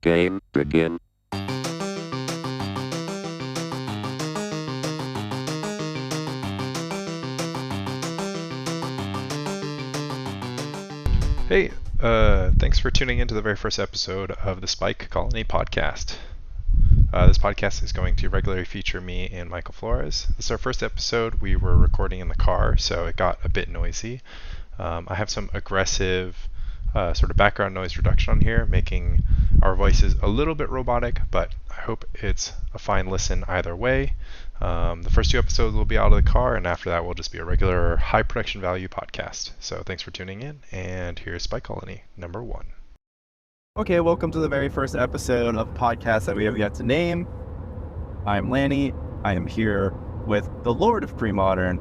Game begin. Hey, thanks for tuning into the very first episode of the Spike Colony podcast. This podcast is going to regularly feature me and Michael Flores. This is our first episode. We were recording in the car, so it got a bit noisy. I have some aggressive sort of background noise reduction on here, making our voices a little bit robotic, but I hope it's a fine listen either way. The first two episodes will be out of the car, and after that will just be a regular high production value podcast. So thanks for tuning in, and here's Spy Colony number 1. Okay, welcome to the very first episode of a podcast that we have yet to name. I'm Lanny. I am here with the Lord of Premodern,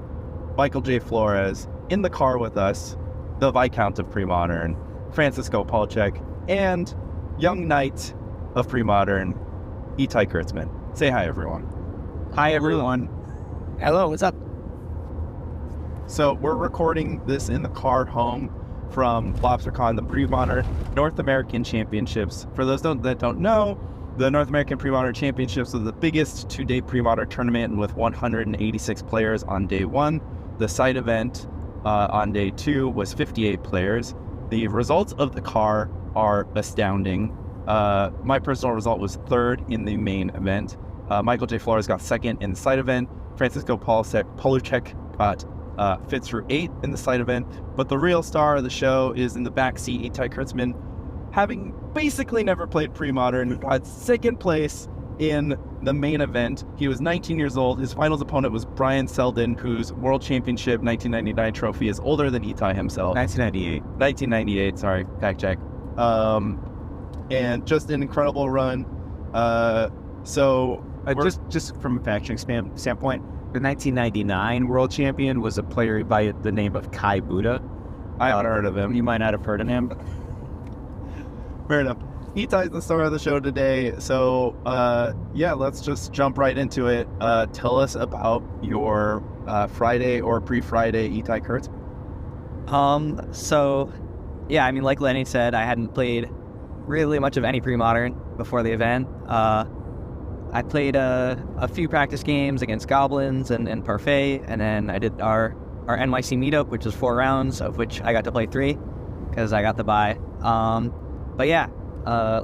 Michael J. Flores, in the car with us, the Viscount of Premodern, Francisco Palchek, and young knight of Premodern, Etai Kurtzman. Say hi, everyone. Hi, everyone. Hello, what's up? So we're recording this in the car home from Lobstercon, the Premodern North American Championships. For those that don't know, the North American Premodern Championships was the biggest two-day Premodern tournament with 186 players on day one. The side event on day two was 58 players. The results of the car are astounding. My personal result was third in the main event. Michael J. Flores got second in the side event. Francisco Pawlusz got fifth through eighth in the side event. But the real star of the show is in the backseat, Etai Kurtzman, having basically never played Premodern, got second place in the main event. He was 19 years old. His finals opponent was Brian Selden, whose World Championship 1999 trophy is older than Etai himself. 1998, sorry, fact check. And just an incredible run. Just from a fact check standpoint, the 1999 world champion was a player by the name of Kai Buddha. I haven't heard of him. You might not have heard of him. Fair enough. Etai's the star of the show today, so let's just jump right into it. Tell us about your Friday or pre-Friday Etai Kurtz. Like Lenny said, I hadn't played really much of any Premodern before the event. I played a few practice games against Goblins and Parfait, and then I did our NYC meetup, which was 4 rounds, of which I got to play 3 because I got the bye.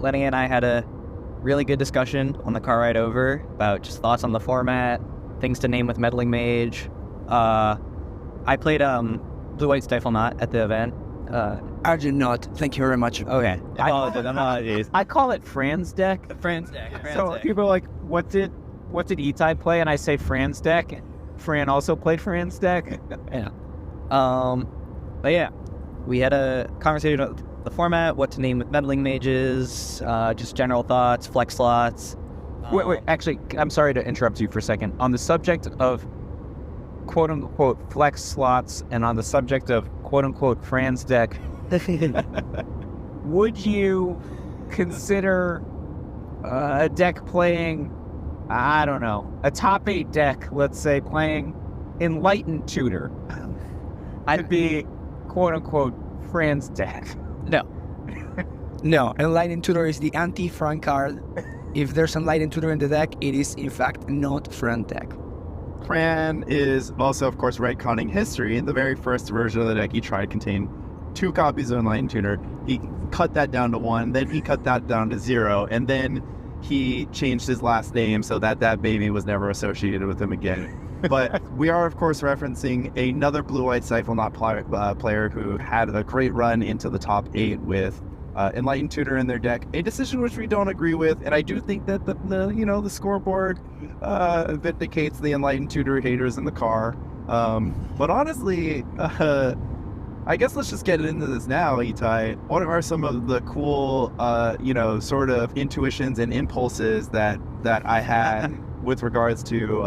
Lenny and I had a really good discussion on the car ride over about just thoughts on the format, things to name with Meddling Mage. I played Blue-White Stifle Knot at the event. Argent Knot, thank you very much. Okay. I call it Fran's deck. Fran's deck. So people are like, what did Etai play? And I say Fran's deck. Fran also played Fran's deck. Yeah. We had a conversation about the format, what to name with Meddling Mages, just general thoughts, flex slots. Wait, actually, I'm sorry to interrupt you for a second. On the subject of quote-unquote flex slots and on the subject of quote-unquote Fran's deck, would you consider a deck playing, I don't know, a top 8 deck, let's say, playing Enlightened Tutor? I'd be quote-unquote Fran's deck. No, Enlightened Tutor is the anti-Fran card. If there's Enlightened Tutor in the deck, it is in fact not Fran deck. Fran is also, of course, retconning history. In the very first version of the deck, he tried to contain 2 copies of Enlightened Tutor. He cut that down to 1, then he cut that down to 0, and then he changed his last name so that baby was never associated with him again. But we are, of course, referencing another Blue-White Stifle Knot player who had a great run into the top 8 with Enlightened Tutor in their deck, a decision which we don't agree with, and I do think that the scoreboard vindicates the Enlightened Tutor haters in the car. But honestly, I guess let's just get into this now, Etai. What are some of the cool, sort of intuitions and impulses that I had with regards to,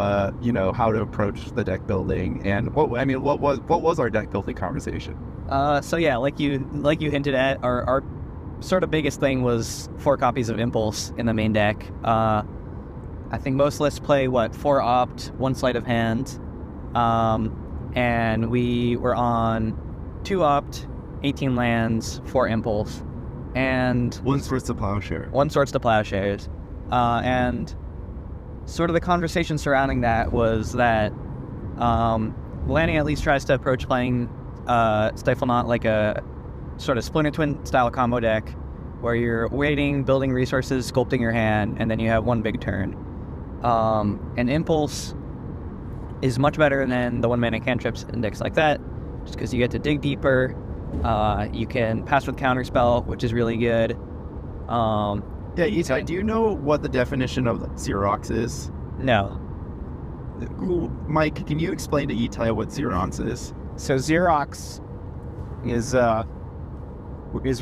how to approach the deck building, and what was our deck building conversation? Like you hinted at, our sort of biggest thing was 4 copies of Impulse in the main deck. I think most lists play 4 opt, 1 sleight of hand, and we were on 2 opt, 18 lands, 4 Impulse, and One sorts to plowshare. one sorts to plowshares. And sort of the conversation surrounding that was that Lanny at least tries to approach playing Stifle Knot like a sort of Splinter Twin style combo deck, where you're waiting, building resources, sculpting your hand, and then you have one big turn. And Impulse is much better than the 1-mana cantrips in decks like that, just because you get to dig deeper. You can pass with Counterspell, which is really good. Yeah, Etai, do you know what the definition of Xerox is? No. Mike, can you explain to Etai what Xerox is? So Xerox is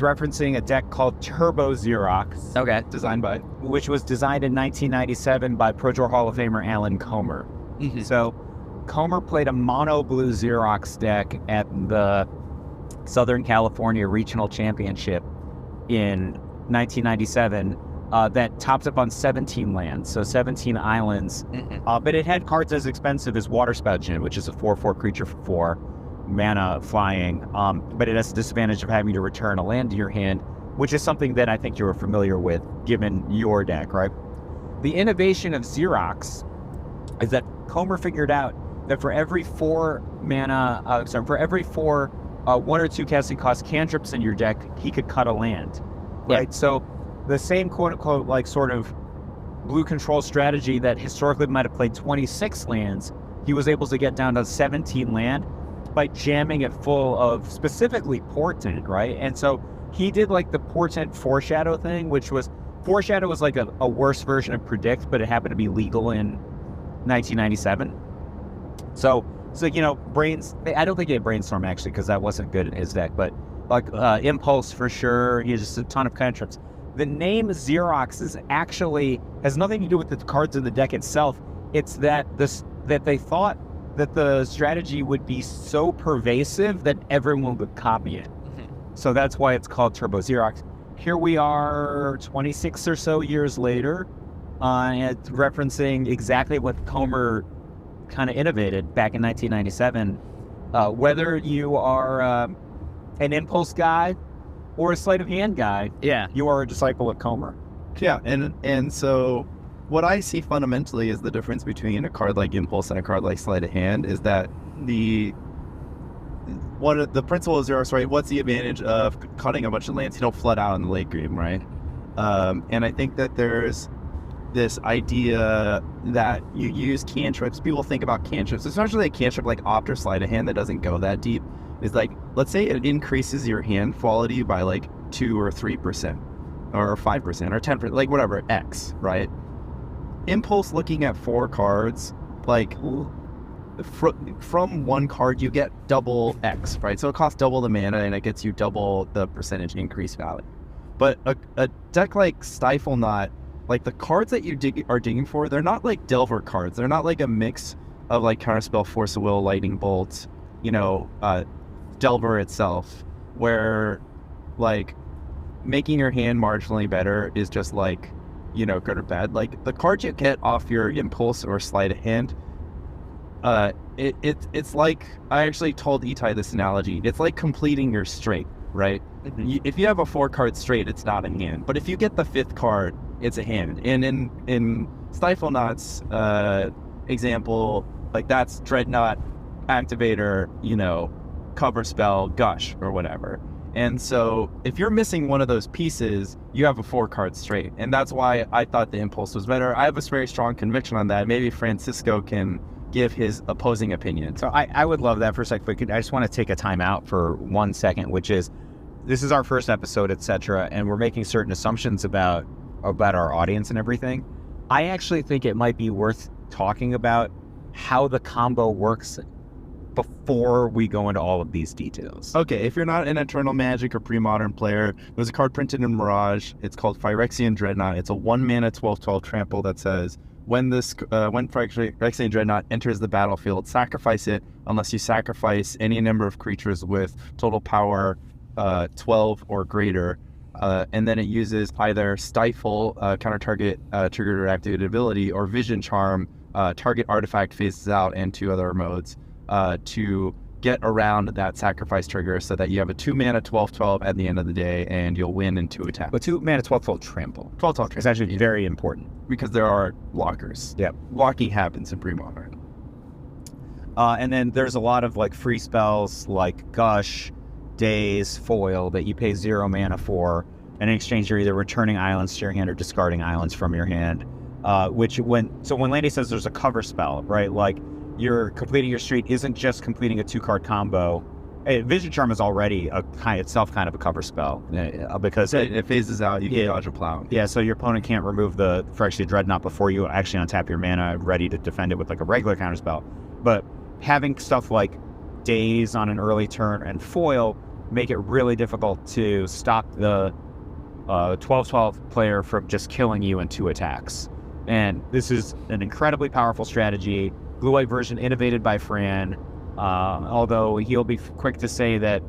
referencing a deck called Turbo Xerox, Okay. Designed by? which was designed in 1997 by Pro Tour Hall of Famer Alan Comer. Mm-hmm. So Comer played a mono blue Xerox deck at the Southern California Regional Championship in 1997 that topped up on 17 lands, so 17 islands. Mm-hmm. But it had cards as expensive as Waterspout Djinn, which is a 4/4 creature for 4 mana flying, but it has the disadvantage of having to return a land to your hand, which is something that I think you were familiar with given your deck, right? The innovation of Xerox is that Comer figured out that for every 4 1 or 2 casting cost cantrips in your deck, he could cut a land, right? Yeah. So the same quote unquote like sort of blue control strategy that historically might have played 26 lands, he was able to get down to 17 land by jamming it full of specifically Portent, right? And so he did like the Portent Foreshadow thing, which was Foreshadow was like a worse version of Predict, but it happened to be legal in 1997. So you know, I don't think he had Brainstorm actually, because that wasn't good in his deck, but like Impulse for sure. He has just a ton of cantrips. The name Xerox has nothing to do with the cards in the deck itself. It's that they thought that the strategy would be so pervasive that everyone would copy it. Mm-hmm. So that's why it's called Turbo Xerox. Here we are 26 or so years later, and referencing exactly what Comer kind of innovated back in 1997. Whether you are an Impulse guy or a sleight of hand guy, Yeah. you are a disciple of Comer. Yeah, and so what I see fundamentally is the difference between a card like Impulse and a card like Sleight of Hand is that the principle of Xerox, right? What's the advantage of cutting a bunch of lands? You don't flood out in the late game, right? And I think that there's this idea that you use cantrips. People think about cantrips, especially a cantrip like Opt or Sleight of Hand that doesn't go that deep. Is like, let's say it increases your hand quality by like 2 or 3%, or 5%, or 10%, like whatever, X, right? Impulse looking at 4 cards, like from one card you get double X, right? So it costs double the mana and it gets you double the percentage increase value. But a deck like Stifle Knot, like the cards that you are digging for, they're not like Delver cards. They're not like a mix of like Counterspell, Force of Will, Lightning Bolt, Delver itself, where like making your hand marginally better is just like, good or bad. Like the cards you get off your Impulse or Sleight of Hand, it's like, I actually told Etai this analogy. It's like completing your straight, right? Mm-hmm. If you have a 4-card straight, it's not a hand. But if you get the 5th card, it's a hand. And in Stifle Knot's example, like that's Dreadnought, Activator, Cover Spell, Gush, or whatever. And so if you're missing one of those pieces, you have a 4-card straight. And that's why I thought the Impulse was better. I have a very strong conviction on that. Maybe Francisco can give his opposing opinion. So I would love that for a second, but I just want to take a time out for 1 second, which is, this is our first episode, etc., and we're making certain assumptions about our audience and everything. I actually think it might be worth talking about how the combo works before we go into all of these details. Okay, if you're not an Eternal Magic or Premodern player, there's a card printed in Mirage. It's called Phyrexian Dreadnought. It's a 1-mana 12/12 trample that says, when Phyrexian Dreadnought enters the battlefield, sacrifice it unless you sacrifice any number of creatures with total power 12 or greater. And then it uses either Stifle, counter target triggered or activated ability, or Vision Charm, target artifact phases out, and 2 other modes to get around that sacrifice trigger so that you have a 2-mana 12/12 at the end of the day, and you'll win in 2 attacks. But 2-mana 12/12 trample. 12/12 It's actually very important. because there are blockers. Yeah. Blocking happens in Premodern. And then there's a lot of like free spells like Gush, Daze, Foil that you pay 0 mana for, and in exchange you're either returning islands to your hand or discarding islands from your hand. When Lanny says there's a cover spell, right? Like you're completing your street isn't just completing a 2-card combo. Vision Charm is already itself kind of a cover spell because It phases out, you can dodge a plow. yeah, so your opponent can't remove the Phyrexian Dreadnought before you actually untap your mana, ready to defend it with like a regular counterspell. But having stuff like Daze on an early turn and Foil make it really difficult to stop the 12/12 player from just killing you in 2 attacks. And this is an incredibly powerful strategy. Blue-white version innovated by Fran, although he'll be quick to say that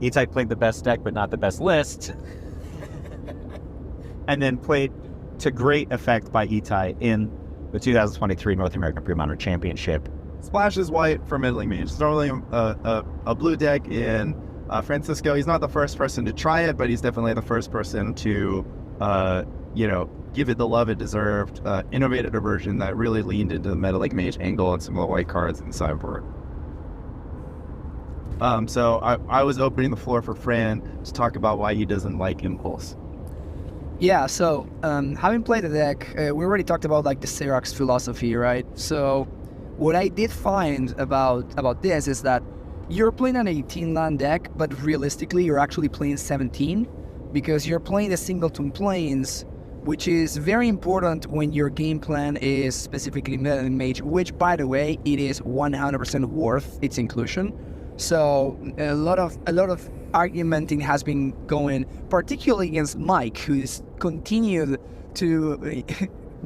Etai played the best deck but not the best list. And then played to great effect by Etai in the 2023 North American Premodern Championship. Splash is white for Middling Mage. It's normally a blue deck in Francisco. He's not the first person to try it, but he's definitely the first person to, give it the love it deserved. Innovated a version that really leaned into the Middling Mage angle and some of the white cards in the sideboard. So I was opening the floor for Fran to talk about why he doesn't like Impulse. Yeah, so having played the deck, we already talked about like the Xerox philosophy, right? So what I did find about this is that you're playing an 18-land deck, but realistically you're actually playing 17 because you're playing the singleton planes, which is very important when your game plan is specifically Middling Mage, which by the way, it is 100% worth its inclusion. So a lot of argumenting has been going, particularly against Mike, who's continued to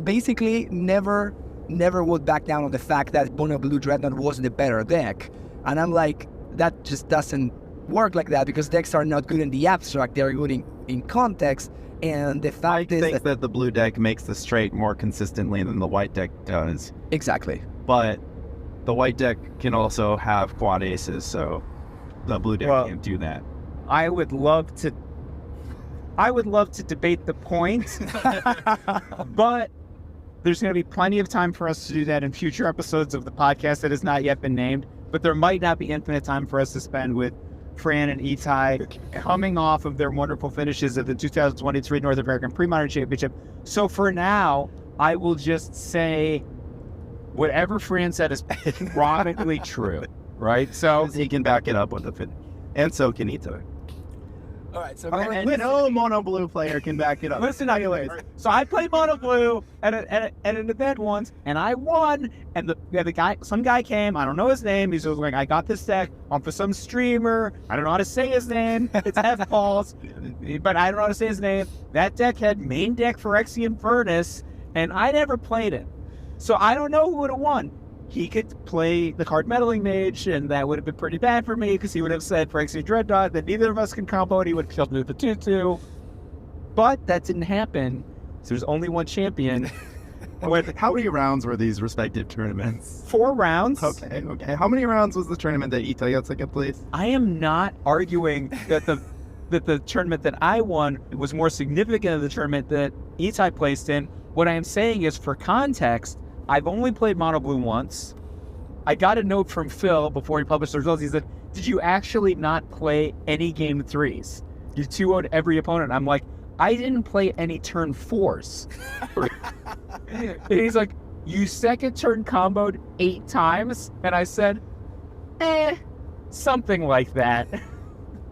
basically never would back down on the fact that Mono Blue Dreadnought wasn't a better deck. And I'm like, that just doesn't work like that because decks are not good in the abstract, they're good in context. And the fact is that the blue deck makes the straight more consistently than the white deck does. Exactly. But the white deck can also have quad aces, so the blue deck can't do that. I would love to debate the point, but there's going to be plenty of time for us to do that in future episodes of the podcast that has not yet been named. But there might not be infinite time for us to spend with Fran and Etai coming off of their wonderful finishes at the 2023 North American Premodern Championship. So for now, I will just say whatever Fran said is probably true, right? So he can back it up with a fit, and so can Etai. All right, so No mono blue player can back it up. Listen, anyways. So I played mono blue at an event once, and I won. And the guy, some guy came. I don't know his name. He's like, I got this deck on for some streamer. I don't know how to say his name. It's F-Balls, but I don't know how to say his name. That deck had main deck Phyrexian Furnace, and I never played it, so I don't know who would have won. He could play the card Meddling Mage, and that would have been pretty bad for me because he would have said Phyrexian Dreadnought that neither of us can combo, and he would have killed me with the 2/2. But that didn't happen. So there's only one champion. How many rounds were these respective tournaments? 4 rounds. Okay. How many rounds was the tournament that Etai got second place? I am not arguing that the tournament that I won was more significant than the tournament that Etai placed in. What I am saying is, for context, I've only played mono blue once. I got a note from Phil before he published the results. He said, "Did you actually not play any game 3s? You 2-0'd every opponent." I'm like, I didn't play any turn 4s. And he's like, "You second turn comboed 8 times?" And I said, something like that.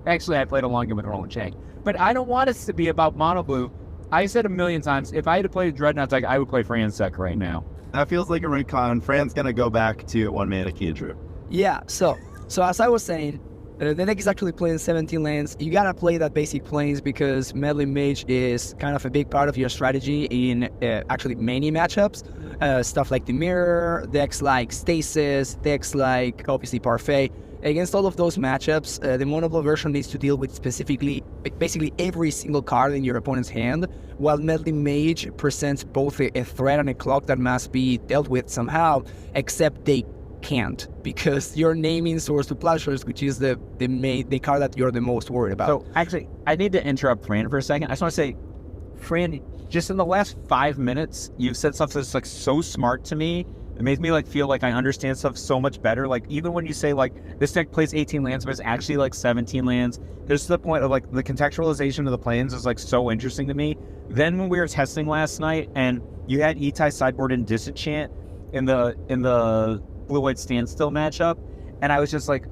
Actually, I played a long game with Roland Chang. But I don't want us to be about mono blue. I said a million times, if I had to play Dreadnought deck, I would play Fran's deck right now. That feels like a retcon. Fran's gonna go back to 1-mana Keyedrew. Yeah, so as I was saying, the deck is actually playing 17 lanes. You gotta play that basic planes because Meddling Mage is kind of a big part of your strategy in actually many matchups. Stuff like the Mirror, decks like Stasis, decks like obviously Parfait. Against all of those matchups, the mono blue version needs to deal with basically every single card in your opponent's hand, while Meddling Mage presents both a threat and a clock that must be dealt with somehow, except they can't, because you're naming source to Fpawlusz, which is the card that you're the most worried about. So actually, I need to interrupt Fran for a second. I just want to say, Fran, just in the last 5 minutes, you've said something that's like so smart to me. It makes me like feel like I understand stuff so much better. Like even when you say like this deck plays 18 lands, but it's actually like 17 lands. There's the point of like the contextualization of the planes is like so interesting to me. Then when we were testing last night and you had Etai sideboard and Disenchant in the blue-white standstill matchup, and I was just like,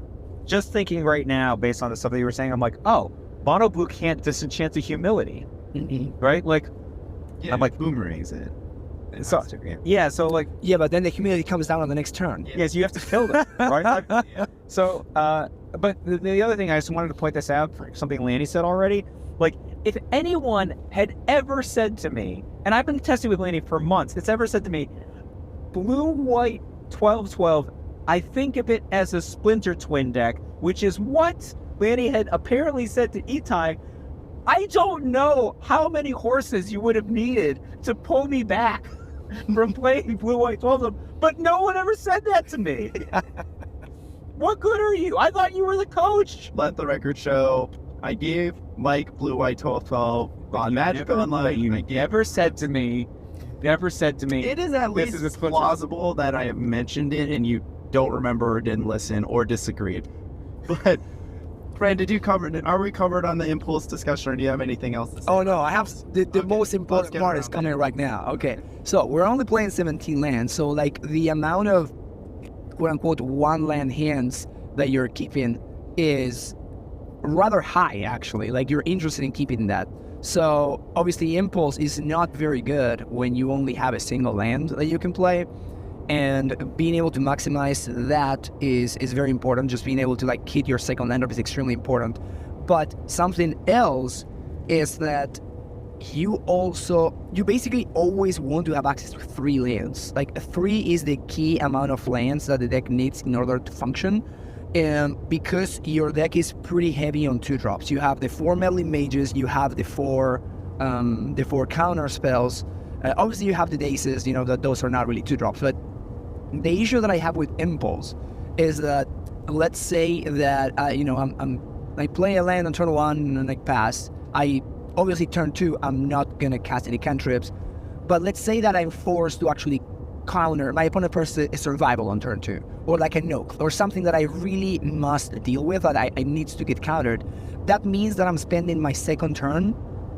just thinking right now based on the stuff that you were saying, I'm like, oh, mono blue can't disenchant the humility, right? Like, Yeah, I'm like boomerangs it. So, yeah, so like, yeah, but then the humility comes down on the next turn. yes, you have to kill them, right? Like, so, but the other thing, I just wanted to point this out for something Lanny said already. Like, if anyone had ever said to me, and I've been testing with Lanny for months, it's ever said to me, blue-white 12-12, I think of it as a Splinter Twin deck, which is what Lanny had apparently said to Etai. I don't know how many horses you would have needed to pull me back from playing blue-white 12, but no one ever said that to me. What good are you? I thought you were the coach. Let the record show, I gave Mike blue-white 12-12 on Magic Online. You never said to me, It is at This least is a Splinter- plausible that I have mentioned it and you don't remember or didn't listen or disagreed. But, Fran, are we covered on the impulse discussion, or do you have anything else to say? Oh no, I have the Okay, most important get part is around coming right now. Okay, so we're only playing 17 lands, so like the amount of quote unquote one land hands that you're keeping is rather high actually. Like you're interested in keeping that. So obviously impulse is not very good when you only have a single land that you can play. And being able to maximize that is very important. Just being able to like hit your second land up is extremely important. But something else is that you basically always want to have access to 3 lands. Like 3 is the key amount of lands that the deck needs in order to function. Because your deck is pretty heavy on 2-drops. You have the 4 meddling mages, you have the 4 counter spells. Obviously you have the daces, that those are not really 2-drops, but the issue that I have with impulse is that, let's say that I play a land on turn 1 and I pass. I obviously turn 2 I'm not gonna cast any cantrips, but let's say that I'm forced to actually counter my opponent first a survival on turn 2, or like a noke, or something that I really must deal with that I needs to get countered. That means that I'm spending my second turn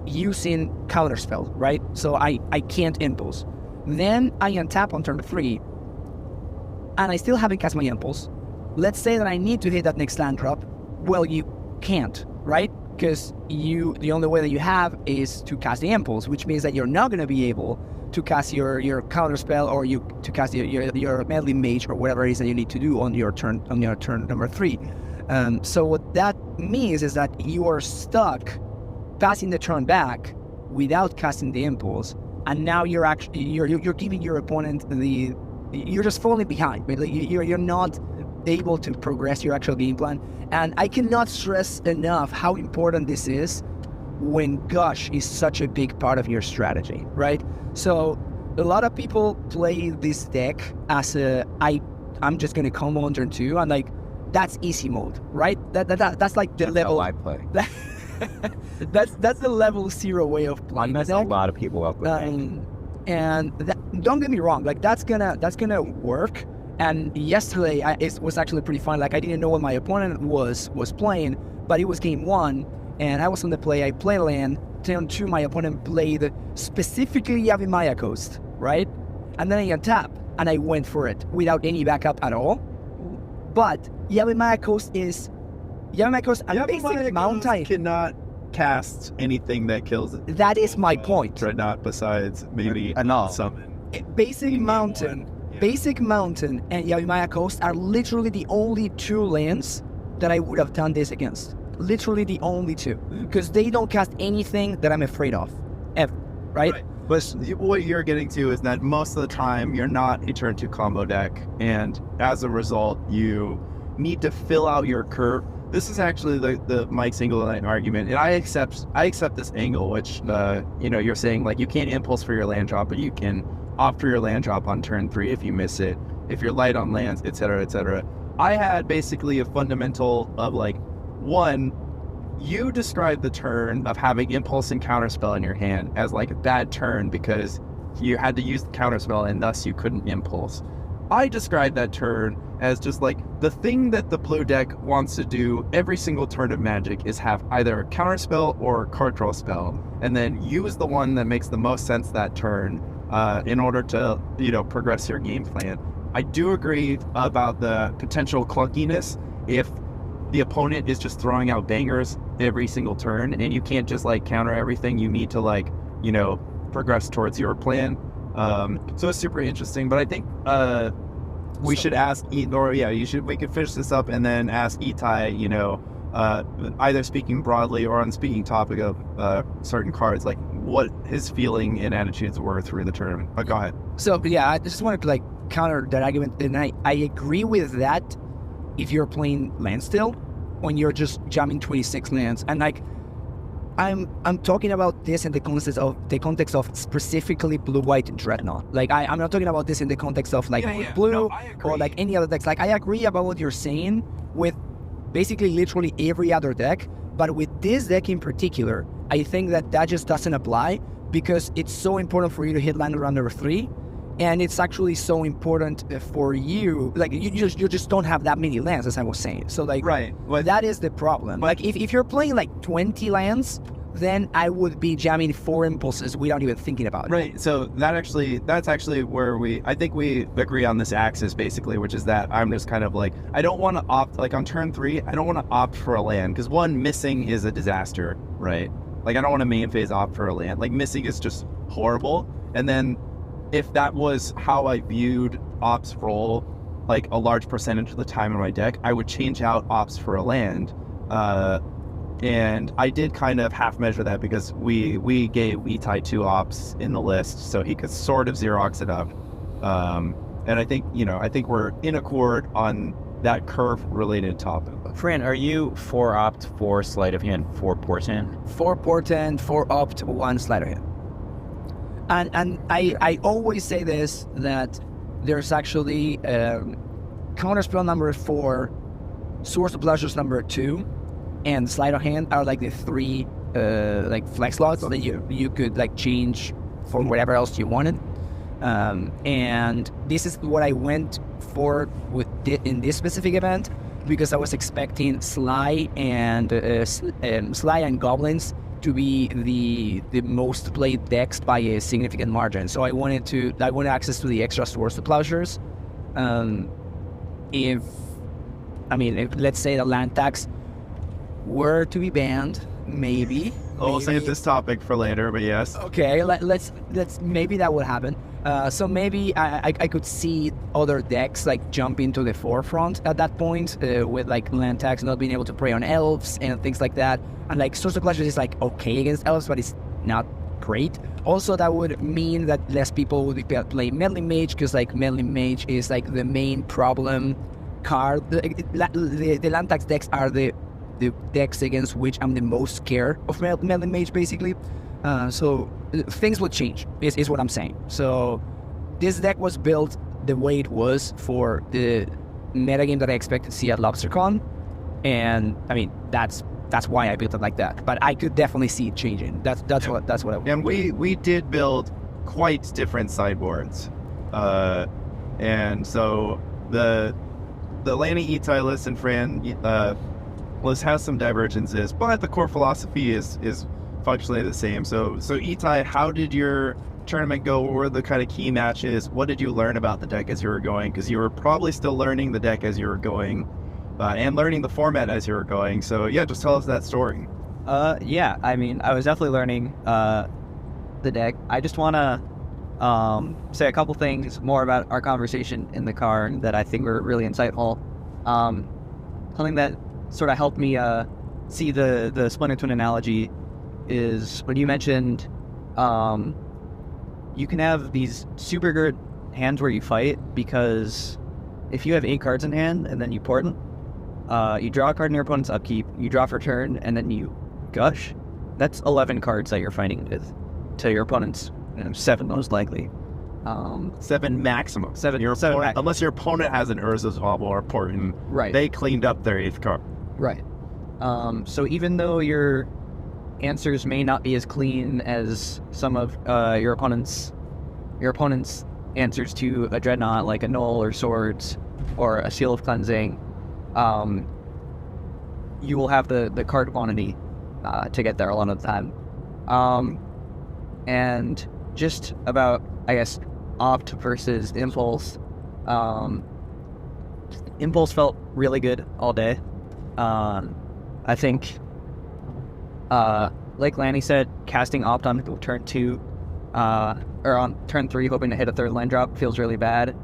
using counterspell, right? So I can't impulse. Then I untap on turn 3, and I still haven't cast my impulse. Let's say that I need to hit that next land drop. Well, you can't, right? Because the only way that you have is to cast the impulse, which means that you're not going to be able to cast your counterspell, or to cast your meddling mage, or whatever it is that you need to do on your turn number 3. So what that means is that you are stuck passing the turn back without casting the impulse, and now you're giving your opponent you're just falling behind. Right? Like you're not able to progress your actual game plan. And I cannot stress enough how important this is when Gush is such a big part of your strategy, right? So a lot of people play this deck as I'm just gonna combo on turn 2, and like that's easy mode, right? That's like the level I play. That's the level 0 way of playing. That's a lot of people up with don't get me wrong, like that's gonna work. And yesterday it was actually pretty fun. Like I didn't know what my opponent was playing, but it was game 1, and I was on the play. I played land. Turn 2, my opponent played specifically Yavimaya Coast, right? And then I untap, and I went for it without any backup at all. But Yavimaya Coast a basic mountain cannot cast anything that kills it. That is my point. Dreadnought, besides maybe summon. Basic Mountain and Yavimaya Coast are literally the only 2 lands that I would have done this against. Literally the only 2. Because they don't cast anything that I'm afraid of. Ever. Right? But what you're getting to is that most of the time you're not a turn 2 combo deck, and as a result you need to fill out your curve. This is actually the Mike Singleton argument, and I accept this angle, which you're saying like you can't impulse for your land drop, but you can opt for your land drop on turn 3 if you miss it. if you're light on lands, etc., etc. I had basically a fundamental of like, one, you described the turn of having impulse and counterspell in your hand as like a bad turn because you had to use the counterspell and thus you couldn't impulse. I described that turn as just like the thing that the blue deck wants to do every single turn of Magic is have either a counterspell or a card draw spell, and then use the one that makes the most sense that turn in order to, you know, progress your game plan. I do agree about the potential clunkiness if the opponent is just throwing out bangers every single turn and you can't just like counter everything. You need to like, you know, progress towards your plan. So it's super interesting, but I think we should ask, we could finish this up and then ask Etai, you know, either speaking broadly or on speaking topic of certain cards, like what his feeling and attitudes were through the tournament. But go ahead. So yeah, I just wanted to like counter that argument, and I agree with that if you're playing land still, when you're just jamming 26 lands. And like I'm talking about this in the context of specifically blue-white dreadnought. Like I'm not talking about this in the context of like blue or like any other decks. Like I agree about what you're saying with basically literally every other deck, but with this deck in particular, I think that just doesn't apply because it's so important for you to hit land around number 3. And it's actually so important for you, like you just don't have that many lands, as I was saying. So like, right, well, that is the problem. Like if you're playing like 20 lands, then I would be jamming 4 impulses without even thinking about it. Right. So that's actually where I think we agree on this axis basically, which is that I'm just kind of like, I don't want to opt, like on turn 3, I don't want to opt for a land because one, missing is a disaster, right? Like I don't want to main phase opt for a land. Like missing is just horrible. And then if that was how I viewed Op's role, like a large percentage of the time in my deck, I would change out Ops for a land. And I did kind of half measure that because we gave Etai 2 Ops in the list, so he could sort of Xerox it up. And I think, you know, I think we're in accord on that curve related topic. Fran, are you 4 opt, 4 sleight of hand, 4 portent? 4 portent, 4 opt, 1 sleight of hand. And I always say this, that there's actually counterspell number 4, source of pleasures number 2, and sleight of hand are like the 3 like flex slots that you could like change for whatever else you wanted. And this is what I went for in this specific event because I was expecting Sly and Goblins to be the most played decks by a significant margin. So I wanted access to the extra source of pleasures. If let's say the land tax were to be banned, maybe. We'll save this topic for later, but yes. Okay, let's maybe that would happen. So maybe I could see other decks like jump into the forefront at that point with like land tax not being able to prey on elves and things like that. And like source of pleasures is like okay against elves, but it's not great. Also, that would mean that less people would play meddling mage because like meddling mage is like the main problem card. The land tax decks are the decks against which I'm the most scared of meddling mage basically. So things would change is what I'm saying. So this deck was built the way it was for the metagame that I expected to see at Lobstercon, and I mean that's why I built it like that. But I could definitely see it changing. That's what I would. And we did build quite different sideboards, and so the Lanny, Etai list and Fran list has some divergences, but the core philosophy is functionally the same. So Etai, how did your tournament go? What were the kind of key matches? What did you learn about the deck as you were going? Because you were probably still learning the deck as you were going, and learning the format as you were going. So yeah, just tell us that story. Yeah, I mean, I was definitely learning the deck. I just want to say a couple things more about our conversation in the car that I think were really insightful. Something that sort of helped me see the Splinter Twin analogy is when you mentioned you can have these super good hands where you fight, because if you have 8 cards in hand and then you portent, you draw a card in your opponent's upkeep, you draw for turn, and then you gush, that's 11 cards that you're fighting with to your opponent's 7 most likely. 7 maximum. Seven Unless your opponent has an Urza's Wobble or Porton, Right. they cleaned up their 8th card. Right. So even though your answers may not be as clean as some of your opponent's answers to a dreadnought, like a null or swords or a seal of cleansing, you will have the card quantity to get there a lot of the time. And just about, I guess, opt versus impulse. Impulse felt really good all day. I think, like Lanny said, casting opt on turn 2 or on turn 3, hoping to hit a 3rd land drop feels really bad.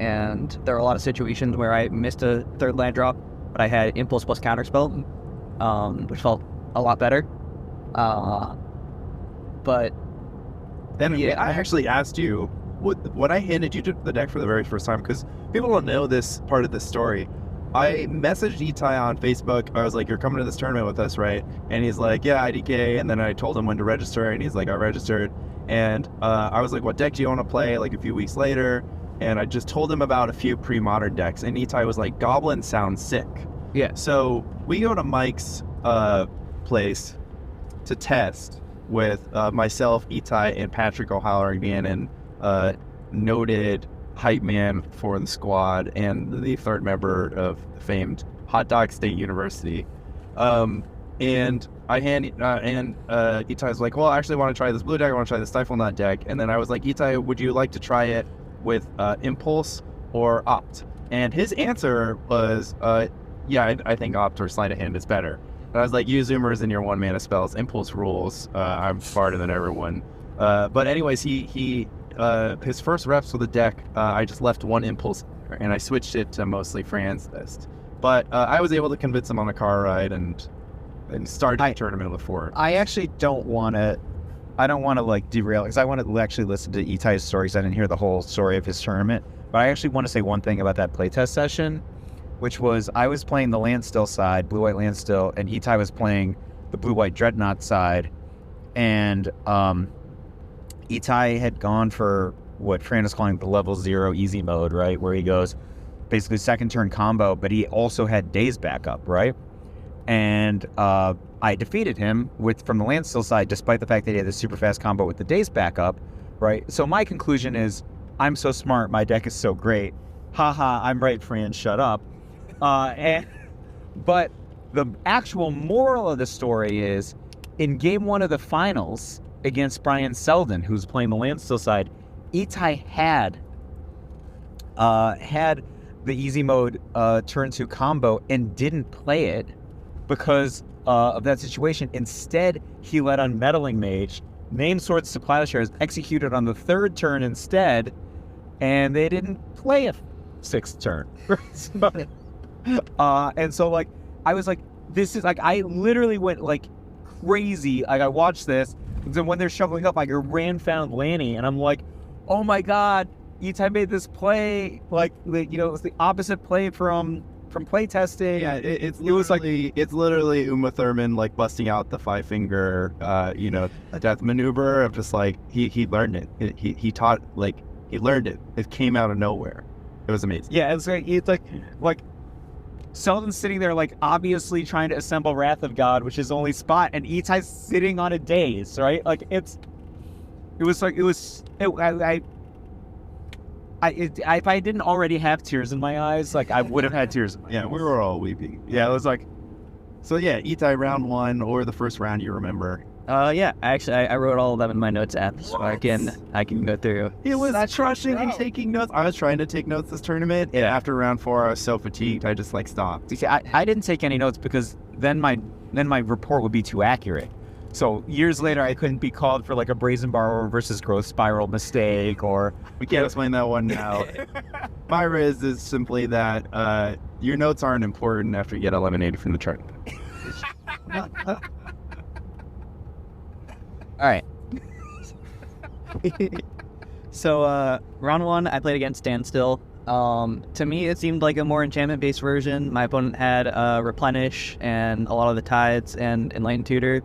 And there are a lot of situations where I missed a 3rd land drop, but I had impulse plus counterspell, which felt a lot better. But then I actually asked you, when I handed you the deck for the very first time, because people don't know this part of the story, I messaged Etai on Facebook. I was like, you're coming to this tournament with us, right? And he's like, yeah, IDK. And then I told him when to register, and he's like, I registered. And I was like, what deck do you want to play? Like a few weeks later. And I just told him about a few pre-modern decks. And Etai was like, Goblin sounds sick. yeah, So we go to Mike's place to test with myself, Etai, and Patrick O'Halloran, noted hype man for the squad and the 3rd member of the famed Hot Dog State University. And I Etai's like, well, I actually want to try this blue deck. I want to try the Stifle Knot deck. And then I was like, Etai, would you like to try it with Impulse or Opt? And his answer was, yeah, I think Opt or Sleight of Hand is better. And I was like, use Zoomers in your 1-mana spells. Impulse rules. I'm smarter than everyone. But anyways, he his first reps with the deck, I just left 1 Impulse and I switched it to mostly Fran's list. But I was able to convince him on a car ride and start the tournament with 4. I actually don't want to like derail, because I want to actually listen to Etai's stories. I didn't hear the whole story of his tournament, but I actually want to say one thing about that playtest session, which was I was playing the Landstill side, blue-white Landstill, and Etai was playing the blue-white Dreadnought side, and Etai had gone for what Fran is calling the level 0 easy mode, right, where he goes basically 2nd turn combo, but he also had Daze backup, right? And I defeated him from the Landstill side, despite the fact that he had the super fast combo with the Daze backup, right? So my conclusion is, I'm so smart, my deck is so great. Haha, I'm right, Fran, shut up. But the actual moral of the story is, in game 1 of the finals against Brian Selden, who's playing the Landstill side, Etai had the easy mode turn 2 combo and didn't play it because of that situation. Instead, he let on Meddling Mage, named Swords to Plowshares, executed on the 3rd turn instead, and they didn't play a 6th turn. And so, like, I was like, this is, like, I literally went, like, crazy. Like, I watched this, and then when they're shoveling up, I found Lanny, and I'm like, oh my god, Etai made this play, like, you know, it was the opposite play from playtesting. Yeah, it's literally Uma Thurman, like, busting out the 5-finger, death maneuver of just, like, he learned it. He taught, like, he learned it. It came out of nowhere. It was amazing. Yeah, it's like Selden's sitting there, like, obviously trying to assemble Wrath of God, which is only spot, and Etai's sitting on a Daze, right? Like, if I didn't already have tears in my eyes, like, I would have had tears in my eyes. Yeah, we were all weeping. Yeah, it was like, so yeah, Etai round 1 or the first round, you remember? Yeah, actually, I wrote all of them in my notes app, so I can go through. It was crushing and taking notes. I was trying to take notes this tournament, and after round 4, I was so fatigued, I just, like, stopped. See, I didn't take any notes because then my report would be too accurate. So years later, I couldn't be called for, like, a Brazen Borrower versus Growth Spiral mistake, or... We can't explain that one now. My riz is simply that your notes aren't important after you get eliminated from the tournament. All right. So round 1, I played against Standstill. To me, it seemed like a more enchantment-based version. My opponent had Replenish and a lot of the Tides and Enlightened Tutor.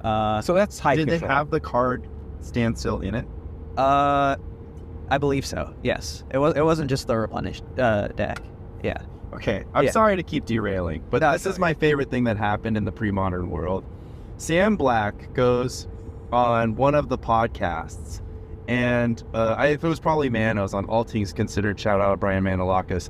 So that's high Did control. they have the card Standstill in it? I believe so. Yes, it wasn't just the replenished deck. Yeah. Okay, I'm Yeah. sorry to keep derailing, but No, this is my favorite thing that happened in the pre-modern world. Sam Black goes on one of the podcasts, and it was probably Manos on All Things Considered. Shout out Brian Manolakis.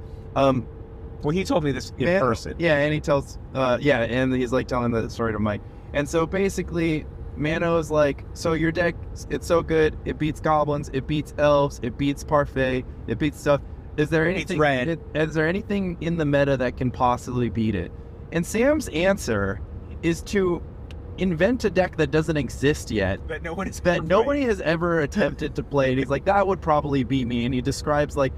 Well, he told me this in person. Yeah, and he tells, and he's like telling the story to Mike. And so basically, Mano's like, so your deck, it's so good, it beats goblins, it beats elves, it beats parfait, it beats stuff. Is there anything? red. Is there anything in the meta that can possibly beat it? And Sam's answer is to invent a deck that doesn't exist yet, But nobody has ever attempted to play. And he's like, that would probably beat me. And he describes like,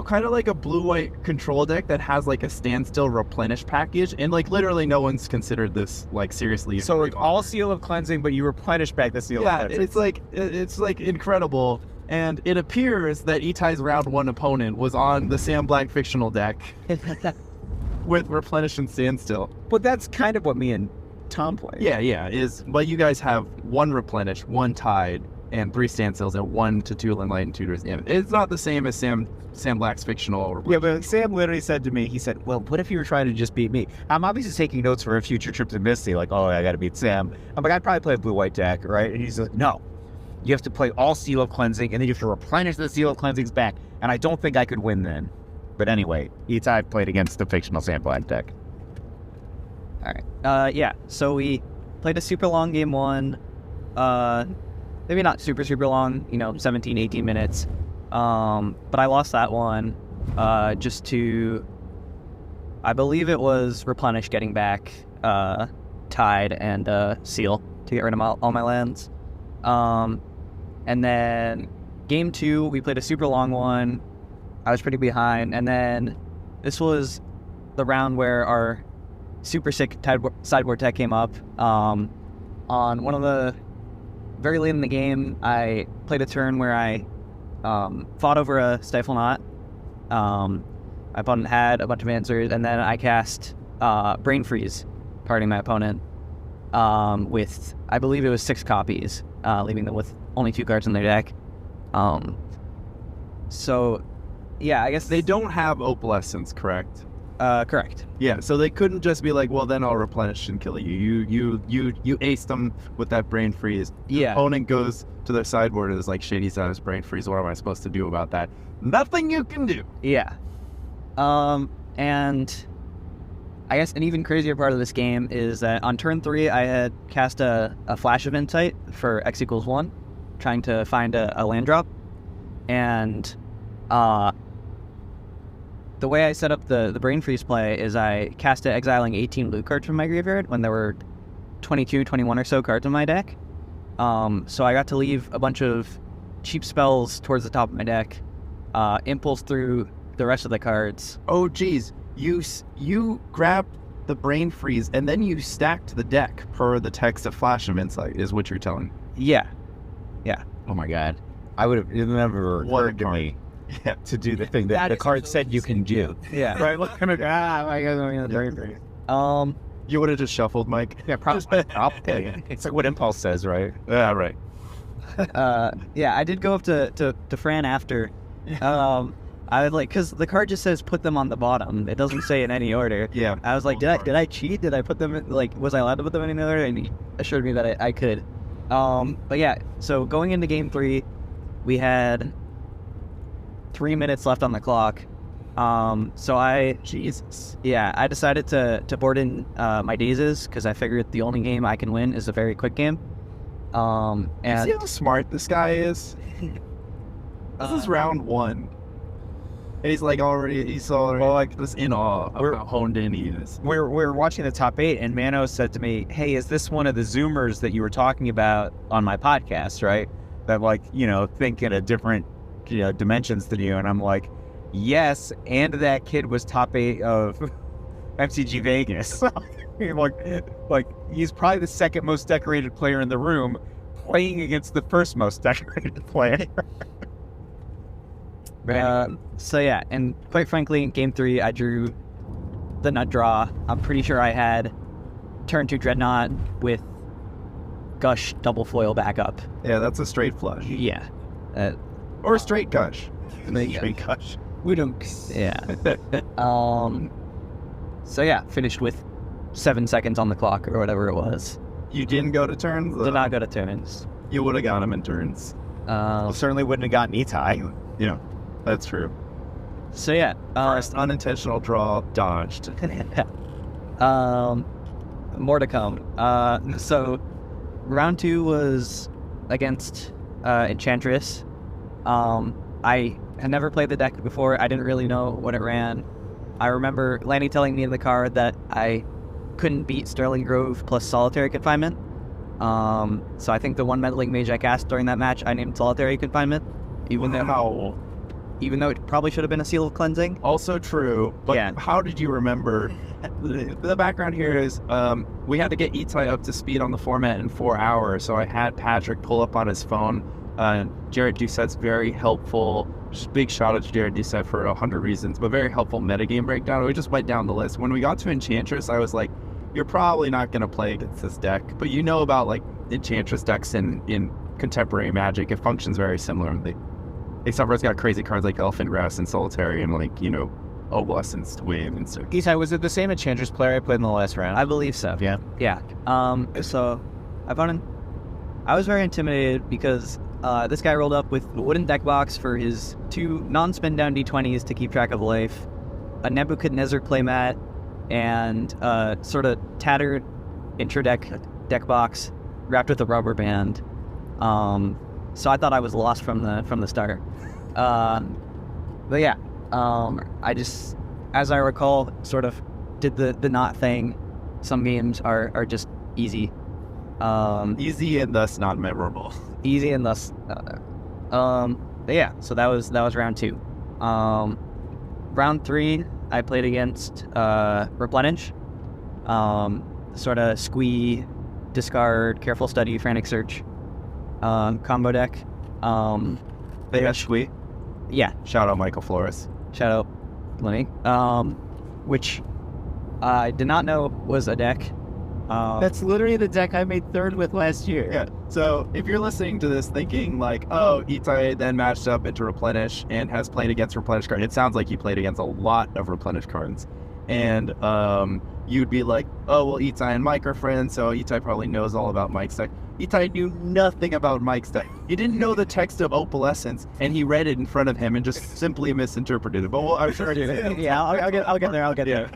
kind of like a blue-white control deck that has like a standstill replenish package, and like literally no one's considered this like seriously. So like all Seal of Cleansing, but you replenish back the Seal of Cleansing. It's like incredible. And it appears that Etai's round 1 opponent was on the Sam Black fictional deck with replenish and standstill. But that's kind of what me and Tom play. Yeah, but you guys have 1 replenish, 1 tide, and 3 standstills, and 1 to 2 enlightened tutors. Yeah, it's not the same as Sam Black's fictional. Yeah, but Sam literally said to me, he said, well, what if you were trying to just beat me? I'm obviously taking notes for a future trip to Misty, like, oh, I got to beat Sam. I'm like, I'd probably play a blue-white deck, right? And he's like, no, you have to play all Seal of Cleansing, and then you have to replenish the Seal of Cleansings back, and I don't think I could win then. But anyway, Etai played against the fictional Sam Black deck. All right. Yeah. So we played a super long game 1. Maybe not super long. 17, 18 minutes. But I lost that one. Just to, I believe it was replenish getting back tide and seal to get rid of all my lands. And then game 2 we played a super long one. I was pretty behind, and then this was the round where our super sick sideboard deck came up. On one of the very late in the game, I played a turn where I fought over a Stifle Knot. My opponent had a bunch of answers, and then I cast Brain Freeze, parting my opponent with, I believe it was 6 copies, leaving them with only 2 cards in their deck. So, yeah, I guess They don't have Opalescence, correct? correct. Yeah, so they couldn't just be like, well, then I'll replenish and kill you. You aced them with that Brain Freeze. Yeah. Opponent goes to their sideboard and is like, shady status Brain Freeze. What am I supposed to do about that? Nothing you can do. Yeah. And I guess an even crazier part of this game is that on turn 3, I had cast a Flash of Insight for X = 1, trying to find a land drop. And the way I set up the Brain Freeze play is I cast it exiling 18 loot cards from my graveyard when there were 22, 21 or so cards in my deck. So I got to leave a bunch of cheap spells towards the top of my deck, impulse through the rest of the cards. Oh, geez. You grabbed the Brain Freeze and then you stacked the deck per the text of Flash of Insight, is what you're telling me. Yeah. Oh my god. I would have never What a occurred to card. me to do the thing that the card said you can do. Yeah. Right? Look, my god, I'm Brain Freeze. You would have just shuffled, Mike. Yeah, probably. It's like what Impulse says, right? Yeah, right. Yeah, I did go up to Fran after. I was like, because the card just says put them on the bottom. It doesn't say in any order. Yeah. I was like, did I cheat? Did I put them in, was I allowed to put them in any order? And he assured me that I could. But yeah, so going into game 3, we had 3 minutes left on the clock. So I decided to board in my dazes because I figured the only game I can win is a very quick game. You And see how smart this guy is? This is round 1. And he's already just in awe of how honed in he is. We're watching the top 8, and Mano said to me, hey, is this one of the Zoomers that you were talking about on my podcast, right? That think in a different dimensions than you. And I'm like, yes, and that kid was top 8 of MCG Vegas. like he's probably the second most decorated player in the room, playing against the first most decorated player. so yeah, and quite frankly, in game 3, I drew the nut draw. I'm pretty sure I had turn 2 dreadnought with Gush double foil backup. Yeah, that's a straight flush. Yeah. Or straight gush. Straight gush. We don't. Yeah. So yeah, finished with 7 seconds on the clock or whatever it was. You didn't go to turns? Did not go to turns. You would have got him in turns. Well, certainly wouldn't have gotten Etai. Yeah, that's true. So yeah, First unintentional draw dodged. more to come. So round 2 was against Enchantress. I had never played the deck before. I didn't really know what it ran. I remember Lanny telling me in the car that I couldn't beat Sterling Grove plus Solitary Confinement. So I think the one Meddling Mage I cast during that match, I named Solitary Confinement, even though it probably should have been a Seal of Cleansing. Also true, but Yeah. how did you remember? The background here is we had to get Etai up to speed on the format in 4 hours, so I had Patrick pull up on his phone. Jared Doucette's very helpful, just big shout out to Jared Doucette for 100 reasons, but very helpful metagame breakdown. We just went down the list. When we got to Enchantress, I was like, you're probably not going to play against this deck, but you know about like Enchantress decks in contemporary Magic. It functions very similarly. Except for it's got crazy cards like Elfin Grass and Solitary and like, Obsolescence to Wave and so. Etai, was it the same Enchantress player I played in the last round? I believe so. Yeah. Yeah. So I was very intimidated because this guy rolled up with a wooden deck box for his 2 non-spin down D20s to keep track of life, a Nebuchadnezzar playmat, and sort of tattered intra-deck deck box wrapped with a rubber band. So I thought I was lost from the start. But yeah, I just, as I recall, sort of did the knot thing. Some games are just easy. Easy and thus not memorable. Easy and thus. But yeah, so that was round 2. Round 3, I played against Replenish. Sort of squee, discard, careful study, frantic search combo deck. They got Squee. Yeah, Shout out Michael Flores. shout out Lanny. Which I did not know was a deck. That's literally the deck I made 3rd with last year. Yeah. So if you're listening to this thinking like, oh, Etai then matched up into Replenish and has played against Replenish cards, it sounds like he played against a lot of Replenish cards. And you'd be like, oh, well, Etai and Mike are friends, so Etai probably knows all about Mike's deck. Etai knew nothing about Mike's deck. He didn't know the text of Opalescence, and he read it in front of him and just simply misinterpreted it. But well, I'm sure Yeah, I'll get there.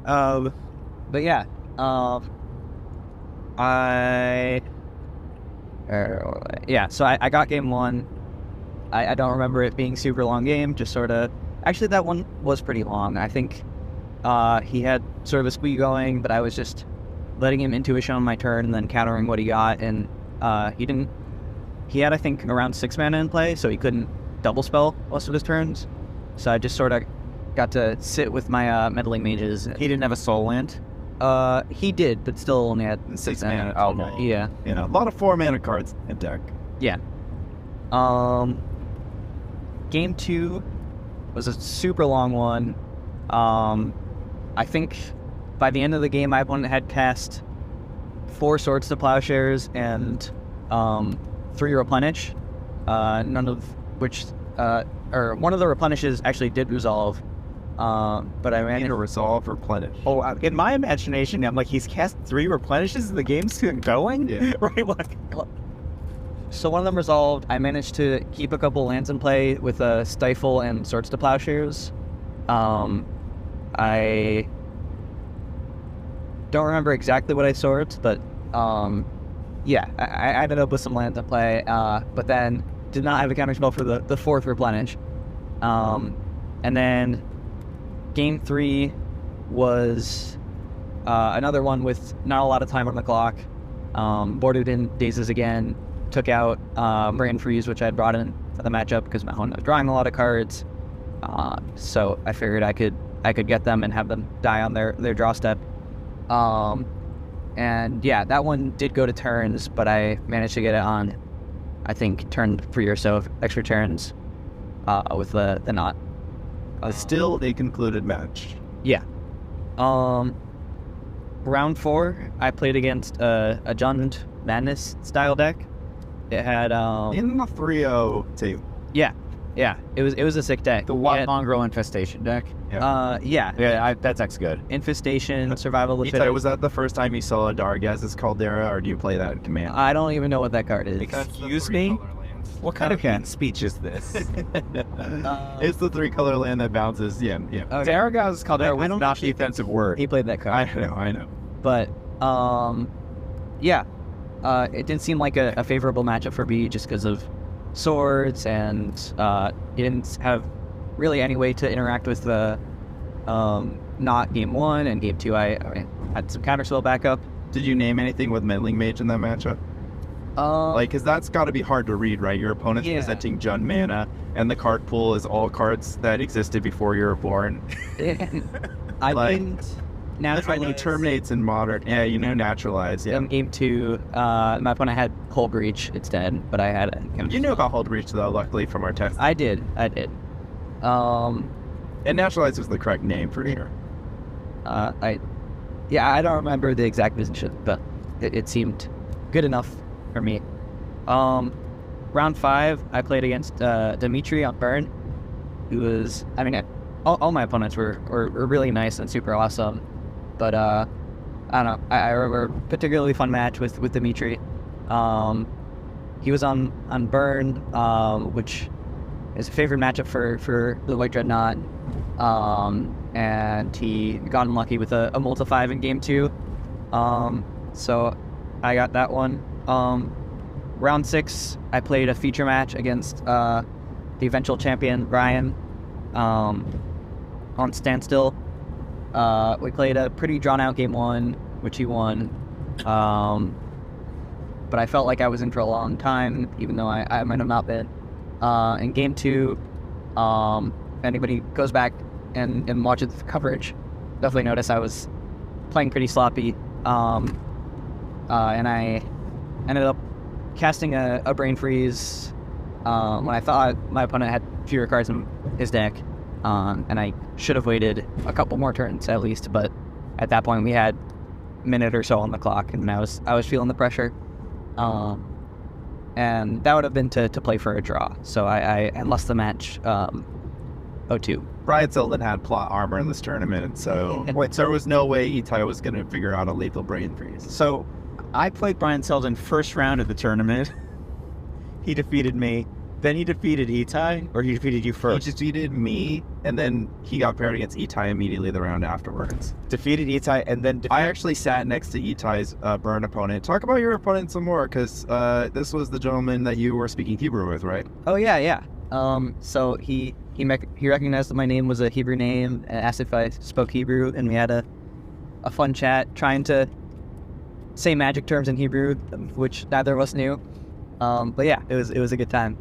Yeah. But yeah, so I got game 1. I don't remember it being super long game, just sort of. Actually, that one was pretty long. I think he had sort of a squeak going, but I was just letting him intuition on my turn and then countering what he got. And he had, I think, around 6 mana in play, so he couldn't double spell most of his turns. So I just sort of got to sit with my meddling mages. He didn't have a soul land. He did, but still only had 6 mana. mana. Oh, no. Yeah. A lot of 4 mana cards in deck. Yeah. Game 2 was a super long one. I think by the end of the game, my opponent had cast 4 Swords to Plowshares and 3 Replenish. None of which, or one of the Replenishes actually did resolve. But I ran Either resolve or replenish. Oh, in my imagination, I'm like, he's cast 3 replenishes and the game's still going? Yeah. Right? Like, So one of them resolved. I managed to keep a couple lands in play with a Stifle and Swords to Plowshares. I don't remember exactly what I swords, but yeah, I ended up with some lands in play, but then did not have a counterspell for the 4th Replenish. And then game 3 was another one with not a lot of time on the clock. Boarded in Dazes again, took out Brand Freeze, which I had brought in for the matchup because my opponent was drawing a lot of cards. So I figured I could get them and have them die on their draw step. And yeah, that one did go to turns, but I managed to get it on, I think, turn 3 or so of extra turns with the knot. Still a concluded match. Yeah. Round 4, I played against a Judgment Madness style deck. It had In the 3-0 team. yeah, Yeah, it was a sick deck. The He had- mongrel infestation deck. yeah. Yeah, that deck's good. Infestation, survival of the Etai, fittest. was that the first time you saw a Dargaz's Caldera, or do you play that in Command? I don't even know what that card is. Excuse me? What kind of hate speech is this? It's the 3-color land that bounces. Yeah. Okay. Daragaz Caldera I was don't not a defensive word. He played that card. I know. But yeah, it didn't seem like a favorable matchup for B just because of swords, and he didn't have really any way to interact with the not game 1 and game 2. I had some counterspell backup. Did you name anything with Meddling Mage in that matchup? Because that's got to be hard to read, right? Your opponent's Yeah. presenting Jund mana, and the card pool is all cards that existed before you were born. I Like, didn't That's why naturalize. you terminates in Modern. Yeah, naturalize. Yeah. In game 2, my opponent had Hull Breach instead, but I had You knew about Hold Breach, though, luckily, from our test. I did. And naturalize was the correct name for here. I don't remember the exact position, but it seemed good enough for me. Round 5, I played against Dimitri on Burn, who was, all my opponents were really nice and super awesome, but I don't know, I remember a particularly fun match with Dimitri. He was on Burn, which is a favorite matchup for the White Dreadnought, and he got unlucky with a multi-5 in game 2, so I got that one. Round 6, I played a feature match against the eventual champion Brian on Standstill. We played a pretty drawn-out game 1, which he won, but I felt like I was in for a long time, even though I might have not been. In game 2, if anybody goes back and watches the coverage, definitely notice I was playing pretty sloppy, and I ended up casting a Brain Freeze when I thought my opponent had fewer cards in his deck, and I should have waited a couple more turns at least, but at that point we had a minute or so on the clock, and I was feeling the pressure, and that would have been to play for a draw, so I lost the match 0-2. Brian Selden had plot armor in this tournament, so there was no way Etai was going to figure out a lethal Brain Freeze. So I played Brian Selden first round of the tournament. He defeated me. Then he defeated Etai, or he defeated you He first? defeated me, and then he got paired against Etai immediately the round afterwards. Defeated Etai, and then I actually sat next to Etai's Burn opponent. Talk about your opponent some more, because this was the gentleman that you were speaking Hebrew with, right? Oh yeah. So he recognized that my name was a Hebrew name and asked if I spoke Hebrew, and we had a fun chat trying to say magic terms in Hebrew, which neither of us knew. But yeah, it was a good time.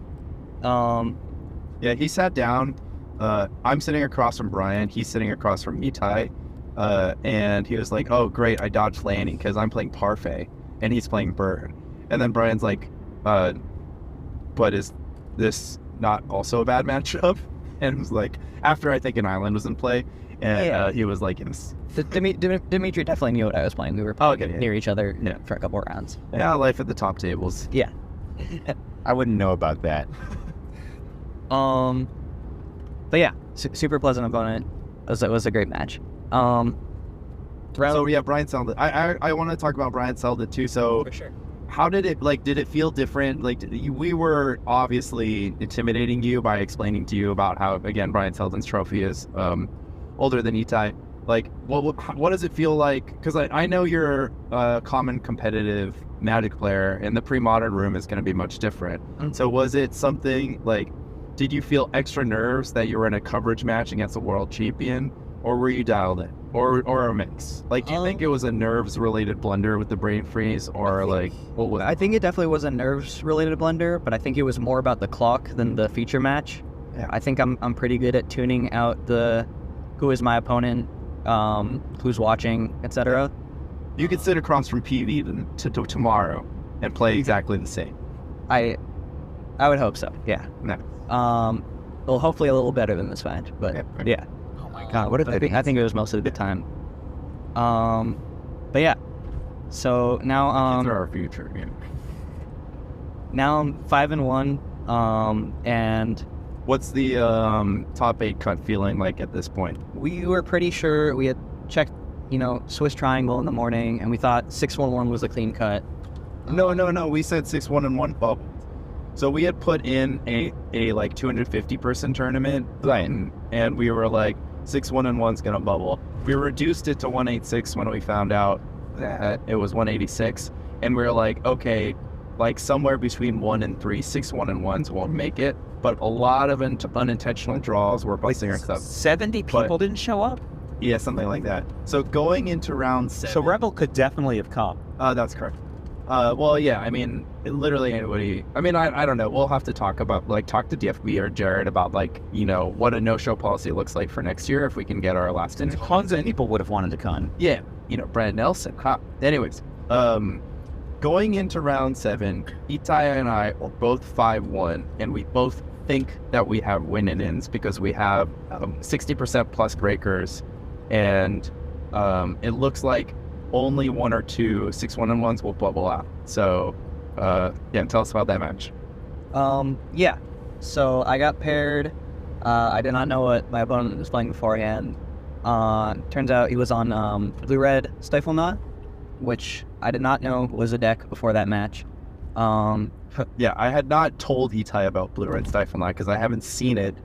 Yeah, he sat down. I'm sitting across from Brian. He's sitting across from Etai. And he was like, "Oh, great, I dodged Lanny because I'm playing Parfait and he's playing Burn." And then Brian's like, "But is this not also a bad matchup?" And it was like, after I think an island was in play, and he was like, "Yes." Dimitri definitely knew what I was playing. We were near each other for a couple of rounds. Yeah, life at the top tables. Yeah. I wouldn't know about that. But yeah, super pleasant opponent. It was a great match. So yeah, Brian Selden. I want to talk about Brian Selden too. So For sure. how did it did it feel different? We were obviously intimidating you by explaining to you about how, again, Brian Selden's trophy is older than Etai. What does it feel like? Because I know you're a common competitive Magic player, and the pre-modern room is going to be much different. So was it something did you feel extra nerves that you were in a coverage match against a world champion, or were you dialed in, or a mix? Do you think it was a nerves-related blunder with the Brain Freeze, or what was? I think it definitely was a nerves-related blunder, but I think it was more about the clock than the feature match. Yeah. I think I'm pretty good at tuning out who is my opponent, who's watching, etc. You could sit across from PV to tomorrow and play exactly the same. I would hope so. Yeah. No. Well, hopefully a little better than this match, but yeah. Oh my god, what did I think it was most of the time. But yeah. So now Through our future. Yeah. now I'm 5-1, and What's the top 8 cut feeling like at this point? We were pretty sure. We had checked, Swiss Triangle in the morning, and we thought 611 was a clean cut. No. We said 6-1-1 bubble. So we had put in a like 250 person tournament, Right. And we were like 6-1-1's gonna bubble. We reduced it to 186 when we found out that it was 186, and we were like, okay, like somewhere between 1 and 3 6-1-1s won't make it, but a lot of unintentional draws were busting our stuff. 70 people didn't show up? Yeah, something like that. So going into round 7, So Rebel could definitely have come. that's correct. Well, yeah, I mean, literally anybody. I mean, I don't know. We'll have to talk to DFB or Jared about what a no-show policy looks like for next year if we can get our last in. Tons of people would have wanted to come. Yeah, Brad Nelson. Huh. Anyways, going into round 7, Etai and I are both 5-1, and we both think that we have win-ins because we have 60% plus breakers, and it looks like only 1 or 2 6-1-1s will bubble out. So, tell us about that match. Yeah. So I got paired. I did not know what my opponent was playing beforehand. Turns out he was on blue-red Stifle Knot, which I did not know was a deck before that match. Yeah, I had not told Etai about blue-red Stifle Knot because I haven't seen it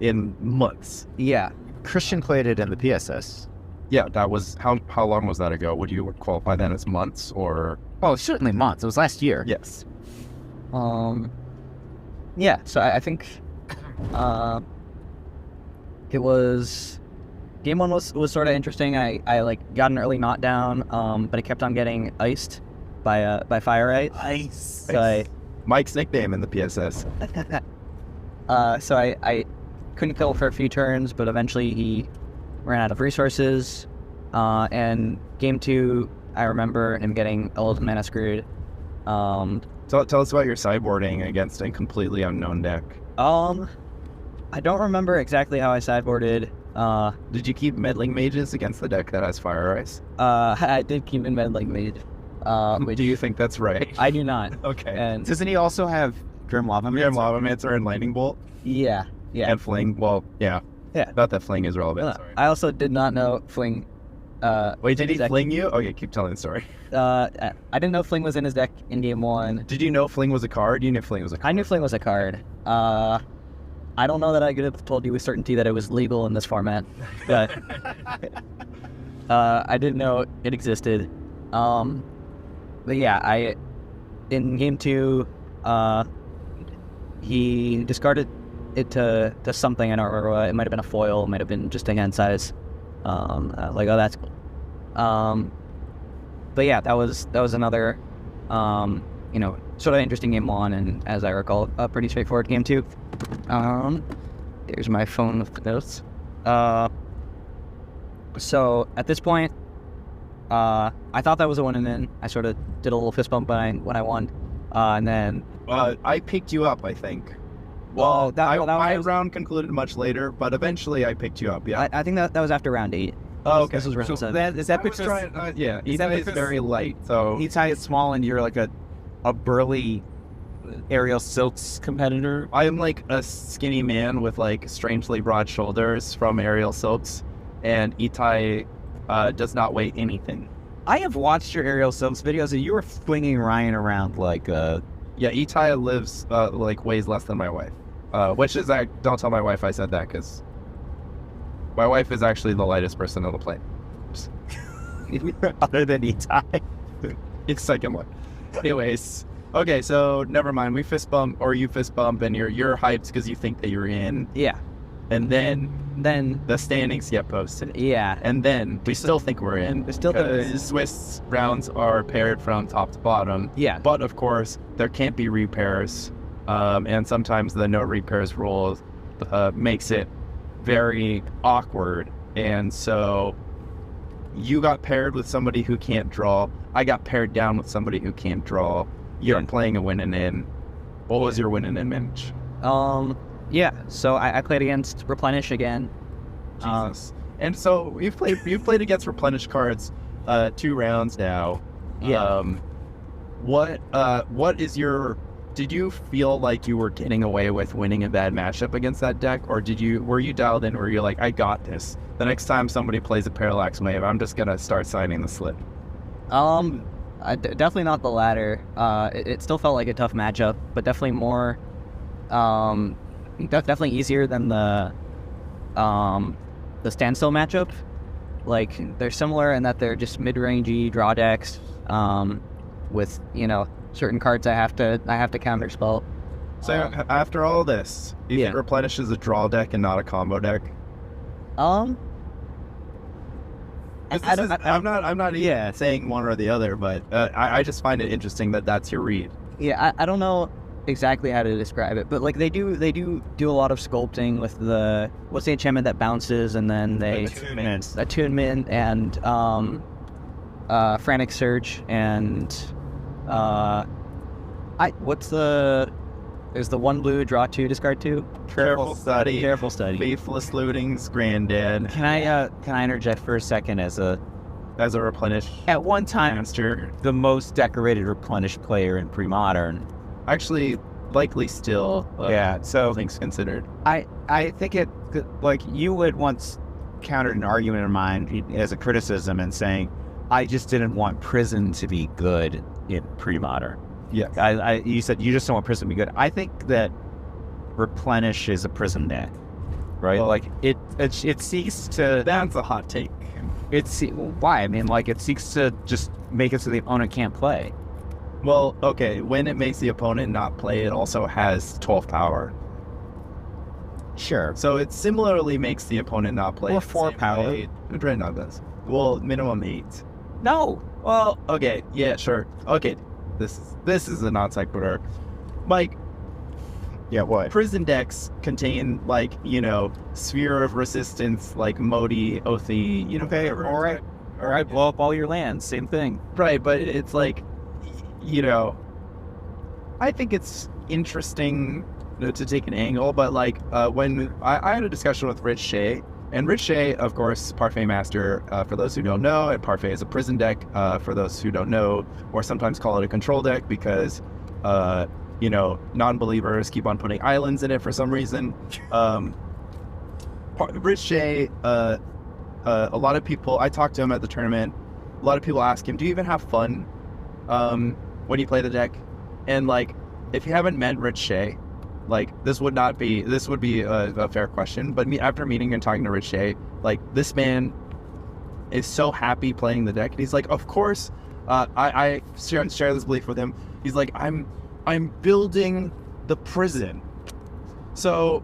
in months. Yeah. Christian played it in the PSS. Yeah, that was how long was that ago? Would you qualify that as months or? Oh, certainly months. It was last year. Yes. Yeah. So I think it was game 1 was sort of interesting. I like got an early knockdown, but it kept on getting iced by Fire Ice. Ice. So Mike's nickname in the PSS. so I couldn't kill for a few turns, but eventually he ran out of resources. And game 2, I remember him getting a little mana screwed. Tell us about your sideboarding against a completely unknown deck. I don't remember exactly how I sideboarded. Did you keep meddling mages against the deck that has Fire Ice? I did keep in meddling mage. Do you think that's right? I do not. Okay. And Doesn't he also have Grim Lava? Grim Lavamancer and Lightning Bolt yeah. and Fling. Well, yeah. Yeah. Not that Fling is relevant. Sorry. I also did not know Fling. Wait, did he fling you? Okay, keep telling the story. I didn't know Fling was in his deck in game 1. Did you know Fling was a card? You knew Fling was a card. I knew Fling was a card. I don't know that I could have told you with certainty that it was legal in this format, but I didn't know it existed. But yeah, in game 2, he discarded it to something. I don't remember. It might have been a foil. It might have been just a hand size. Like, oh, that's cool. But yeah, that was another, sort of interesting game 1, and as I recall, a pretty straightforward game 2. Here's my phone with the notes. So at this point, I thought that was a win, and then I sort of did a little fist bump when I won, and then I picked you up, I think. Well, my round concluded much later, but eventually I picked you up. Yeah, I think that was after round 8. Oh, okay. This was round 7. Is that because yeah, Is that Etai is because- very light, so Etai is small and you're like a burly aerial silks competitor? I am like a skinny man with like strangely broad shoulders from aerial silks, and Etai does not weigh anything. I have watched your aerial silks videos and you were flinging Ryan around like Yeah, Etai lives weighs less than my wife, which is don't tell my wife I said that because my wife is actually the lightest person on the planet. other than Etai. It's second one. Anyways, okay, so never mind. We fist bump, or you fist bump, and you're hyped because you think that you're in, Yeah. and then Then the standings get posted, yeah. and then we still think we're in. We still think- because Swiss rounds are paired from top to bottom. Yeah. But of course, there can't be repairs, and sometimes the no repairs rule makes it very awkward. And so you got paired with somebody who can't draw. I got paired down with somebody who can't draw. You're playing a win and in. What was your win and in match? Yeah. So I played against Replenish again. Jesus. And so you've played against Replenish cards 2 rounds now. Yeah. What is your did you feel like you were getting away with winning a bad matchup against that deck, or were you dialed in where you're like, I got this? The next time somebody plays a Parallax Wave, I'm just gonna start signing the slip. Definitely not the latter. It still felt like a tough matchup, but definitely more, definitely easier than the standstill matchup. Like, they're similar in that they're just mid-rangey draw decks, with, certain cards I have to counterspell. So after all this, do you think Replenish is a draw deck and not a combo deck? I'm not even saying one or the other, but I just find it interesting that that's your read. Yeah, I don't know exactly how to describe it, but like they do a lot of sculpting with what's the enchantment that bounces, and then attunement and frantic search, and there's the 1 blue, draw 2, discard 2. Careful study. Faithless Looting's granddad. Can I interject for a second as a Replenish? At one time, master, the most decorated Replenish player in Premodern. Actually, likely still. So things considered. I think it, like, you would once countered an argument of mine as a criticism and saying, I just didn't want Prison to be good in Premodern. Yeah. You said you just don't want Prison to be good. I think that Replenish is a Prison deck, right? Well, like it seeks to. That's a hot take. Why? I mean, like, it seeks to just make it so the opponent can't play. Well, okay. When it makes the opponent not play, it also has 12 power. Sure. So it similarly makes the opponent not play. Or 4 power. Dreadnought does. Well, minimum 8. No. Well, okay. Yeah, sure. Okay. This is a non sequitur. Mike. Yeah, what? Prison decks contain, like, Sphere of Resistance, like Modi, Othi, Okay, all right, blow up all your lands, same thing. Right, but it's like, I think it's interesting to take an angle, but like, when I had a discussion with Rich Shea, and Rich Shea, of course, Parfait Master, for those who don't know, and Parfait is a prison deck, for those who don't know, or sometimes call it a control deck because, non-believers keep on putting islands in it for some reason. Rich Shea, a lot of people, I talked to him at the tournament, a lot of people ask him, do you even have fun when you play the deck? And like, if you haven't met Rich Shea, like, this would be a fair question, but after meeting and talking to Rich Shea, like, this man is so happy playing the deck. And he's like, of course, I share this belief with him. He's like, I'm building the prison. So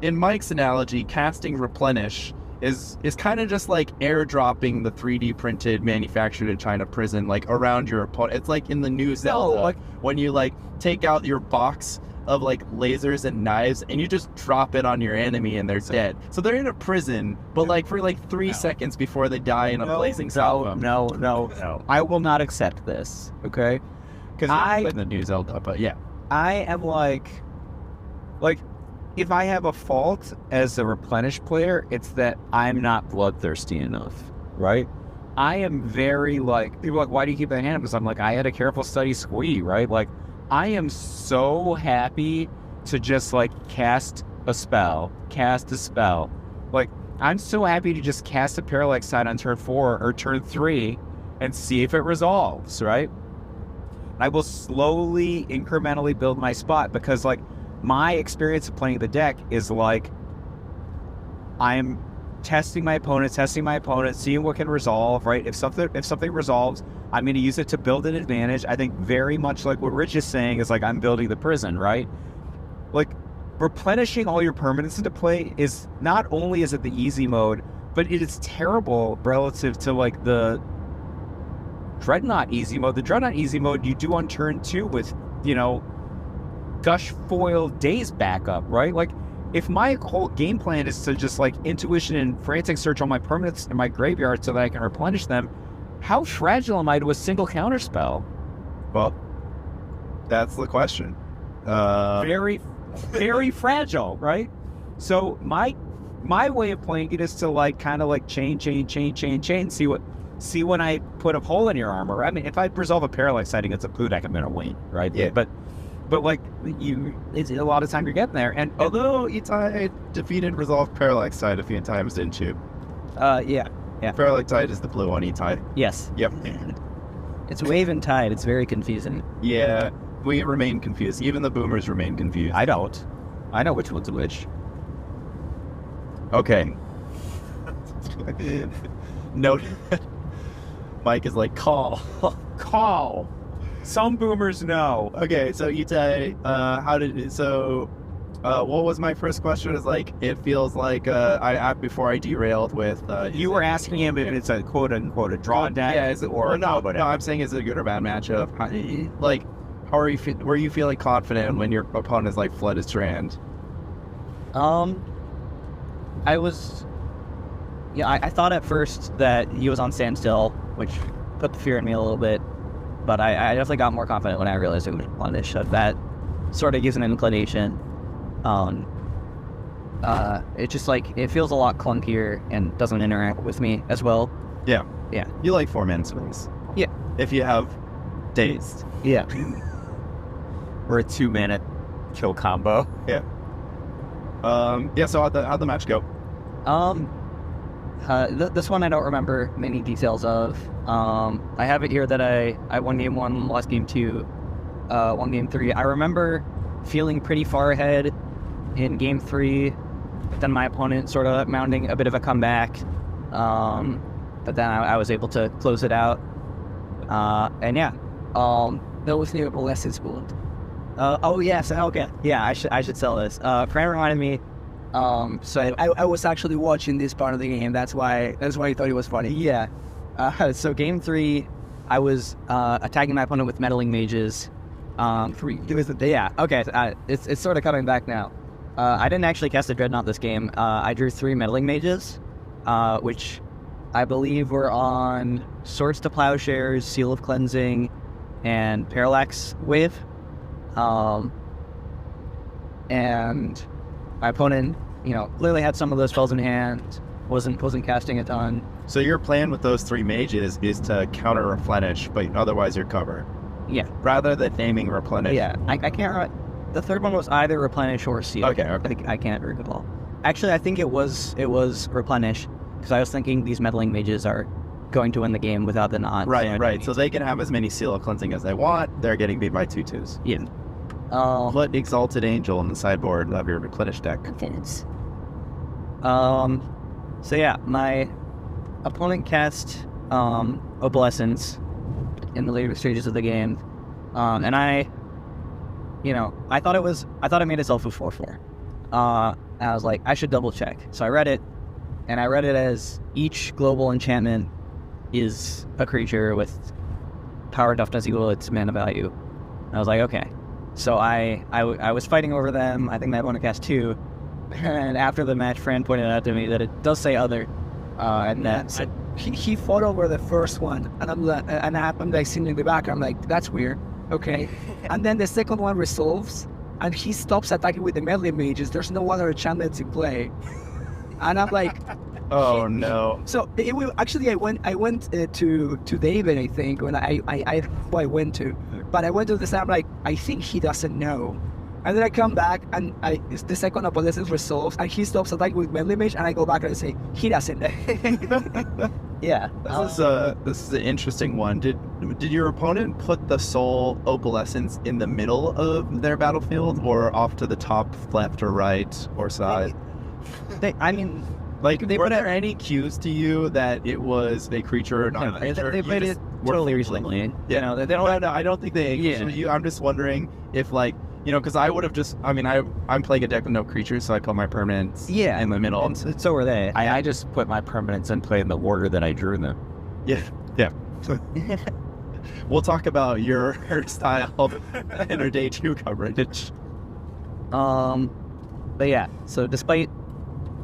in Mike's analogy, casting Replenish is kind of just like airdropping the 3D printed manufactured in China prison, like, around your opponent. It's like in the new Zelda, like when you like take out your box of like lasers and knives and you just drop it on your enemy and they're dead. So they're in a prison, but like for like 3 seconds before they die in a blazing salvo. No. I will not accept this, okay? Because I in the new Zelda, but yeah. I am like, if I have a fault as a Replenish player, it's that I'm not bloodthirsty enough, right? I am very like, people are like, why do you keep that hand? Because I'm like, I had a careful study squee, right? Like, I am so happy to just like cast a spell. Like, I'm so happy to just cast a Parallax Sight on turn 4 or turn 3 and see if it resolves, right? I will slowly, incrementally build my spot because, like, my experience of playing the deck is like, I'm testing my opponent, seeing what can resolve, right? If something resolves, I'm going to use it to build an advantage. I think very much like what Rich is saying is like, I'm building the prison, right? Like, replenishing all your permanents into play is not only is it the easy mode, but it is terrible relative to like the Dreadnought easy mode. The Dreadnought easy mode you do on turn 2 with, Gush Foil Days backup, right? Like, if my whole game plan is to just like intuition and frantic search on my permanents in my graveyard so that I can replenish them, how fragile am I to a single counterspell? Well, that's the question. Very, very fragile, right? So my way of playing it is to like kind of like chain, see when I put a hole in your armor. I mean, if I resolve a Parallax Sight against a blue deck, I'm gonna win, right? Yeah. But but like it's a lot of time you're getting there. And Although Etai defeated Resolve Parallax Tide a few times, didn't you? Yeah. Parallax Tide is the blue one, Etai. Yes. Yep. It's wave and tide. It's very confusing. Yeah, we remain confused. Even the boomers remain confused. I don't. I know which one's which. Okay. Note. Mike is like, call. Call. Some boomers know. Okay, so Etai, what was my first question? Is like, it feels like before I derailed with You were asking him if it's a quote unquote a draw deck. Yeah, is it, or no? I'm saying is it a good or bad matchup? Like, how are you? Were you feeling confident when your opponent's like fled his strand? I was. Yeah, I thought at first that he was on standstill, which put the fear in me a little bit. But I definitely got more confident when I realized it was punish. So that sort of gives an inclination. It's just like, it feels a lot clunkier and doesn't interact with me as well. Yeah. Yeah. You like 4-man swings. Yeah. If you have dazed. Yeah. Or a 2-minute kill combo. Yeah. So how'd the match go? This one I don't remember many details of. I have it here that I won game 1, lost game 2, won game 3. I remember feeling pretty far ahead in game 3, but then my opponent sort of mounting a bit of a comeback. But then I was able to close it out. And yeah. That was the opalescence bullet. Oh yes, okay. Yeah, I should sell this. Fran reminded me. So I was actually watching this part of the game. That's why I thought it was funny. Yeah. So game 3, I was attacking my opponent with meddling mages. Yeah. Okay. It's sort of coming back now. I didn't actually cast a dreadnought this game. I drew 3 meddling mages, which I believe were on Swords to Plowshares, Seal of Cleansing, and Parallax Wave. And my opponent, clearly had some of those spells in hand. Wasn't casting a ton. So your plan with those 3 mages is to counter replenish, but otherwise you're covered. Yeah. Rather than aiming replenish. Yeah. I can't remember. The third one was either replenish or seal. Okay. I can't recall. Actually, I think it was replenish, because I was thinking these meddling mages are going to win the game without the knot. Right. So they can have as many Seal of Cleansing as they want. They're getting beat by 2/2s. Yeah. Put Exalted Angel on the sideboard of your replenish deck. So yeah, my opponent cast Opalescence in the later stages of the game, and I thought it made itself a 4/4. And I was like, I should double check. So I read it, and I read it as each global enchantment is a creature with power toughness equal to its mana value. And I was like, okay. So I was fighting over them. I think I want to cast 2. And after the match, Fran pointed out to me that it does say other. And that he fought over the first one, and I'm like sitting in the back. I'm like, that's weird. Okay. And then the second one resolves, and he stops attacking with the melee mages. There's no other enchantments in play. And I'm like, oh no. So I went to David, I think, when I went to, but I went to this. I'm like, I think he doesn't know. And then I come back, and the second opponent resolves, and he stops attacking with melee mage, and I go back and I say, he doesn't know. Yeah. This is an interesting one. Did your opponent put the soul opalescence in the middle of their battlefield, or off to the top, left or right or side? Were there any cues to you that it was a creature or not? They played it totally recently. Yeah. They don't. No, I don't think they. Yeah. I'm just wondering if because I would have just. I'm playing a deck with no creatures, so I put my permanents. In the middle. And so were they. I just put my permanents in play in the order that I drew them. Yeah. We'll talk about your style in our day 2 coverage. But yeah. So despite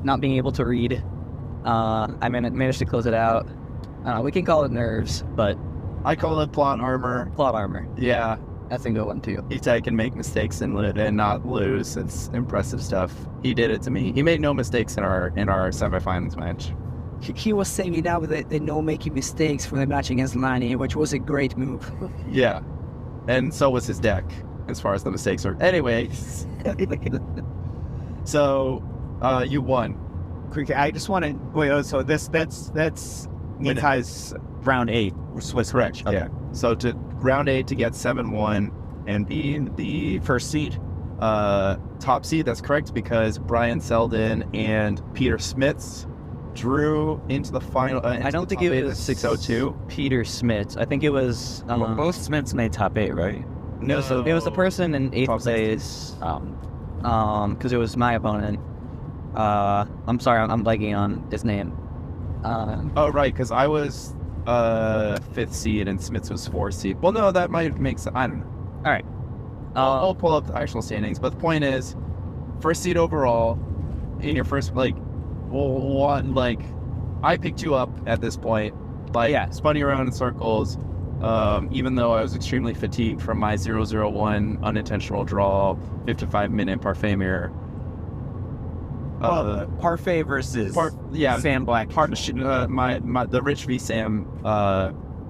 not being able to read, I managed to close it out. We can call it nerves, but I call it plot armor. Plot armor. Yeah. That's a good one too. Etai can make mistakes and not lose. It's impressive stuff. He did it to me. He made no mistakes in our semifinals match. He was saving out with the no making mistakes for the match against Lanny, which was a great move. Yeah. And so was his deck. as far as the mistakes are. Anyways, so you won. Quick, I just want to wait. So that's Etai's round 8 Swiss Correct. match. Yeah. So to round 8 to get 7-1 and be the First seed. top seed. That's correct, because Brian Selden and Peter Smits drew into the final. I don't think it was 602. Peter Smits. I think it was Both Smiths made top 8, right? No, so it was the person in 8th Top place. Because it was my opponent. I'm sorry, I'm blanking on his name. Oh, right, because I was 5th seed and Smits was 4th seed. Well, no, that might make sense. I don't know. All right. I'll pull up the actual standings, but the point is, 1st seed overall in your first, like, one, like, I picked you up at this point, like, Yeah. spun you around in circles, even though I was extremely fatigued from my 0-0-1 unintentional draw, 55-minute parfait mirror. Parfait versus Yeah, Sam Black. partnership, the Rich v. Sam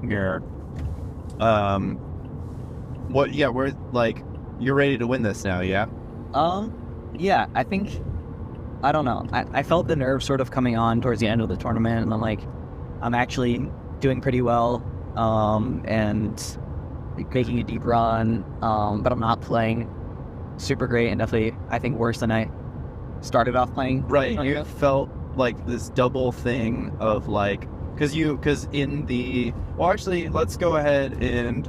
mirror. We're like, you're ready to win this now, yeah? Yeah, I think, I don't know. I felt the nerves sort of coming on towards the end of the tournament, and I'm like, I'm actually doing pretty well, and making a deep run, but I'm not playing super great, and definitely, I think, worse than I started off playing. Right, you felt like this double thing of like, because in the, well, actually, let's go ahead and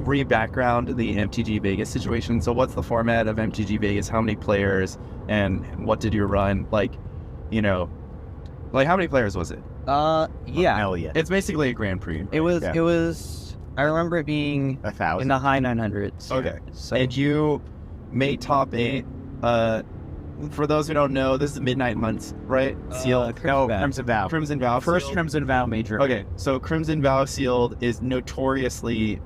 re-background the MTG Vegas situation. So what's the format of MTG Vegas? How many players, and what did you run? Like, you know, like, how many players was it? Yeah, Elliot. It's basically a Grand Prix. it was, Yeah. I remember it being 1,000. in the high 900s. Okay. So, And you made top 8. For those who don't know, this is Midnight Months, right? Sealed. No, Crimson Vow. Crimson Vow. First sealed. Crimson Vow major. Okay, so Crimson Vow Sealed is notoriously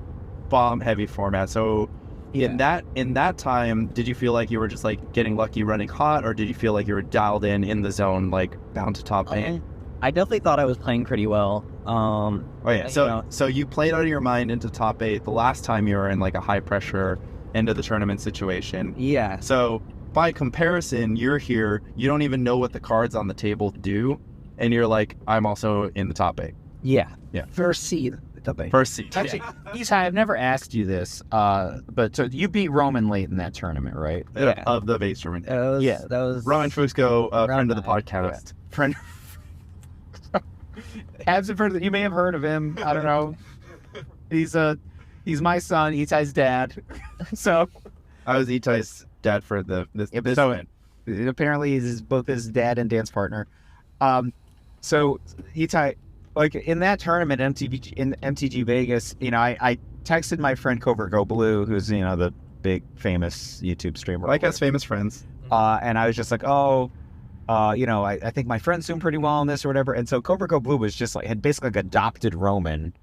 bomb-heavy format. So in that time, did you feel like you were just like getting lucky running hot, or did you feel like you were dialed in the zone, like bound to top 8? I definitely thought I was playing pretty well. Oh yeah. So you know. so you played out of your mind into top 8 the last time you were in like a high pressure end of the tournament situation. Yeah. So by comparison, you're here, you don't even know what the cards on the table do, and you're like, I'm also in the top 8. Yeah. First seed. First seed. Actually, Etai, I've never asked you this, but so you beat Roman late in that tournament, right? Yeah. Of the base tournament. That was Roman Fusco, friend Round of the 9, podcast. Friend. You may have heard of him. I don't know. He's my son, Etai's dad. So I was Etai's dad for this so event. apparently he's both his dad and dance partner. So Etai, like in that tournament, MTG Vegas, you know, I texted my friend Covert Go Blue, who's, you know, the big famous YouTube streamer. Like us famous friends. And I was just like, you know, I think my friend's doing pretty well on this or whatever. And so Covert Go Blue was just like, had basically like adopted Roman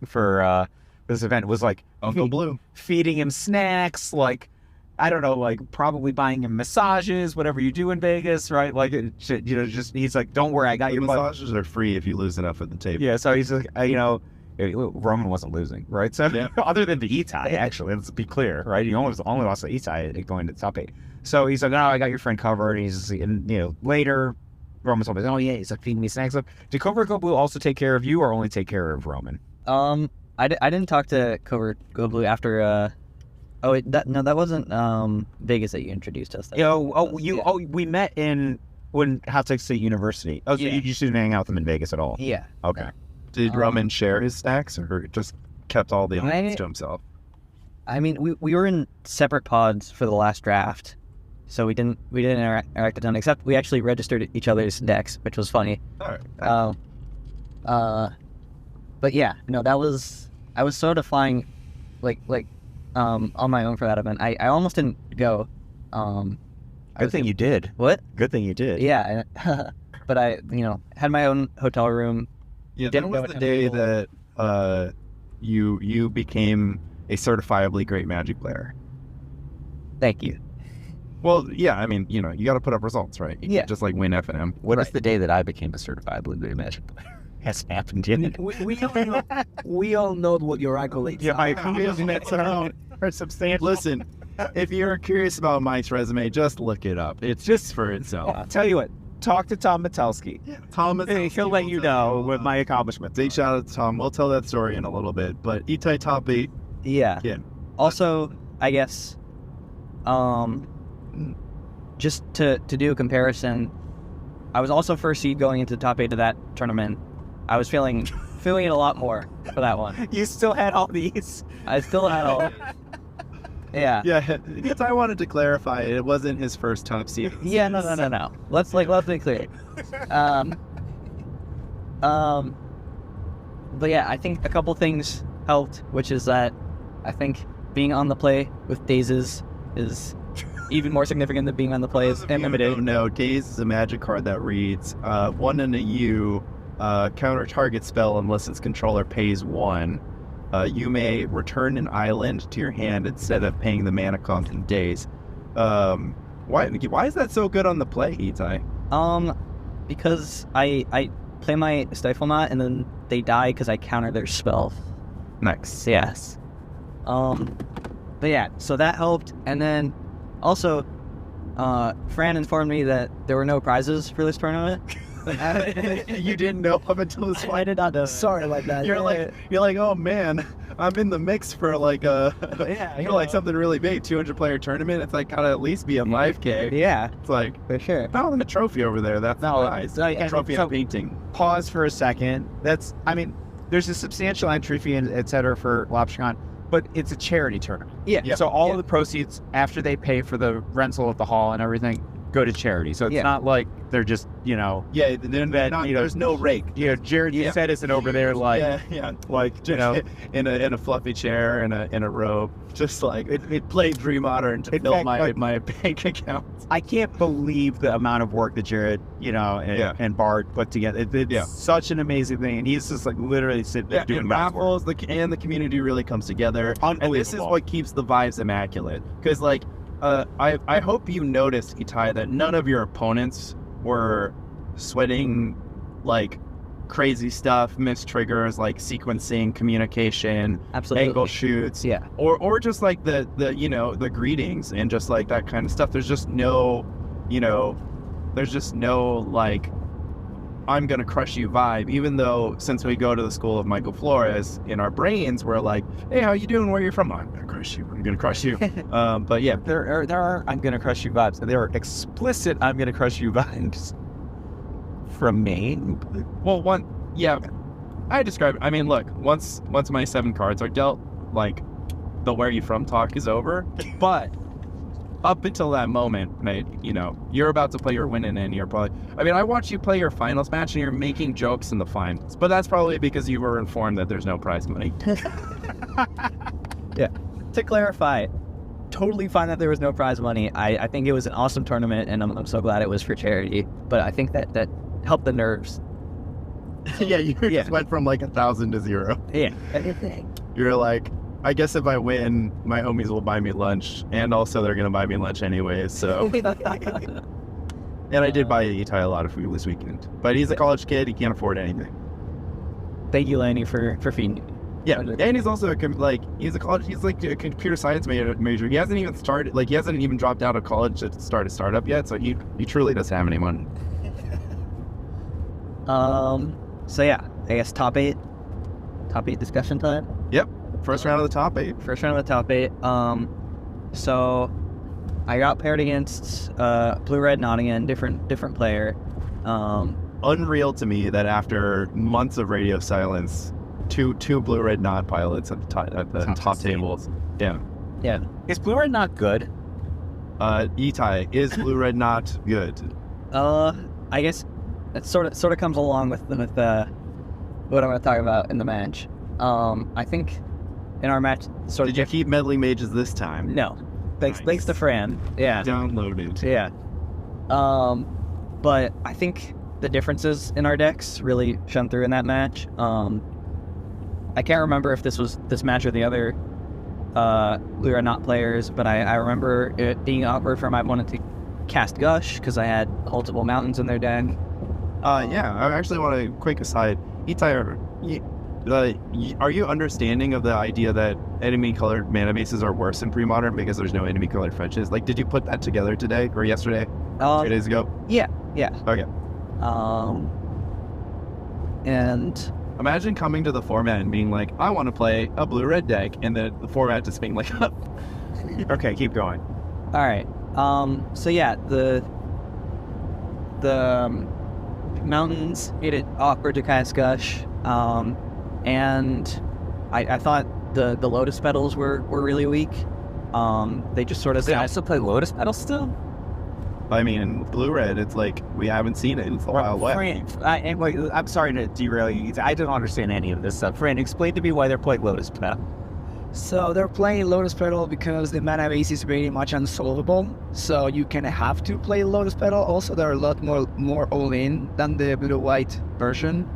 for this event. It was like Uncle Blue. feeding him snacks, like, I don't know, like probably buying him massages, whatever you do in Vegas, right? Like, you know, just, he's like, don't worry, I got The your massages are free if you lose enough at the table. Yeah, so he's like, you know, Roman wasn't losing, right? So Yeah. other than the Etai, actually, let's be clear, right? He only lost to Etai going to the top 8. So he's like, no, I got your friend covered. And he's, and, you know, later, Roman told me, oh yeah, he's like feeding me snacks. Did Covert Go Blue also take care of you, or only take care of Roman? I didn't talk to Covert Go Blue after that wasn't Vegas that you introduced us. We met when Hot Tech State University. Oh, so Yeah. you just didn't hang out with them in Vegas at all? Yeah. Okay. Did Roman share his snacks, or just kept all the items to himself? I mean, we were in separate pods for the last draft, so we didn't interact a ton, except we actually registered each other's decks, which was funny. All right. But yeah, no, I was sort of flying like on my own for that event. I almost didn't go. Good thing you did. What? Good thing you did. Yeah, but I, you know, had my own hotel room. Yeah, that Didn't was go the to day Temple. that you became a certifiably great Magic player. Thank you. Well, yeah, I mean, you know, you got to put up results, right? You Yeah. can't just like win F&M. What is the day that I became a certifiably good Magic player? Hasn't happened yet. We all know what your accolades are. are substantial. Listen, if you're curious about Mike's resume, just look it up. It's just for itself. I'll tell you what. Talk to Tom Matelski. Thomas, He'll let you know with my accomplishments. Big shout out to Tom. We'll tell that story in a little bit. But Etai top 8. Yeah. Yeah. Also, I guess, just to do a comparison, I was also first seed going into the top 8 of that tournament. I was feeling it a lot more for that one. You still had all these. I still had all. Yeah. Yeah. Because I wanted to clarify, it wasn't his first top seed. Yeah. No. Let's be clear. But yeah, I think a couple things helped, which is that I think being on the play with Dazes is even more significant than being on the play as Unlimited. No, Daze is a magic card that reads 1 and a U, counter target spell unless its controller pays 1. You may return an island to your hand instead of paying the mana cost in Daze. Why is that so good on the play, Etai? Because I play my Stifle Knot and then they die because I counter their spell. Nice. Yes. But yeah, so that helped. And then also, Fran informed me that there were no prizes for this tournament. You didn't know up until this I did not know. Sorry about that. You're like, oh man, I'm in the mix for like like something really big, 200 player tournament. It's like gotta at least be a 5K. Yeah, It's like for sure. not a trophy over there. That's nice. and Trophy so- and painting. Pause for a second. There's a substantial entry fee and et cetera for Lobstercon, but it's a charity tournament. Yeah. So all of the proceeds after they pay for the rental of the hall and everything go to charity. So it's not like they're just, Yeah, there's no rake. Jared, you said isn't over there like, like just in a fluffy chair and a robe, just like it played Premodern to fill my bank account. I can't believe the amount of work that Jared, and Bart put together. It's such an amazing thing, and he's just like literally sitting there doing raffles. The community really comes together, and this is what keeps the vibes immaculate. Because I hope you noticed, Etai, that none of your opponents were sweating like crazy stuff, missed triggers like sequencing, communication, Absolutely. angle shoots, Yeah. or just like the greetings and just like that kind of stuff. There's just no like I'm gonna crush you vibe, even though since we go to the school of Michael Flores, in our brains we're like, hey, how you doing, where you from? I'm gonna crush you. But yeah, there are I'm gonna crush you vibes, and there are explicit I'm gonna crush you vibes from me. well, I describe it. I mean, look, once my 7 cards are dealt, like the where you from talk is over, but up until that moment, mate, you're about to play your winning and you're probably, I watched you play your finals match and you're making jokes in the finals, but that's probably because you were informed that there's no prize money. Yeah. To clarify, totally fine that there was no prize money. I think it was an awesome tournament, and I'm so glad it was for charity. But I think that helped the nerves. Yeah, you just went from like 1,000 to 0. Yeah. You're like, I guess if I win, my homies will buy me lunch, and also they're gonna buy me lunch anyways. So, and I did buy Etai a lot of food this weekend, but he's a college kid; he can't afford anything. Thank you, Lanny, for feeding me. Yeah, and he's also he's like a computer science major. He hasn't even started, he hasn't even dropped out of college to start a startup yet. So he truly doesn't have any money. So yeah, I guess top eight discussion time. Yep. First round of the top 8. First round of the top 8. So I got paired against Blue Red Nottingham, different player. Unreal to me that after months of radio silence, two Blue Red Knot pilots at the top tables. Yeah. Yeah. Is Blue Red not good? Etai, is Blue Red Knot good? I guess it sort of comes along with what I'm going to talk about in the match. I think in our match, Did you keep meddling mages this time? No. Thanks to Fran. Yeah. Downloaded. Yeah. But I think the differences in our decks really shone through in that match. I can't remember if this match or the other Blue Red Knot players, but I remember it being awkward for my opponent to cast Gush because I had multiple mountains in their deck. Yeah, I actually want a quick aside. Etai, are you understanding of the idea that enemy-colored mana bases are worse in pre-modern because there's no enemy-colored fetches? Like, did you put that together today or yesterday? 2 days ago? Yeah. Okay. And Imagine coming to the format and being like, I want to play a blue-red deck, and then the format just being like, Okay, keep going. all right. So yeah, the mountains made it awkward to cast Gush. And I thought the Lotus Petals were really weak. They just sort of They also play Lotus Petals still? I mean, blue-red, it's like, we haven't seen it in a while. Fran, I'm sorry to derail you. I don't understand any of this stuff. Fran, explain to me why they're playing Lotus Petal. So they're playing Lotus Petal because the mana base is very much unsolvable. So you kind of have to play Lotus Petal. Also, they're a lot more all-in than the blue-white version.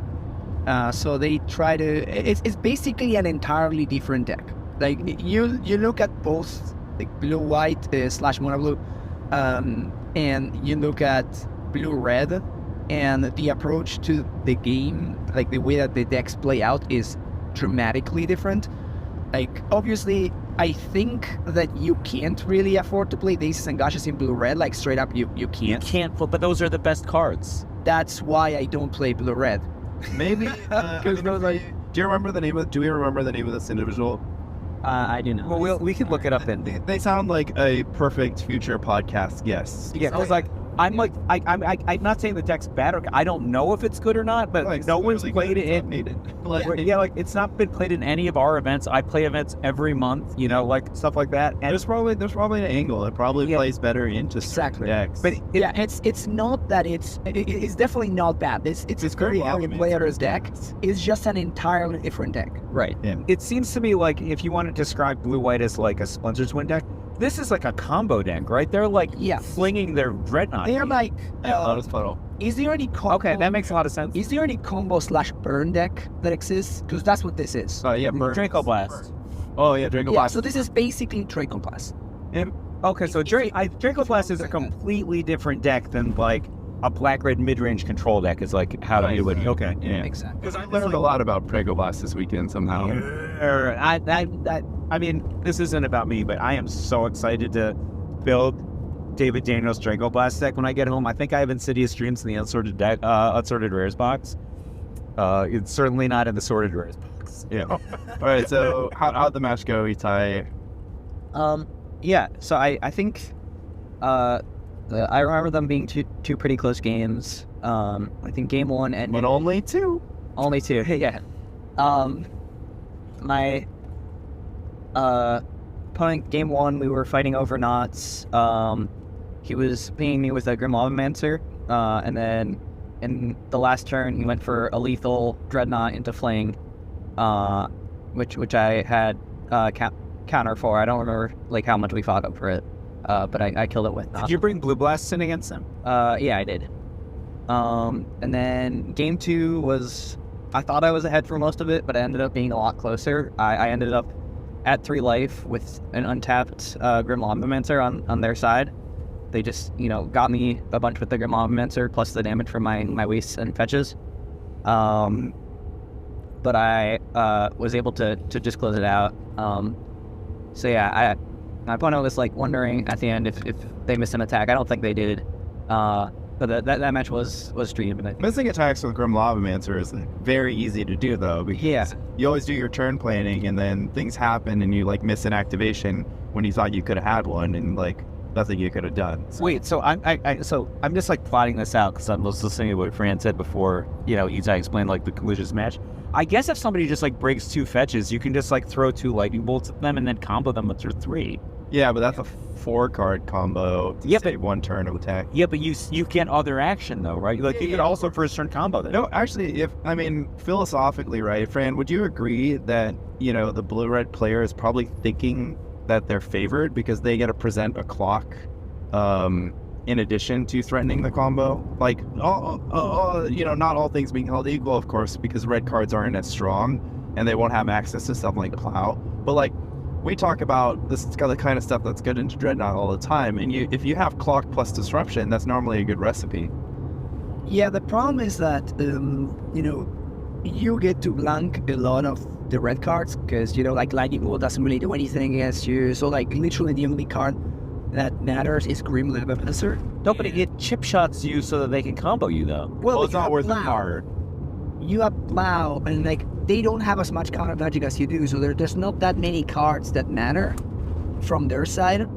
So they try to. It's basically an entirely different deck. Like you look at both like blue-white / mono blue, and you look at blue-red, and the approach to the game, like the way that the decks play out, is dramatically different. Like, obviously, I think that you can't really afford to play Daisies and Gushes in blue-red. Like, straight up, you can't. You can't, but those are the best cards. That's why I don't play blue-red. Maybe, do you remember the name of, do we remember the name of this individual? I do not. Well, we can look it up then. They sound like a perfect future podcast guest. Yeah, because I'm not saying the deck's bad, or I don't know if it's good or not, but Like, no one's really played good, it in. needed. It's not been played in any of our events. I play events every month, like stuff like that. And There's probably an angle. It probably plays better into Exactly. decks. but Yeah, it's not that it's definitely not bad. It's a very cool hard argument. player's deck. It's just an entirely different deck. Right. it seems to me like if you want to describe blue-white as like a Splinter Twin deck, this is like a combo deck, right? They're like flinging their dreadnought. They're like, Lotus Petal. is there any combo? Okay, that makes a lot of sense. Is there any combo / burn deck that exists? Because that's what this is. Draco Blast. Oh yeah, Draco Yeah, Blast. so this is basically Draco Blast. Okay, so Draco Blast is a completely different deck than like a black-red mid-range control deck. Is like how you would. Okay, yeah. Exactly. Because I learned a lot about Draco Blast this weekend somehow. I mean, this isn't about me, but I am so excited to build David Daniels' Draco Blast deck when I get home. I think I have Insidious Dreams in the Unsorted deck, Unsorted Rares box. It's certainly not in the Sorted Rares box. Yeah. All right. So how'd the match go, Etai? Yeah. So I think I remember them being two pretty close games. I think game one and But only two. only two. Yeah. My opponent, game one, we were fighting over knots. He was pinging me with a Grim Lavamancer, and then in the last turn he went for a lethal dreadnought into fling, which I had counter for. I don't remember like how much we fought over it, but I killed it with. Did you bring Blue Blasts in against them? Yeah, I did. And then game two was, I thought I was ahead for most of it, but it ended up being a lot closer. I ended up at 3 life with an untapped Grim Lavamancer on their side. They just, got me a bunch with the Grim Lavamancer plus the damage from my wastes and fetches. But I was able to just close it out. So yeah, my opponent was like wondering at the end if they missed an attack. I don't think they did. But that match was streamed. Missing attacks with Grim Lavamancer is very easy to do, though, because you always do your turn planning, and then things happen, and you like miss an activation when you thought you could have had one, and like nothing you could have done. So. Wait, so I'm just like plotting this out because I'm just listening to what Fran said before. Etai explained like the conclusion of this match. I guess if somebody just like breaks 2 fetches, you can just like throw 2 lightning bolts at them and then combo them with your 3. Yeah, but that's a 4-card combo. To save 1 turn of attack. Yeah, but you get other action though, right? Like you could also first turn combo them. No, actually, philosophically, right, Fran, would you agree that the blue-red player is probably thinking that they're favored because they get to present a clock, in addition to threatening the combo? Like, not all things being held equal, of course, because red cards aren't as strong and they won't have access to stuff like Plow. But like, we talk about this the kind of stuff that's good into Dreadnought all the time, and if you have clock plus disruption, that's normally a good recipe. Yeah, the problem is that you get to blank a lot of the red cards because, like lightning bolt doesn't really do anything against you. So like literally the only card that matters is Grim Levimancer. No, but it chip shots you so that they can combo you, though. Well, it's you not have worth the Plow. card. You have Plow, and like they don't have as much counter magic as you do, so there's not that many cards that matter from their side.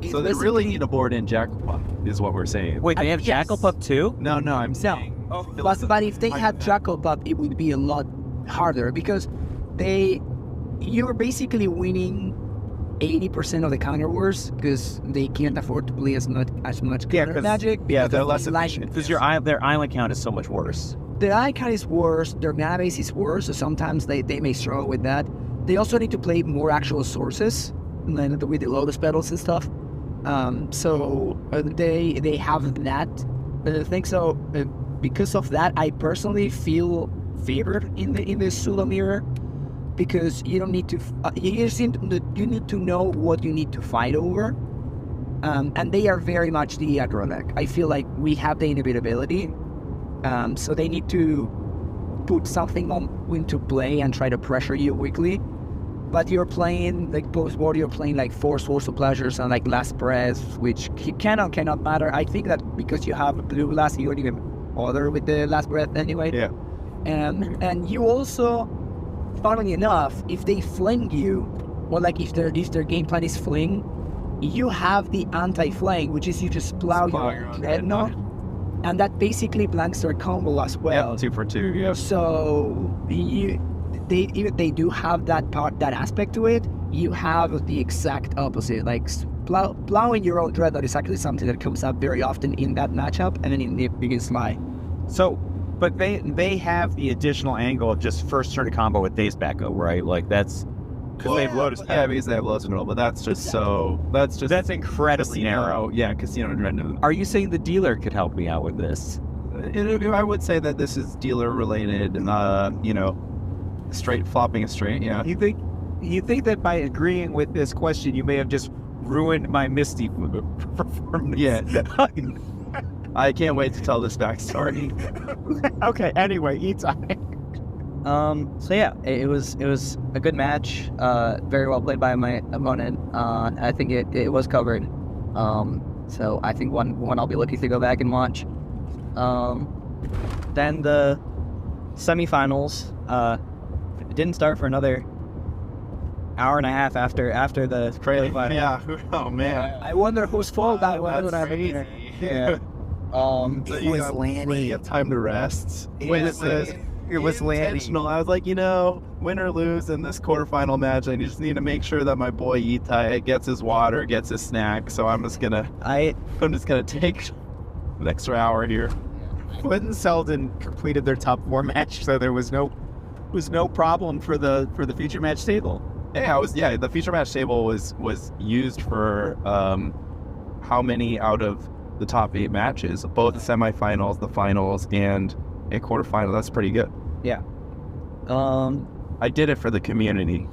It's So they really need to board in Jackal, is what we're saying. Wait, they have Yes. Jackal Pup too? No, I'm saying. But if they had Jackal Pup, it would be a lot harder because you're basically winning 80% of the counter wars because they can't afford to play as much counter 'cause- magic. Yeah, they're because less they like- efficient. Because their island count is so much worse. Their icon is worse, their mana base is worse, so sometimes they may struggle with that. They also need to play more actual sources than with the Lotus Petals and stuff. So they have that thing. So because of that, I personally feel favored in the Sula mirror because you don't need to. You need to know what you need to fight over. And they are very much the aggro deck. I feel like we have the inevitability. So they need to put something into play and try to pressure you weakly. But you're playing like post-board, you're playing like 4 Source of Pleasures and like Last Breath, which cannot matter. I think that because you have blue last, you don't even bother with the Last Breath anyway. Yeah. And you also, funnily enough, if they fling you, or like if their game plan is fling, you have the anti-fling, which is you just plow your dreadnought, and that basically blanks their combo as well. Yeah, 2 for 2. Yeah. So even they do have that aspect to it. You have the exact opposite. Like plowing your own dreadnought is actually something that comes up very often in that matchup, and then in the biggest lie. So, but they have the additional angle of just first turn combo with Days Back Up, right? Like that's because they have Lotus. Yeah, because they have Lotus Middle, but that's incredibly narrow. Yeah, Casino Dreadnought. Are you saying the dealer could help me out with this? I would say that this is dealer related, straight flopping a straight. Yeah. You think that by agreeing with this question, you may have just ruined my Misty performance? Yeah. I can't wait to tell this backstory. Okay. Anyway, Etai. So yeah, it was a good match. Very well played by my opponent. I think it was covered. So I think one I'll be looking to go back and watch. Then the semifinals didn't start for another hour and a half after the Crazy. final. Yeah. Oh man. I wonder whose fault that was. That's crazy. Yeah. You was got- Lanny. You have time to rest. It was Lanny. Intentional. I was like, win or lose in this quarterfinal match, I just need to make sure that my boy Etai gets his water, gets his snack. So I'm just gonna take an extra hour here. Quentin Selden completed their top 4 match, so there was no problem for the feature match table. Yeah, the feature match table was used for how many out of the top 8 matches, both the semifinals, the finals, and a quarterfinal. That's pretty good. Yeah. I did it for the community.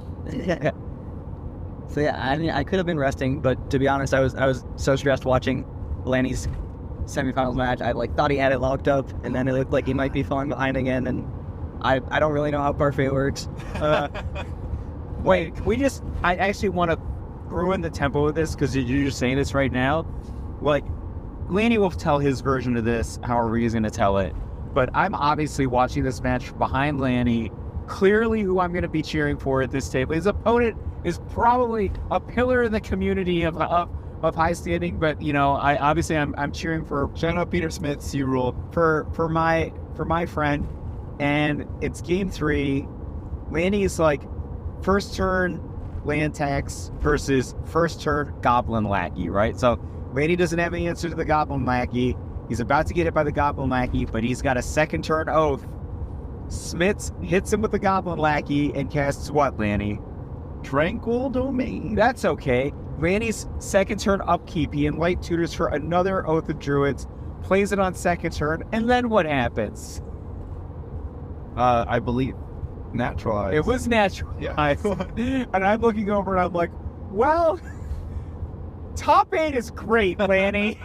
So yeah, I mean, I could have been resting, but to be honest, I was so stressed watching Lanny's semifinals match. I thought he had it locked up, and then it looked like he might be falling behind again. And I don't really know how parfait works. Wait, I actually want to ruin the tempo of this because you're just saying this right now. Like, Lanny will tell his version of this however he's going to tell it. But I'm obviously watching this match behind Lanny. Clearly who I'm going to be cheering for at this table. His opponent is probably a pillar in the community of high standing. But, I'm cheering for Shout out Peter Smith, you rule. for my friend. And it's game 3. Lanny's like first turn land tax versus first turn goblin lackey, right? So Lanny doesn't have any answer to the goblin lackey. He's about to get hit by the goblin lackey, but he's got a second turn oath. Smith hits him with the goblin lackey and casts what, Lanny? Tranquil Domain. That's okay. Lanny's second turn upkeep, he Enlight tutors for another Oath of Druids, plays it on second turn, and then what happens? I believe naturalized. It was natural. Yeah. And I'm looking over and I'm like, well, top 8 is great, Lanny.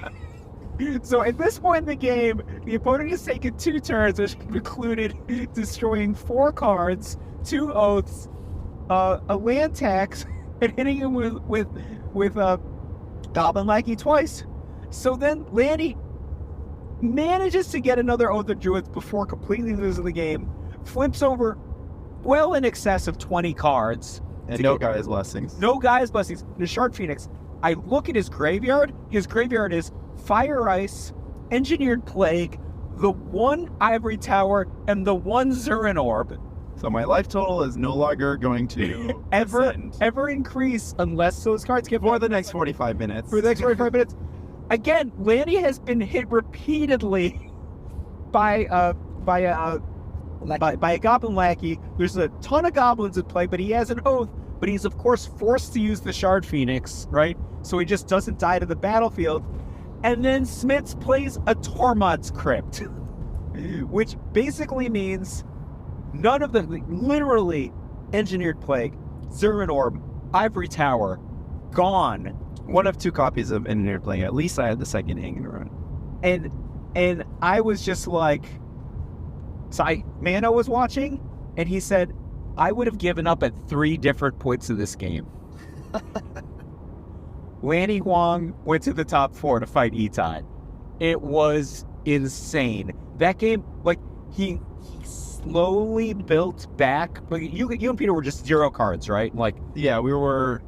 So at this point in the game, the opponent has taken 2 turns, which included destroying 4 cards, 2 oaths, a land tax, and hitting him with Goblin Lackey twice. So then Lanny manages to get another Oath of Druids before completely losing the game, flips over well in excess of 20 cards. And no Gaia's Blessings. No Gaia's Blessings. The Shard Phoenix. I look at his graveyard. His graveyard is Fire Ice, Engineered Plague, the 1 Ivory Tower, and the 1 Zurin Orb. So my life total is no longer going to ever increase unless those cards get for the next 45 minutes. For the next 45 minutes. Again, Lanny has been hit repeatedly by a Goblin Lackey. There's a ton of goblins at play, but he has an oath. But he's of course forced to use the Shard Phoenix, right? So he just doesn't die to the battlefield. And then Smits plays a Tormod's Crypt, which basically means none of them, literally, Engineered Plague, Zurin Orb, Ivory Tower, gone. One of 2 copies of Engineered Plague. At least I had the second hanging around. And I was just like, Mano was watching, and he said, I would have given up at 3 different points of this game. Lanny Huang went to the top 4 to fight Etai. It was insane. That game, like, he slowly built back. Like, you and Peter were just 0 cards, right? Like, yeah, we were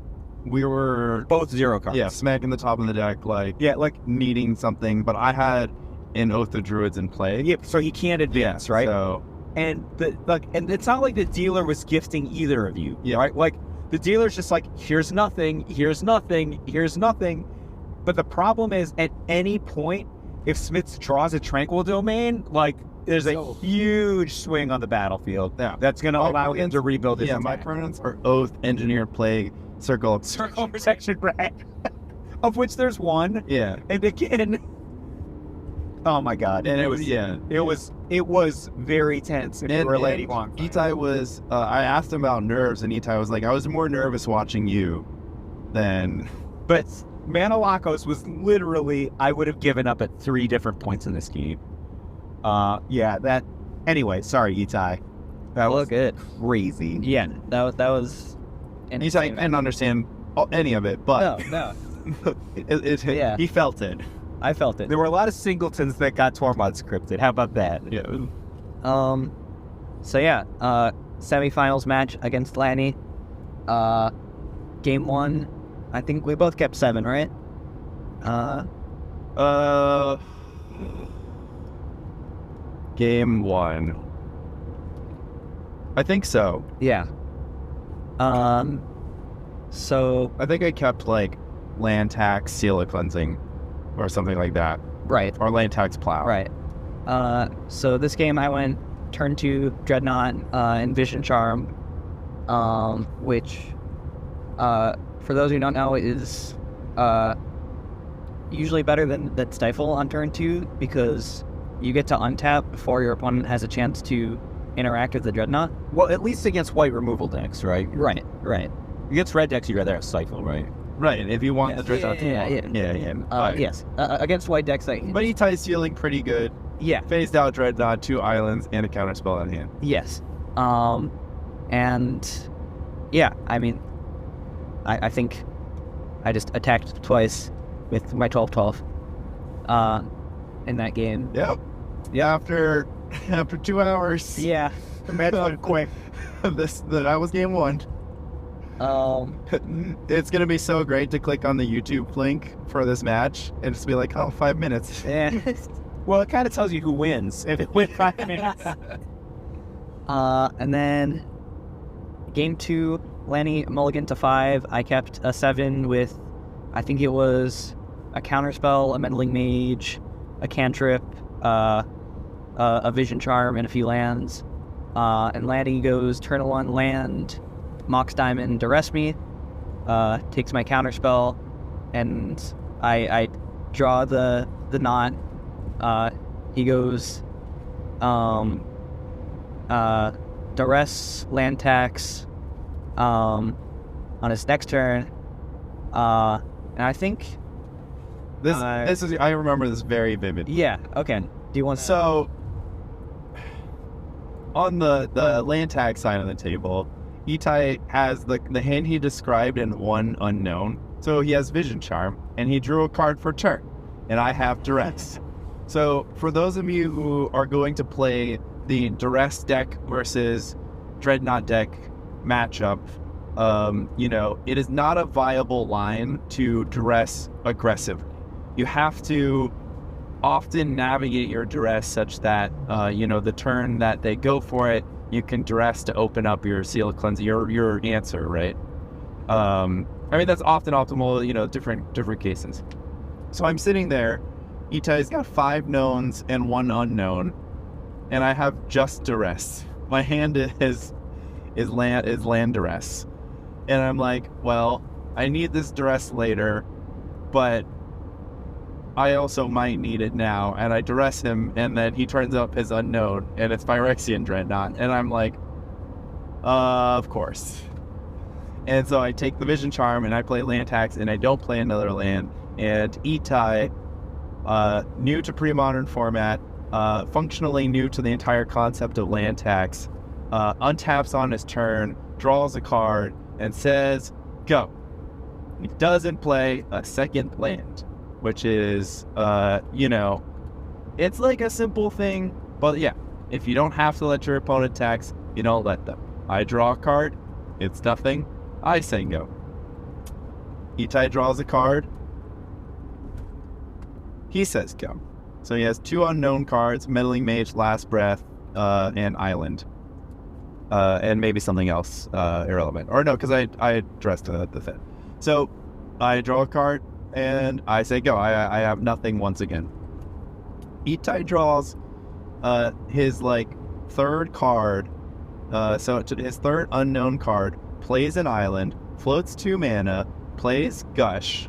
both 0 cards. Yeah, smacking the top of the deck, like needing something. But I had an Oath of Druids in play. Yeah, so he can't advance, right? So, and it's not like the dealer was gifting either of you. Yeah. Right? Like, the dealer's just like, here's nothing, here's nothing, here's nothing. But the problem is, at any point, if Smits draws a Tranquil Domain, like, there's a huge swing on the battlefield. Yeah. That's going to allow him to rebuild his attack. My permanents are Oath, Engineered Plague, Circle of Protection, right? Of which there's 1. Yeah. And again, oh my God. And it was very tense. And Etai was, I asked him about nerves, and Etai was like, I was more nervous watching you than... But Manalakos was literally, I would have given up at 3 different points in this game. Anyway, sorry, Etai. That was good. Crazy. Yeah, that was... Etai, I didn't understand any of it, but... No. Yeah. He felt it. I felt it. There were a lot of singletons that got Tormod scripted. How about that? Yeah. So yeah, semifinals match against Lanny. Game 1, I think we both kept 7, right? Game 1. I think so. Yeah. So I think I kept like land tax, seal of cleansing, or something like that. Right. Or land tax plow. Right. So this game I went turn 2 dreadnought and vision charm, which for those who don't know is usually better than stifle on turn 2, because you get to untap before your opponent has a chance to interact with the dreadnought. Well, at least against white removal decks, right? Right. Against red decks, you'd rather have Stifle, right? Right, if you want the dreadnought to Yes. Against white decks, but Etai's feeling pretty good. Yeah. Phased out dreadnought, 2 islands, and a counterspell on hand. Yes. And yeah, I mean, I think I just attacked twice with my 12/12 in that game. Yep. Yeah, after 2 hours. Yeah. The match went quick. That was game 1. It's gonna be so great to click on the YouTube link for this match and just be like, 5 minutes. Yeah. Well, it kind of tells you who wins if it went 5 minutes. And then game 2, Lanny mulligan to 5. I kept a 7 with, I think it was a counterspell, a meddling mage, a cantrip, a vision charm, and a few lands. And Lanny goes turn 1 land, Mox Diamond to rest me, takes my counterspell, and I draw the knot. He goes duress, land tax on his next turn, and I think This is I remember this very vividly. Yeah. Okay. Do you want? So on the land tag side of the table, Etai has the hand he described in one unknown. So he has Vision Charm, and he drew a card for turn, and I have Duress. So for those of you who are going to play the Duress deck versus Dreadnought deck matchup, it is not a viable line to Duress aggressively. You have to often navigate your Duress such that, the turn that they go for it, you can Duress to open up your Seal of Cleansing, your answer, right? That's often optimal, different cases. So I'm sitting there, Etai's got 5 knowns and 1 unknown, and I have just Duress. My hand is land Duress. And I'm like, well, I need this Duress later, but I also might need it now. And I Duress him, and then he turns up his unknown, and it's Phyrexian Dreadnought. And I'm like, of course. And so I take the Vision Charm, and I play land tax, and I don't play another land. And Etai, new to pre-modern format, functionally new to the entire concept of land tax, untaps on his turn, draws a card, and says, go. He doesn't play a second land, which is, it's like a simple thing, but yeah, if you don't have to let your opponent tax, you don't let them. I draw a card, it's nothing, I say go. Etai draws a card, he says go. So he has 2 unknown cards, Meddling Mage, Last Breath, and Island. And maybe something else irrelevant. Or no, because I addressed the thing. So I draw a card, and I say go. I have nothing once again. Etai draws his, third card. So his third unknown card, plays an island, floats 2 mana, plays Gush.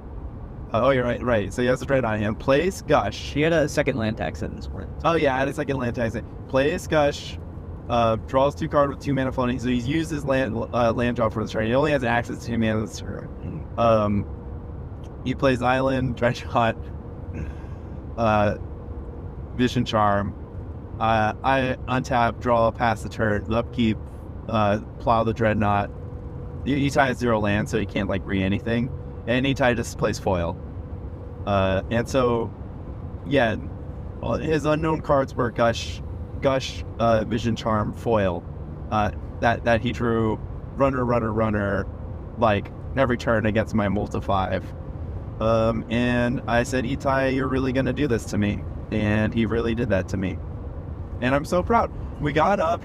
Oh, you're right. So he has a dread on him. Plays Gush. He had a second land tax in this one. Oh, yeah, I had a second land tax. Plays Gush. Draws 2 cards with 2 mana floating, so he's used his land drop for this turn. He only has access to 2 mana this turn. He plays Island, Dreadnought, Vision Charm. I untap, draw, pass the turn, upkeep, plow the Dreadnought. Etai has 0 land, so he can't re anything. And Etai just plays foil. And so, yeah, his unknown cards were Gush, Vision Charm, foil, that he drew runner, every turn against my multi-5. And I said, Etai, you're really gonna do this to me. And he really did that to me. And I'm so proud. We got up,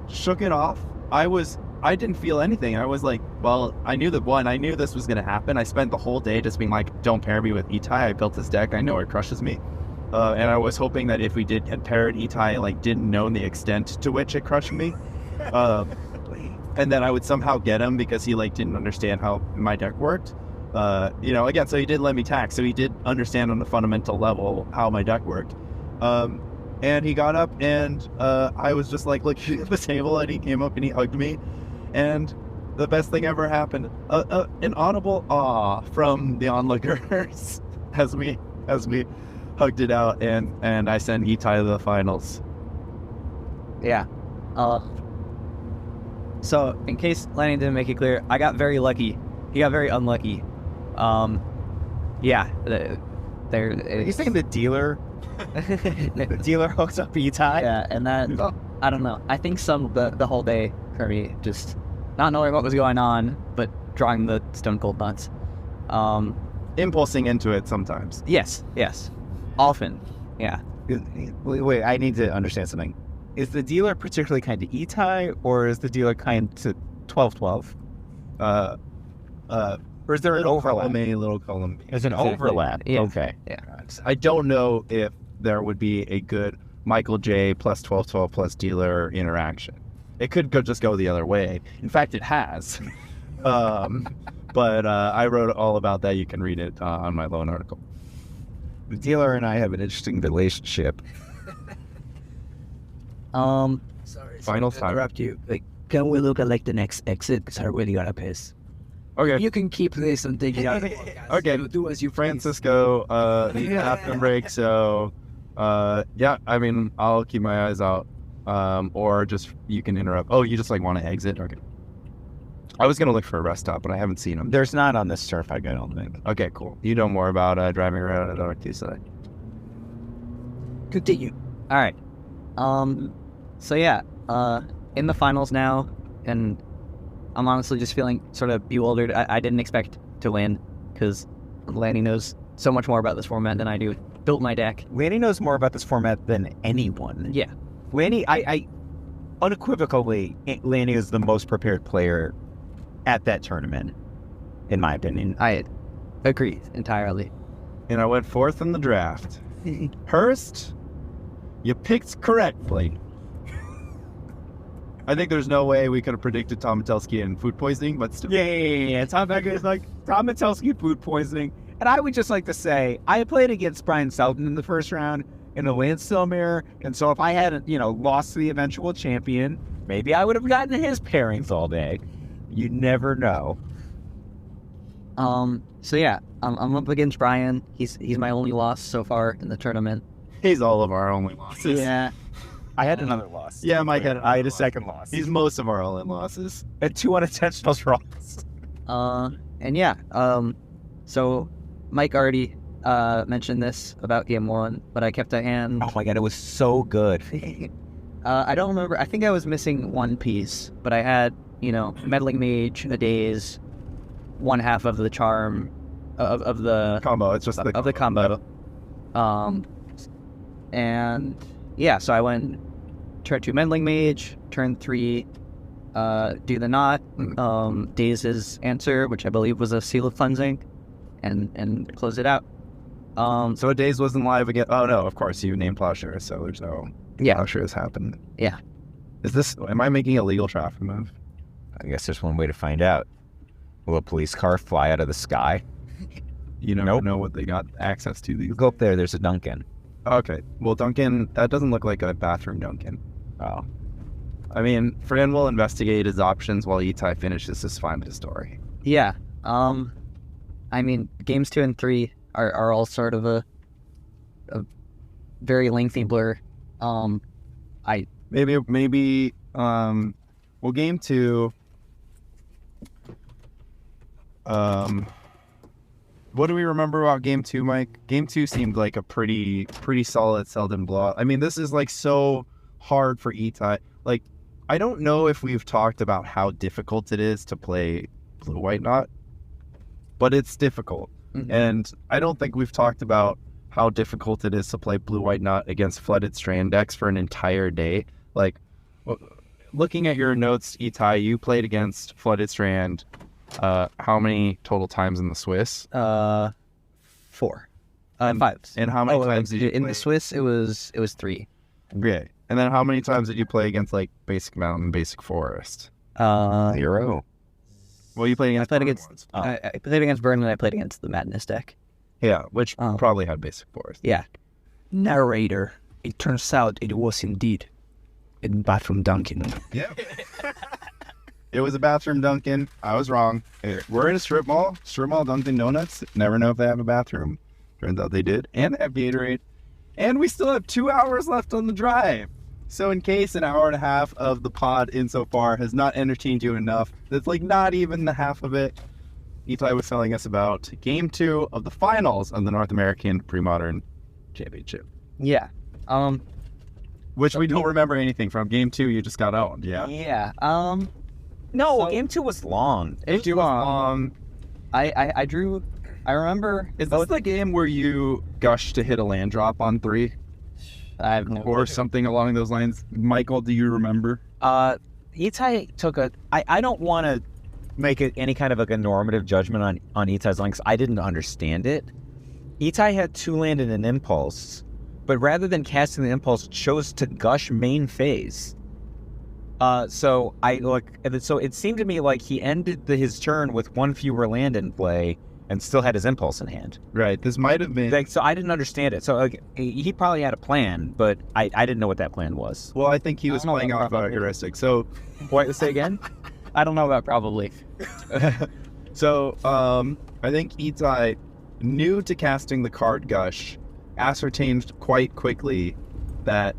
shook it off. I didn't feel anything. I was like, well, I knew this was gonna happen. I spent the whole day just being like, don't pair me with Etai. I built this deck, I know it crushes me. And I was hoping that if we did get paired, Etai didn't know the extent to which it crushed me, and then I would somehow get him because he didn't understand how my deck worked. Again, so he did let me tax, so he did understand on the fundamental level how my deck worked. And he got up, and I was just looking at the table, and he came up and he hugged me, and the best thing ever happened. An audible awe from the onlookers as we hugged it out, and I sent Etai to the finals. Yeah. So, in case Lanny didn't make it clear, I got very lucky. He got very unlucky. Yeah. You saying the dealer? The dealer hooks up Etai? Yeah, and that, I don't know. I think the whole day for me, just not knowing what was going on, but drawing the stone cold nuts. Impulsing into it sometimes. Yes. Often, yeah. Wait, I need to understand something. Is the dealer particularly kind to Etai, or is the dealer kind to 12-12? Or is there an overlap? Little column B. There's an overlap. Yeah. Okay. Yeah. I don't know if there would be a good Michael J plus 12-12 plus dealer interaction. It could just go the other way. In fact, it has. But I wrote all about that. You can read it on my Lone article. The dealer and I have an interesting relationship. Sorry. Final to time. interrupt you. Can we look at the next exit? Because I really gotta piss. Okay. You can keep this and take it out of the podcast. Okay. You do as you please. Francisco, after break, so yeah, I mean, I'll keep my eyes out. Or just you can interrupt. Oh, you just like want to exit? Okay. I was gonna look for a rest stop, but I haven't seen them. There's not on this turf, I don't think. Okay, cool. You know more about driving around at the Northeast side. Continue. All right. So yeah, in the finals now, and I'm honestly just feeling sort of bewildered. I didn't expect to win because Lanny knows so much more about this format than I do. Built my deck. Lanny knows more about this format than anyone. Yeah. Lanny, I unequivocally, Lanny is the most prepared player at that tournament, in my opinion. I agree entirely. And I went fourth in the draft. Hurst, you picked correctly. I think there's no way we could have predicted Tom Matelski and food poisoning, but still. Yeah. Tom Matelski food poisoning. And I would just like to say, I played against Brian Selden in the first round in a Landstill mirror, and so if I hadn't, lost to the eventual champion, maybe I would have gotten his pairings all day. You never know. So yeah, I'm up against Brian. He's my only loss so far in the tournament. He's all of our only losses. Yeah. I had another loss. Yeah, Mike had I had a second loss. He's most of our only losses. At 2 unintentional draws. And yeah, so Mike already mentioned this about game 1, but I kept a hand. Oh my god, it was so good. I don't remember. I think I was missing one piece, but I had, meddling mage, a daze, one half of the charm of the Combo, it's just of the combo. And yeah, so I went turn 2 meddling mage, turn 3 do the knot, Daze's answer, which I believe was a seal of cleansing, and close it out. So Daze wasn't live again. Oh no, of course you named Plowshare, so there's no Plowshare has happened. Yeah. Am I making a legal traffic move? I guess there's one way to find out. Will a police car fly out of the sky? You never know what they got access to. These. Go up there's a Dunkin'. Okay. Well, Dunkin', that doesn't look like a bathroom Dunkin'. Oh. I mean, Fran will investigate his options while Etai finishes his final story. Yeah. I mean, games 2 and 3 are all sort of a very lengthy blur. Maybe well, game 2, what do we remember about game 2, Mike? Game 2 seemed like a pretty solid Selden blowout. I mean, this is like so hard for Etai. Like, I don't know if we've talked about how difficult it is to play Blue White Knot, but it's difficult. Mm-hmm. And I don't think we've talked about how difficult it is to play Blue White Knot against Flooded Strand decks for an entire day. Like, looking at your notes, Etai, you played against Flooded Strand how many total times in the Swiss? 4. 5. And how many times did you in play? the Swiss? It was 3. Yeah. And then how many times did you play against like Basic Mountain, Basic Forest? 0. Well, you played against. I played against Burn, and I played against the Madness deck. Yeah, which probably had Basic Forest. Yeah. Narrator. It turns out it was indeed a bathroom Dunkin'. Yeah. It was a bathroom Dunkin'. I was wrong. We're in a strip mall. Strip mall Dunkin' Donuts. Never know if they have a bathroom. Turns out they did. And they have Gatorade. And we still have 2 hours left on the drive. So in case an hour and a half of the pod insofar has not entertained you enough, that's like not even the half of it, Etai was telling us about game 2 of the finals of the North American Premodern Championship. Yeah. Which we don't remember anything from. Game 2, you just got owned, yeah? Yeah. No, So- game 2 was long. Game 2 was long. I drew. I remember. Is this the game where you gush to hit a land drop on 3? I have no Or something along those lines? Michael, do you remember? Etai took I don't want to make it any kind of like a normative judgment on Etai's line because I didn't understand it. Etai had 2 land and an impulse, but rather than casting the impulse, chose to gush main phase. So it seemed to me like he ended his turn with 1 fewer land in play and still had his impulse in hand. Right, this might have been... So I didn't understand it. So he probably had a plan, but I didn't know what that plan was. Well, I think he was playing off a heuristic. So, What, say again? I don't know about probably. So, I think Etai, new to casting the card Gush, ascertained quite quickly that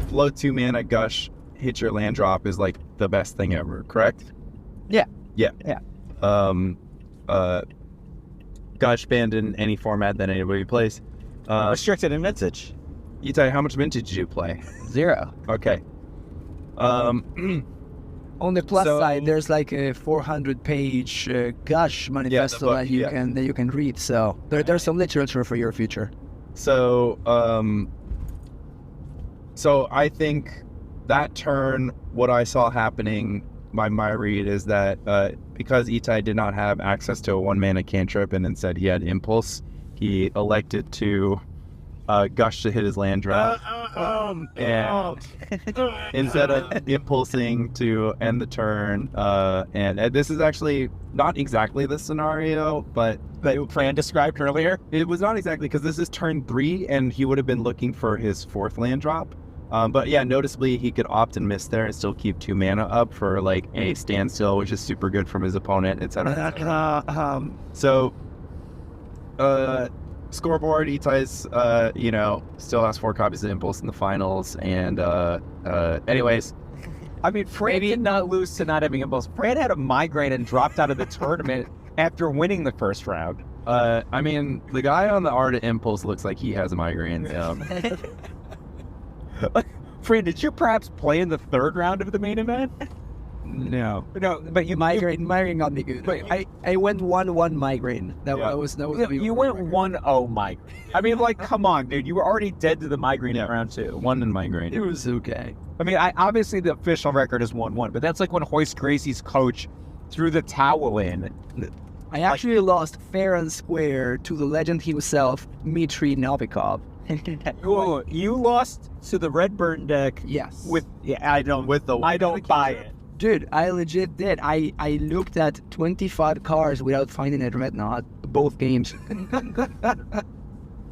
float 2 mana Gush hit your land drop is like the best thing ever, correct? Yeah. Yeah. Yeah. Gush banned in any format that anybody plays. Restricted in Vintage. Etai, how much Vintage did you play? 0. Okay. On the plus So- side, there's like a 400-page Gush manifesto book, that you yeah. can read. So there's some literature for your future. So, so I think that turn, what I saw happening by my read is that because Etai did not have access to a 1-mana cantrip and instead he had Impulse, he elected to Gush to hit his land drop. And instead of impulsing to end the turn, and this is actually not exactly the scenario, but Fran described earlier. it was not exactly, because this is turn 3 and he would have been looking for his 4th land drop. But yeah, noticeably he could opt and miss there and still keep 2 mana up for like a standstill, which is super good from his opponent, etc. So, scoreboard, Etai's, still has 4 copies of Impulse in the finals. And anyways, I mean, Fran did not lose to not having Impulse. Fran had a migraine and dropped out of the tournament after winning the first round. I mean, the guy on the art of Impulse looks like he has a migraine. Fran, did you perhaps play in the 3rd round of the main event? No. No, but you Migraine got me good. But I went 1-1 migraine. That Yeah. was you went 1-0 migraine. I mean, like, come on, dude. You were already dead to the migraine in round 2. London migraine. It was okay. I mean, obviously the official record is 1-1, but that's like when Hoist Gracie's coach threw the towel in. I actually lost fair and square to the legend himself, Dmitry Novikov. You lost to the Redburn deck. Yes. I don't buy it. Dude, I legit did. I looked at 25 cars without finding a dreadnought both games.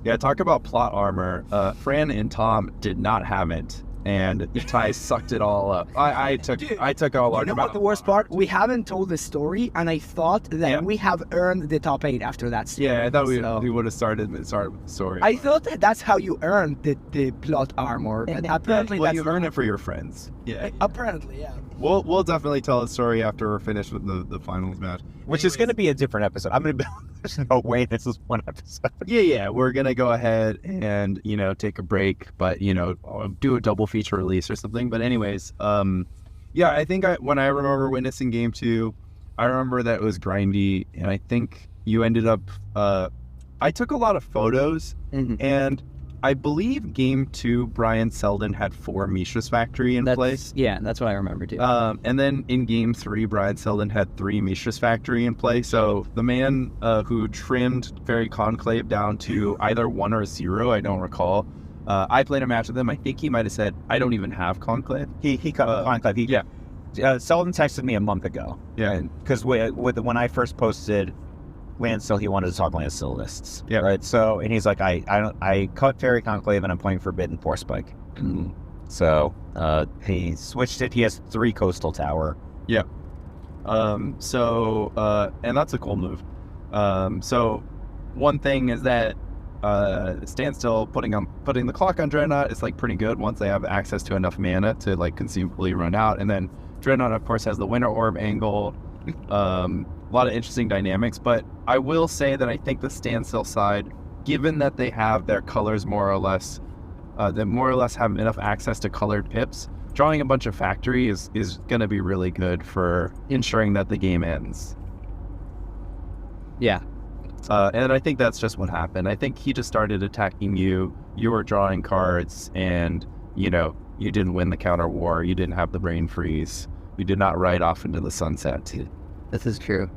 Yeah, talk about plot armor. Fran and Tom did not have it, and Etai sucked it all up. I took all our. You know what the worst part? We haven't told the story, and I thought that we have earned the top 8 after that. Yeah, I thought So- we would have started with the story. I thought that that's how you earned the plot armor, but apparently well, that's you earn it for your friends. Yeah, apparently, yeah. we'll definitely tell the story after we're finished with the finals match. Which is going to be a different episode. I'm going to be. There's no way this is one episode. Yeah, we're gonna go ahead and take a break, but do a double feature release or something. But anyways, yeah, I think when I remember witnessing game 2, I remember that it was grindy, and I think you ended up. I took a lot of photos, and I believe game 2, Brian Selden had 4 Mishra's Factory in place. Yeah, that's what I remember too. And then in game 3, Brian Selden had 3 Mishra's Factory in play. So the man who trimmed Fairy Conclave down to either 1 or 0, I don't recall. I played a match with him. I think he might have said, "I don't even have Conclave." He cut Conclave. Selden texted me a month ago. Yeah. Because when I first posted Landstill, he wanted to talk Landstill lists. Yeah. Right. So, and he's like, I cut Fairy Conclave and I'm playing Forbidden Force Spike. So he switched it. He has 3 Coastal Tower. Yeah. And that's a cool move. So one thing is that Standstill putting the clock on Dreadnought is like pretty good once they have access to enough mana to like conceivably run out. And then Dreadnought of course has the Winter Orb angle. A lot of interesting dynamics, but I will say that I think the Standstill side, given that they have their colors more or less have enough access to colored pips, drawing a bunch of factory is going to be really good for ensuring that the game ends. Yeah. And I think that's just what happened. I think he just started attacking you. You were drawing cards, and you didn't win the counter war. You didn't have the brain freeze. You did not ride off into the sunset. This is true.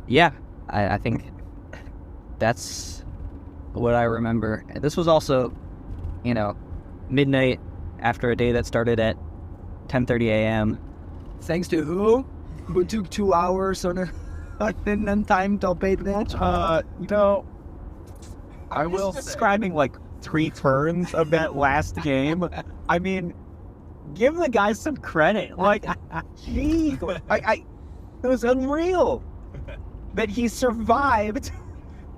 Yeah, I think that's what I remember. This was also, midnight after a day that started at 10:30 a.m. Thanks to who took 2 hours on a time top 8 match. I will say, Describing like 3 turns of that last game. I mean, give the guy some credit. Like, geez, it was unreal. that he survived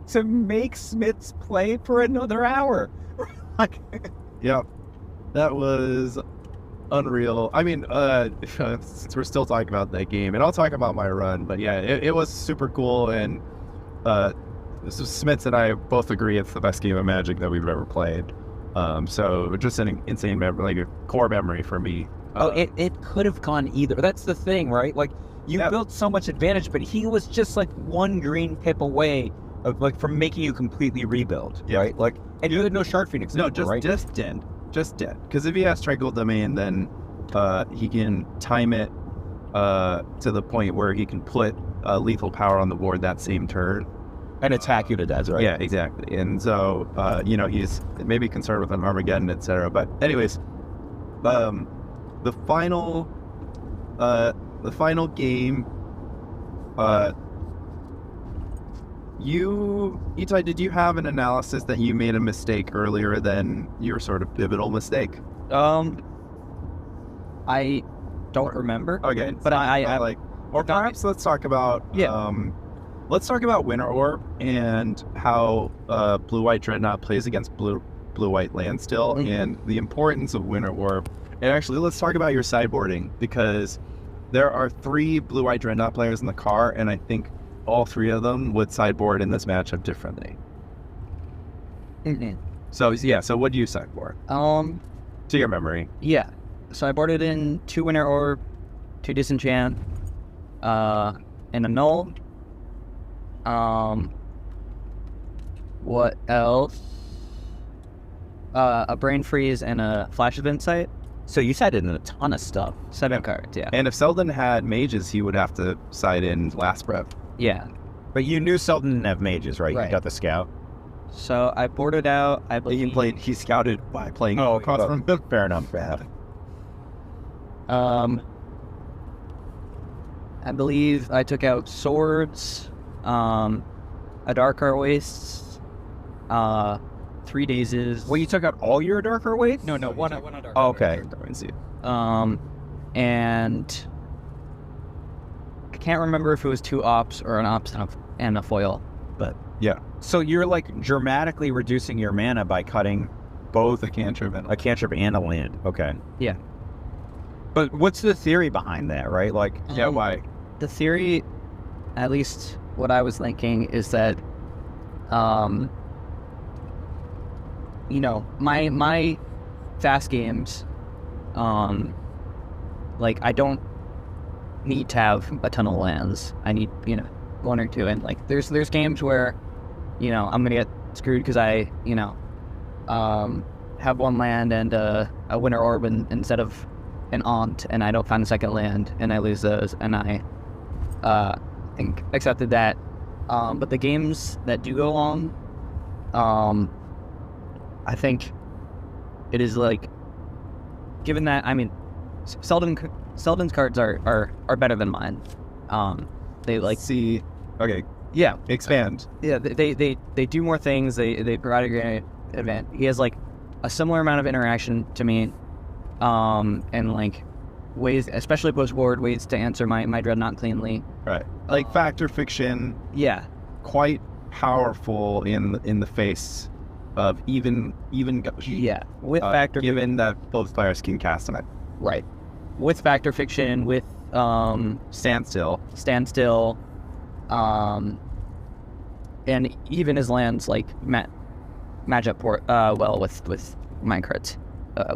to make Smith's play for another hour. Like, Yep. That was unreal. I mean, since we're still talking about that game, and I'll talk about my run, but yeah, it was super cool. And Smith and I both agree it's the best game of Magic that we've ever played. So just an insane memory, like a core memory for me. it could have gone either. That's the thing, right? Like, you built so much advantage, but he was just like one green pip away of like from making you completely rebuild, right? Like, and you had no Shard Phoenix. No, anymore, just dead. Because if he has Tranquil Domain, then he can time it to the point where he can put lethal power on the board that same turn. and attack you to death, right? Yeah, exactly. And so, he's maybe concerned with an Armageddon, etc. But anyways, the final game, Etai, did you have an analysis that you made a mistake earlier than your sort of pivotal mistake? I don't remember. Okay, But I like, or perhaps let's talk about let's talk about Winter Orb and how blue-white Dreadnought plays against blue-white land still, and the importance of Winter Orb. And actually, let's talk about your sideboarding, because there are 3 blue-white Dreadnought players in the car, and I think all 3 of them would sideboard in this matchup differently. So what do you sideboard? To your memory. Yeah. So I boarded in 2 Winter Orb, 2 Disenchant, and a Null. What else? A Brain Freeze and a Flash of Insight. So you sided in a ton of stuff. 7 cards, yeah. And if Selden had mages, he would have to side in Last Breath. Yeah. But you knew Selden didn't have mages, right? Right. You got the scout. So I boarded out, I believe... He scouted by playing across from him. Fair enough. I believe I took out Swords, a Darkar Wastes, 3 Dazes. Well, you took out all your darker weights? No, one Darkar. Oh, okay. And I can't remember if it was 2 Ops or an Ops and a foil, but Yeah. So you're like dramatically reducing your mana by cutting both A cantrip and a land. Okay. yeah. But what's the theory behind that, right? Like, Yeah, why? The theory, at least what I was thinking, is that, my fast games, like, I don't need to have a ton of lands. I need, 1 or 2. And, like, there's games where, I'm going to get screwed because I, have 1 land and a Winter Orb instead of an Aunt, and I don't find a second land, and I lose those, and I think accepted that. But the games that do go long, I think it is like, given that, I mean, Selden's cards are better than mine. They like See, okay, yeah expand. yeah they do more things. They provide a great event. He has like a similar amount of interaction to me. And like ways, especially post-board, ways to answer my Dreadnought cleanly. Right. Like Fact or Fiction, Yeah. quite powerful in the face of even Yeah. With Factor given that both players can cast on it. Right. With Factor Fiction, with Standstill. Standstill, and even his lands like match up well with my cards,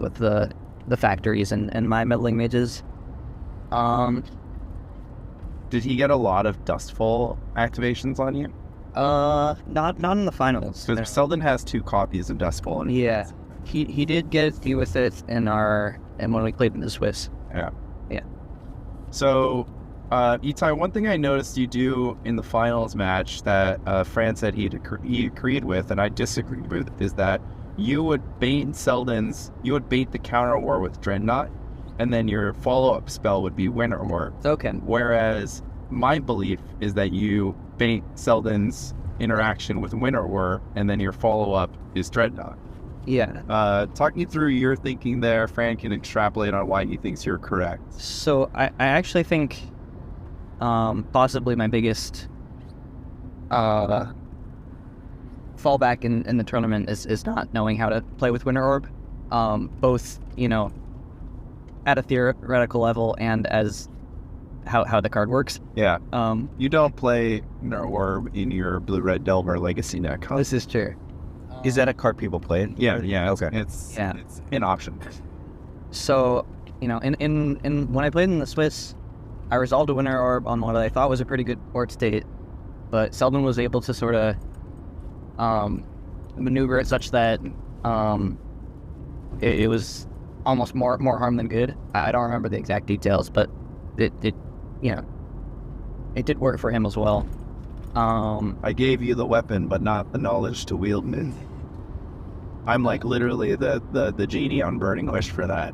with the factories and my meddling mages. Did he get a lot of Dustfall activations on you? Not in the finals. Because Selden has 2 copies of Dustfall. And Yeah, he did get me with it and when we played in the Swiss. Yeah. Yeah. So, Etai, one thing I noticed you do in the finals match that Fran said he agreed with, and I disagreed with, is that you would bait the counter war with Dreadnought, and then your follow-up spell would be Winter Orb. Okay. Whereas my belief is that you bait Selden's interaction with Winter Orb, and then your follow-up is Dreadnought. Yeah. Talk me through your thinking there. Fran can extrapolate on why he thinks you're correct. So I actually think possibly my biggest fallback in the tournament is not knowing how to play with Winter Orb, both, at a theoretical level and as how the card works. Yeah. You don't play Winter Orb in your Blue-Red Delver Legacy deck. Huh? This is true. Is that a card people play? Yeah. Okay. It's an option. So, in when I played in the Swiss, I resolved a Winter Orb on what I thought was a pretty good board state, but Selden was able to sort of maneuver it such that it was almost more harm than good. I don't remember the exact details, but it did work for him as well. I gave you the weapon, but not the knowledge to wield it. I'm like literally the genie on Burning Wish for that.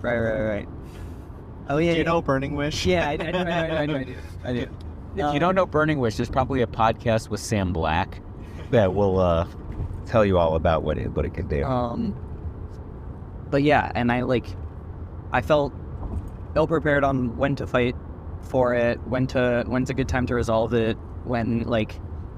Right. Oh yeah. Do you know Burning Wish? Yeah, I do. If you don't know Burning Wish, there's probably a podcast with Sam Black that will tell you all about what it can do. But yeah, and I felt ill prepared on when to fight for it, when's a good time to resolve it, when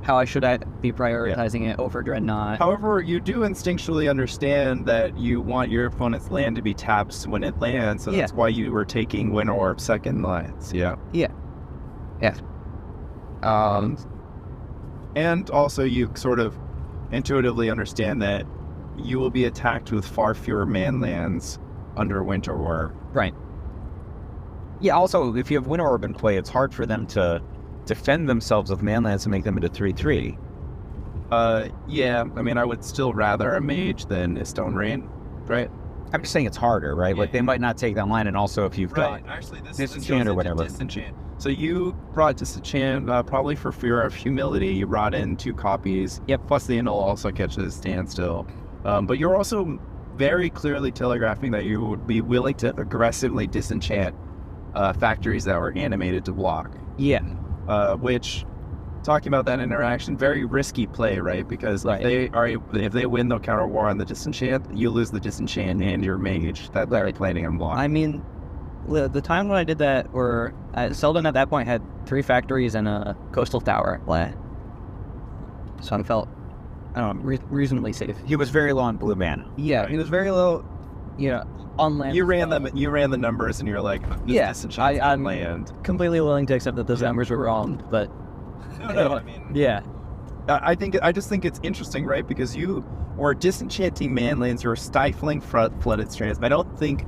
how I should be prioritizing it over Dreadnought. However, you do instinctually understand that you want your opponent's land to be tapped when it lands, so that's why you were taking Winter Orb second lines. Yeah. And also you sort of intuitively understand that you will be attacked with far fewer man lands under Winter Orb. Right. Yeah, also, if you have Winter Orb in play, it's hard for them to defend themselves with manlands and make them into 3/3. Yeah, I mean, I would still rather a mage than a Stone Rain, right? I'm just saying it's harder, right? Like, they might not take that line, and also if you've got Actually, this Disenchant or whatever. Disenchant. So you brought Disenchant, probably for fear of humility, you brought in 2 copies. Yep. Plus the Annul also catches Standstill. But you're also very clearly telegraphing that you would be willing to aggressively disenchant factories that were animated to block. Yeah. Which, talking about that interaction, very risky play, right? Because if they win the counter war on the disenchant, you lose the disenchant and your mage that they're planning on blocking. I mean, the time when I did that, Selden at that point had 3 factories and a coastal tower at play, so I felt, reasonably safe. He was very low on blue mana. Yeah, he was very low, on land. You ran the numbers, and you're like, disenchant I'm land. completely willing to accept that those numbers were wrong, but I mean, yeah. I just think it's interesting, right? Because you were disenchanting manlands, you were stifling flooded strands. I don't think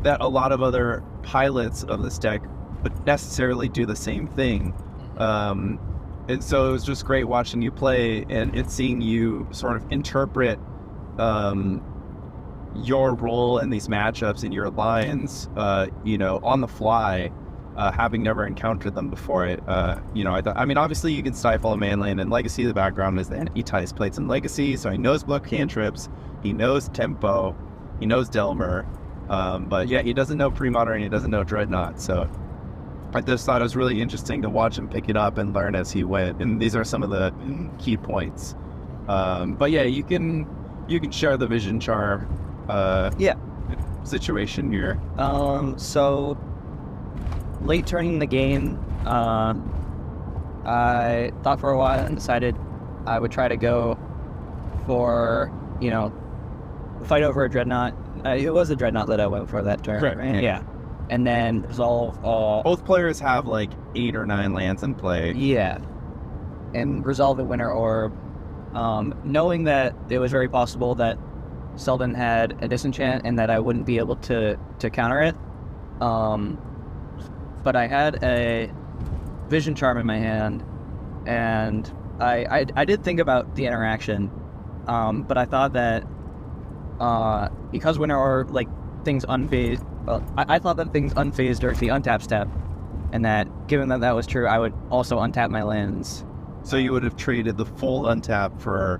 that a lot of other pilots of this deck would necessarily do the same thing. And so it was just great watching you play and seeing you sort of interpret your role in these matchups and your lines, on the fly, having never encountered them before. I mean, obviously you can stifle a manland in Legacy. The background is that Etai's played some Legacy, so he knows block cantrips, he knows tempo, he knows Delver, but yeah, he doesn't know Premodern, he doesn't know Dreadnought. So I just thought it was really interesting to watch him pick it up and learn as he went. And these are some of the key points. But yeah, you can share the vision charm. Situation here. So late turning the game, I thought for a while and decided I would try to go for, fight over a Dreadnought. It was a Dreadnought that I went for that turn, right? Yeah. And then resolve all... Both players have like 8 or 9 lands in play. Yeah. And resolve the Winter Orb, knowing that it was very possible that Selden had a disenchant and that I wouldn't be able to counter it. But I had a Vision Charm in my hand, and I did think about the interaction, but I thought that because Winter Orb, things unfazed, I thought that things unfazed during the untap step, and that given that that was true, I would also untap my lands. So you would have traded the full untap for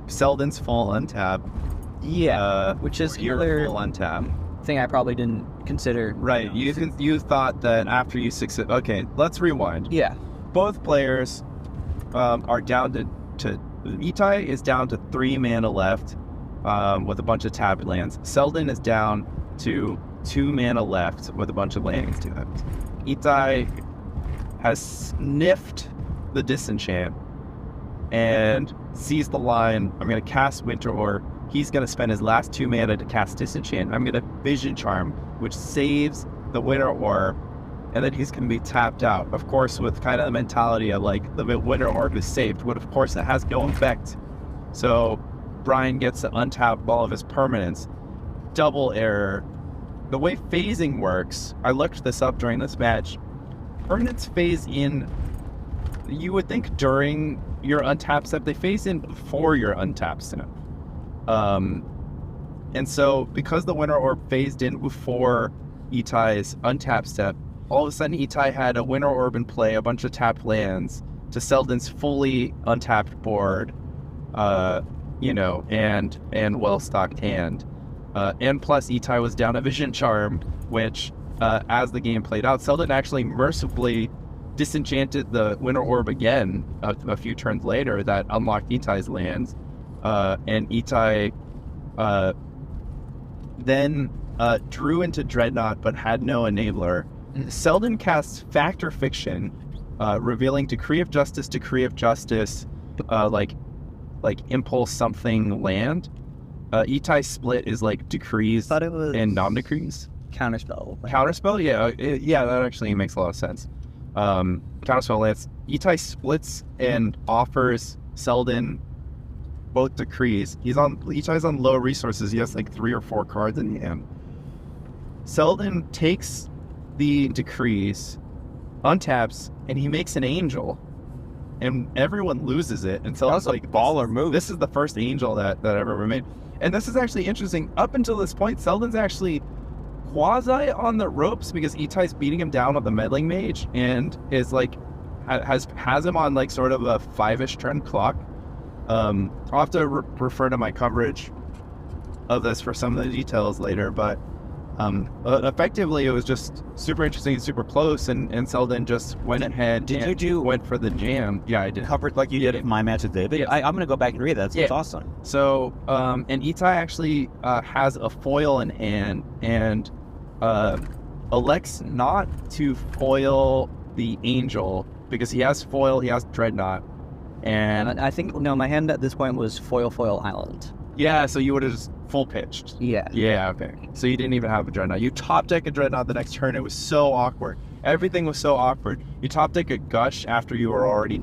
Selden's full untap. Yeah, which is your full untap. Thing I probably didn't consider. Right, you thought that after you succeed. Okay, let's rewind. Yeah. Both players are down to Etai is down to 3 mana left with a bunch of tapped lands. Selden is down to 2 mana left with a bunch of lands to it. Etai has sniffed the disenchant and sees the line. I'm going to cast Winter Orb. He's going to spend his last 2 mana to cast disenchant. I'm going to Vision Charm, which saves the Winter Orb, and then he's going to be tapped out. Of course, with kind of the mentality of like the Winter Orb is saved, but of course it has no effect. So Brian gets to untap all of his permanents. Double error. The way phasing works, I looked this up during this match. Permanents phase in, you would think during your untap step, they phase in before your untap step. And so because the Winter Orb phased in before Etai's untap step, all of a sudden Etai had a Winter Orb in play, a bunch of tapped lands to Selden's fully untapped board, and well-stocked hand. And plus Etai was down a Vision Charm, which, as the game played out, Selden actually mercifully disenchanted the Winter Orb again a few turns later that unlocked Etai's lands. And Etai then drew into Dreadnought but had no enabler. Selden casts Factor Fiction, revealing Decree of Justice, like impulse something land. Etai split is like decrees and non-decrees. Counterspell, yeah, that actually makes a lot of sense. Counterspell lands. Etai splits and offers Selden both decrees. Etai's on low resources. He has like 3 or 4 cards in hand. Selden takes the decrees, untaps, and he makes an angel. And everyone loses it. And Selden's like, baller move. This is the first angel that I've ever made. And this is actually interesting. Up until this point, Selden's actually quasi on the ropes because Etai's beating him down with the meddling mage and is like has him on like sort of a 5-ish turn clock. I'll have to refer to my coverage of this for some of the details later, but effectively it was just super interesting and super close, and Selden just went ahead went for the jam. Yeah, I did. Covered like you did in my match with David. Yes. I'm going to go back and read that. It's awesome. So, and Etai actually has a foil in hand and elects not to foil the angel because he has foil, he has Dreadnought. And I think, no, my hand at this point was foil island. Yeah, so you would have just full pitched. Yeah. Yeah, okay. So you didn't even have a Dreadnought. You top deck a Dreadnought the next turn. It was so awkward. Everything was so awkward. You top deck a Gush after you were already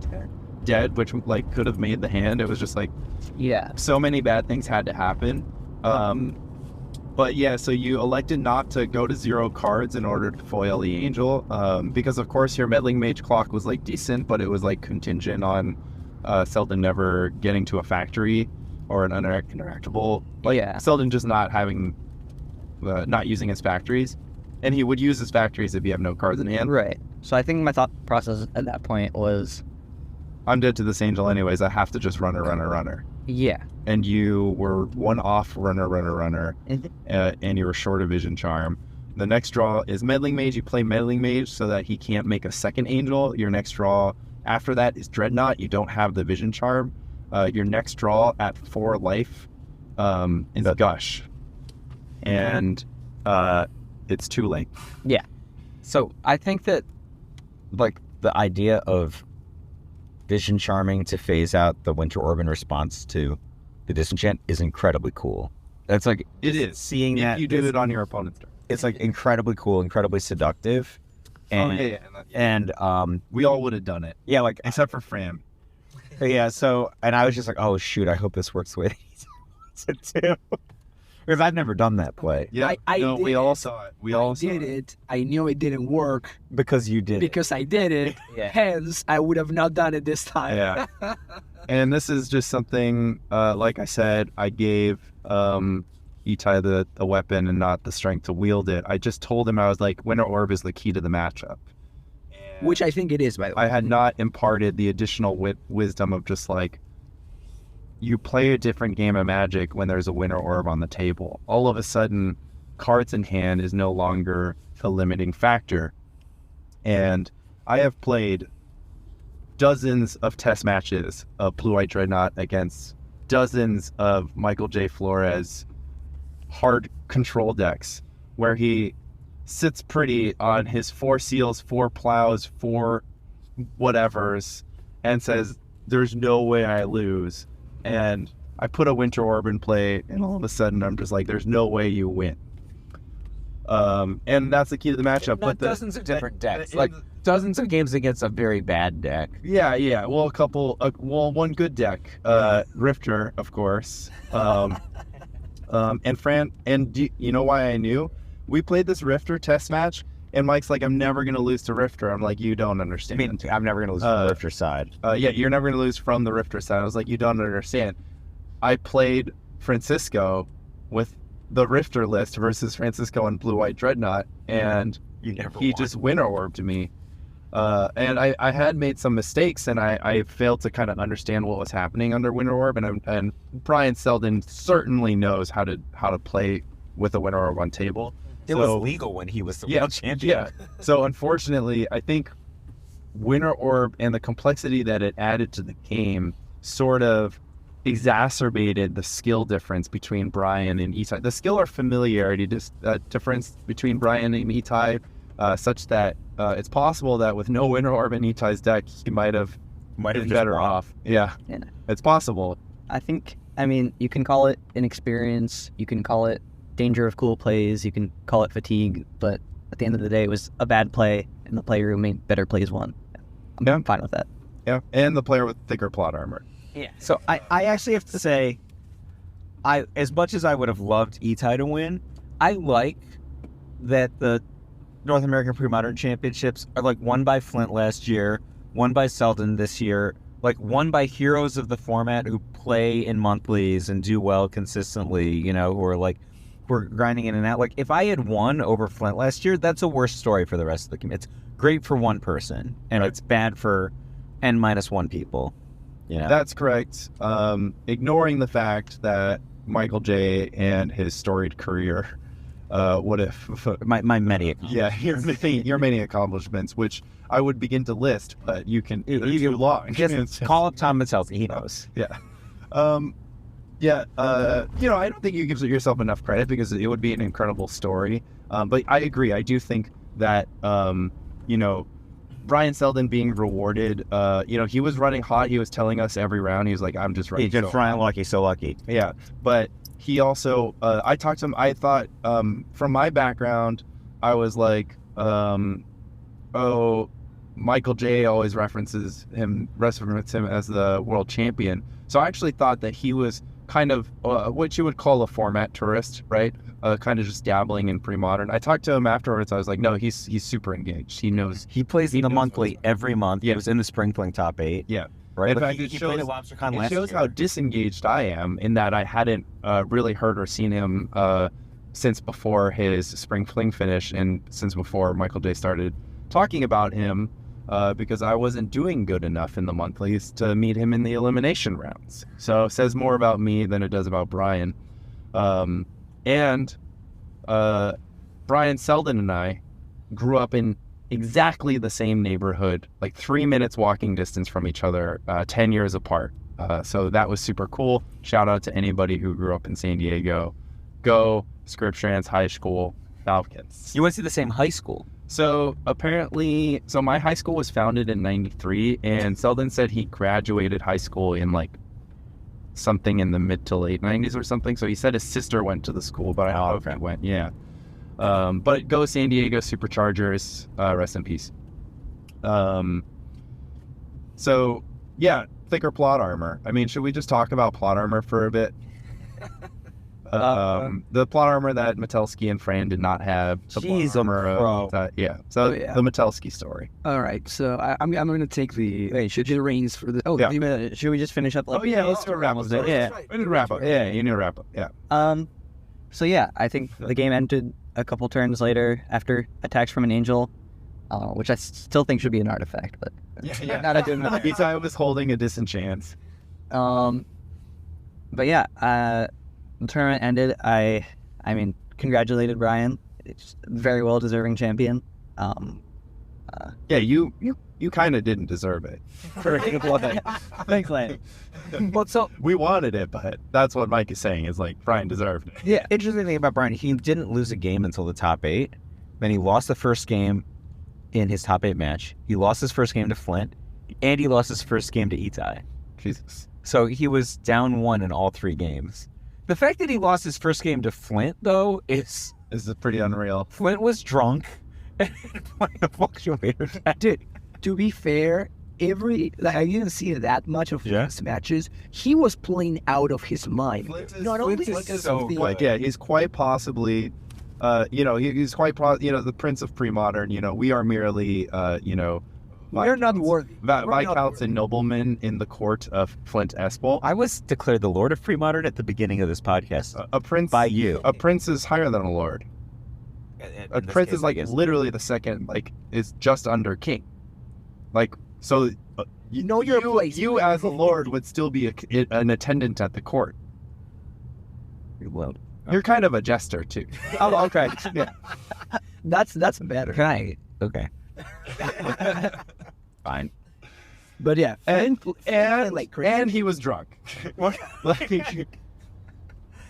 dead, which like could have made the hand. It was just like, yeah, so many bad things had to happen. But yeah, so you elected not to go to 0 cards in order to foil the angel, because of course your meddling mage clock was like decent, but it was like contingent on Selden never getting to a factory or an interactable. Like, yeah. Selden just not having, not using his factories, and he would use his factories if you have no cards in hand. Right. So I think my thought process at that point was, I'm dead to this angel anyways. I have to just runner. yeah. And you were 1 off runner, and you were short a Vision Charm. The next draw is Meddling Mage. You play Meddling Mage so that he can't make a second angel. Your next draw after that is Dreadnought. You don't have the Vision Charm. Your next draw at 4 life is Gush. And it's too late. Yeah. So I think that like the idea of Vision Charming to phase out the Winter Orb in response to the disenchant is incredibly cool. That's like, it is. Seeing if that you do it on your opponent's turn. It's like incredibly cool, incredibly seductive. And, and we all would have done it. Yeah, like except for Fram. Yeah, so, and I was just like, oh shoot, I hope this works the way he wants it to. Because I've never done that play. Yeah, we all saw it. We all did it. I knew it didn't work. Because you did because I did it. Yeah. Hence, I would have not done it this time. Yeah. And this is just something, like I said, I gave Etai the weapon and not the strength to wield it. I just told him, I was like, Winter Orb is the key to the matchup. And which I think it is, by the way. I had not imparted the additional wisdom of just like, you play a different game of Magic when there's a Winter Orb on the table. All of a sudden, cards in hand is no longer a limiting factor. And I have played dozens of test matches of Blue-White Dreadnought against dozens of Michael J. Flores hard control decks where he sits pretty on his 4 seals, 4 plows, 4 whatevers, and says, "There's no way I lose." And I put a Winter Orb in play, and all of a sudden I'm just like, "There's no way you win." And that's the key to the matchup. But dozens of different decks, like dozens of games against a very bad deck. Yeah. Well, one good deck, Rifter, of course. And Fran, and you know why I knew? We played this Rifter test match, and Mike's like, "I'm never gonna lose to Rifter." I'm like, "You don't understand." I mean, I'm never going to lose to the Rifter side. Yeah, you're never gonna lose from the Rifter side. I was like, "You don't understand." I played Francisco with the Rifter list versus Francisco and Blue-White Dreadnought, and he just Winter Orbed me. And I had made some mistakes, and I failed to kind of understand what was happening under Winter Orb, and Brian Selden certainly knows how to play with a Winter Orb on table. It was legal when he was the world champion. Yeah. So unfortunately, I think Winter Orb and the complexity that it added to the game sort of exacerbated the skill difference between Brian and Etai. The skill or familiarity difference between Brian and Etai, such that it's possible that with no Winter Orb in Etai's deck, he might have been better off. Yeah, it's possible. I mean, you can call it inexperience, you can call it danger of cool plays, you can call it fatigue, but at the end of the day, it was a bad play, and the player who made better plays won. I'm fine with that. Yeah, and the player with thicker plot armor. Yeah. So I actually have to say, as much as I would have loved Etai to win, I like that the North American Premodern Championships are like won by Flint last year, won by Selden this year, like won by heroes of the format who play in monthlies and do well consistently, you know, who are grinding in and out. Like if I had won over Flint last year, that's a worse story for the rest of the community. It's great for one person, and it's bad for N-1 people. Yeah, that's correct. Ignoring the fact that Michael J. and his storied career, what if my many your many accomplishments, which I would begin to list, but you can too long. Just call up Tom Mattelsi, he knows. Yeah. I don't think you give yourself enough credit because it would be an incredible story. But I agree. I do think that Brian Selden being rewarded, he was running hot. He was telling us every round, he was like, "I'm just running so lucky. Yeah. But he also, I talked to him, I thought, from my background, I was like, Michael J always references him as the world champion. So I actually thought that he was kind of what you would call a format tourist, right? Kind of just dabbling in pre-modern. I talked to him afterwards. I was like, no, he's super engaged. He knows. He plays in the monthly every month. Yeah. He was in the Spring Fling top 8. Yeah. Right. In fact, he played at Lobstercon last year. It shows how disengaged I am in that I hadn't really heard or seen him since before his Spring Fling finish and since before Michael J started talking about him. Because I wasn't doing good enough in the monthlies to meet him in the elimination rounds. So it says more about me than it does about Brian. And Brian Selden and I grew up in exactly the same neighborhood, like 3 minutes walking distance from each other, 10 years apart. So that was super cool. Shout out to anybody who grew up in San Diego. Go Scripstrans High School Falcons. You went to the same high school? So apparently, my high school was founded in 93, and Selden said he graduated high school in like something in the mid to late 90s or something. So he said his sister went to the school, but I don't know if he went. Yeah. But go San Diego Superchargers, rest in peace. So yeah, thicker plot armor. I mean, should we just talk about plot armor for a bit? The plot armor that Mattelski and Fran did not have. The Mattelski story. All right, so I'm going to take the reins for the. Oh, yeah. Should we just finish up? Let's do a wrap up. Yeah, we need to wrap up. Yeah, you need to wrap up. Yeah. So yeah, I think the game ended a couple turns later after attacks from an angel, which I still think should be an artifact, but not a good enough. Etai was holding a disenchant. But yeah, the tournament ended. I mean, congratulated Brian. It's very well deserving champion. You kind of didn't deserve it. Thanks, Lanny. Well, so we wanted it, but that's what Mike is saying is like Brian deserved it. Yeah, interesting thing about Brian, he didn't lose a game until the top 8. Then he lost the first game in his top 8 match. He lost his first game to Flint. Andy lost his first game to Etai. Jesus. So he was down 1 in all 3 games. The fact that he lost his first game to Flint, though, is... This is pretty unreal. Flint was drunk and playing a fluctuator. Dude, to be fair, I didn't see that much of his matches. He was playing out of his mind. Not only because of the he's quite possibly, he's quite the Prince of Premodern. We are merely, we're not worthy. Viscounts and noblemen in the court of Flint Espel. I was declared the Lord of Premodern at the beginning of this podcast. A prince by you. A prince is higher than a lord. A prince is literally the second, is just under king. So your place. You as a lord would still be an attendant at the court. Well, you're kind of a jester too. Oh, okay. Yeah, that's better. Right. Okay. Fine. But yeah, and he was drunk.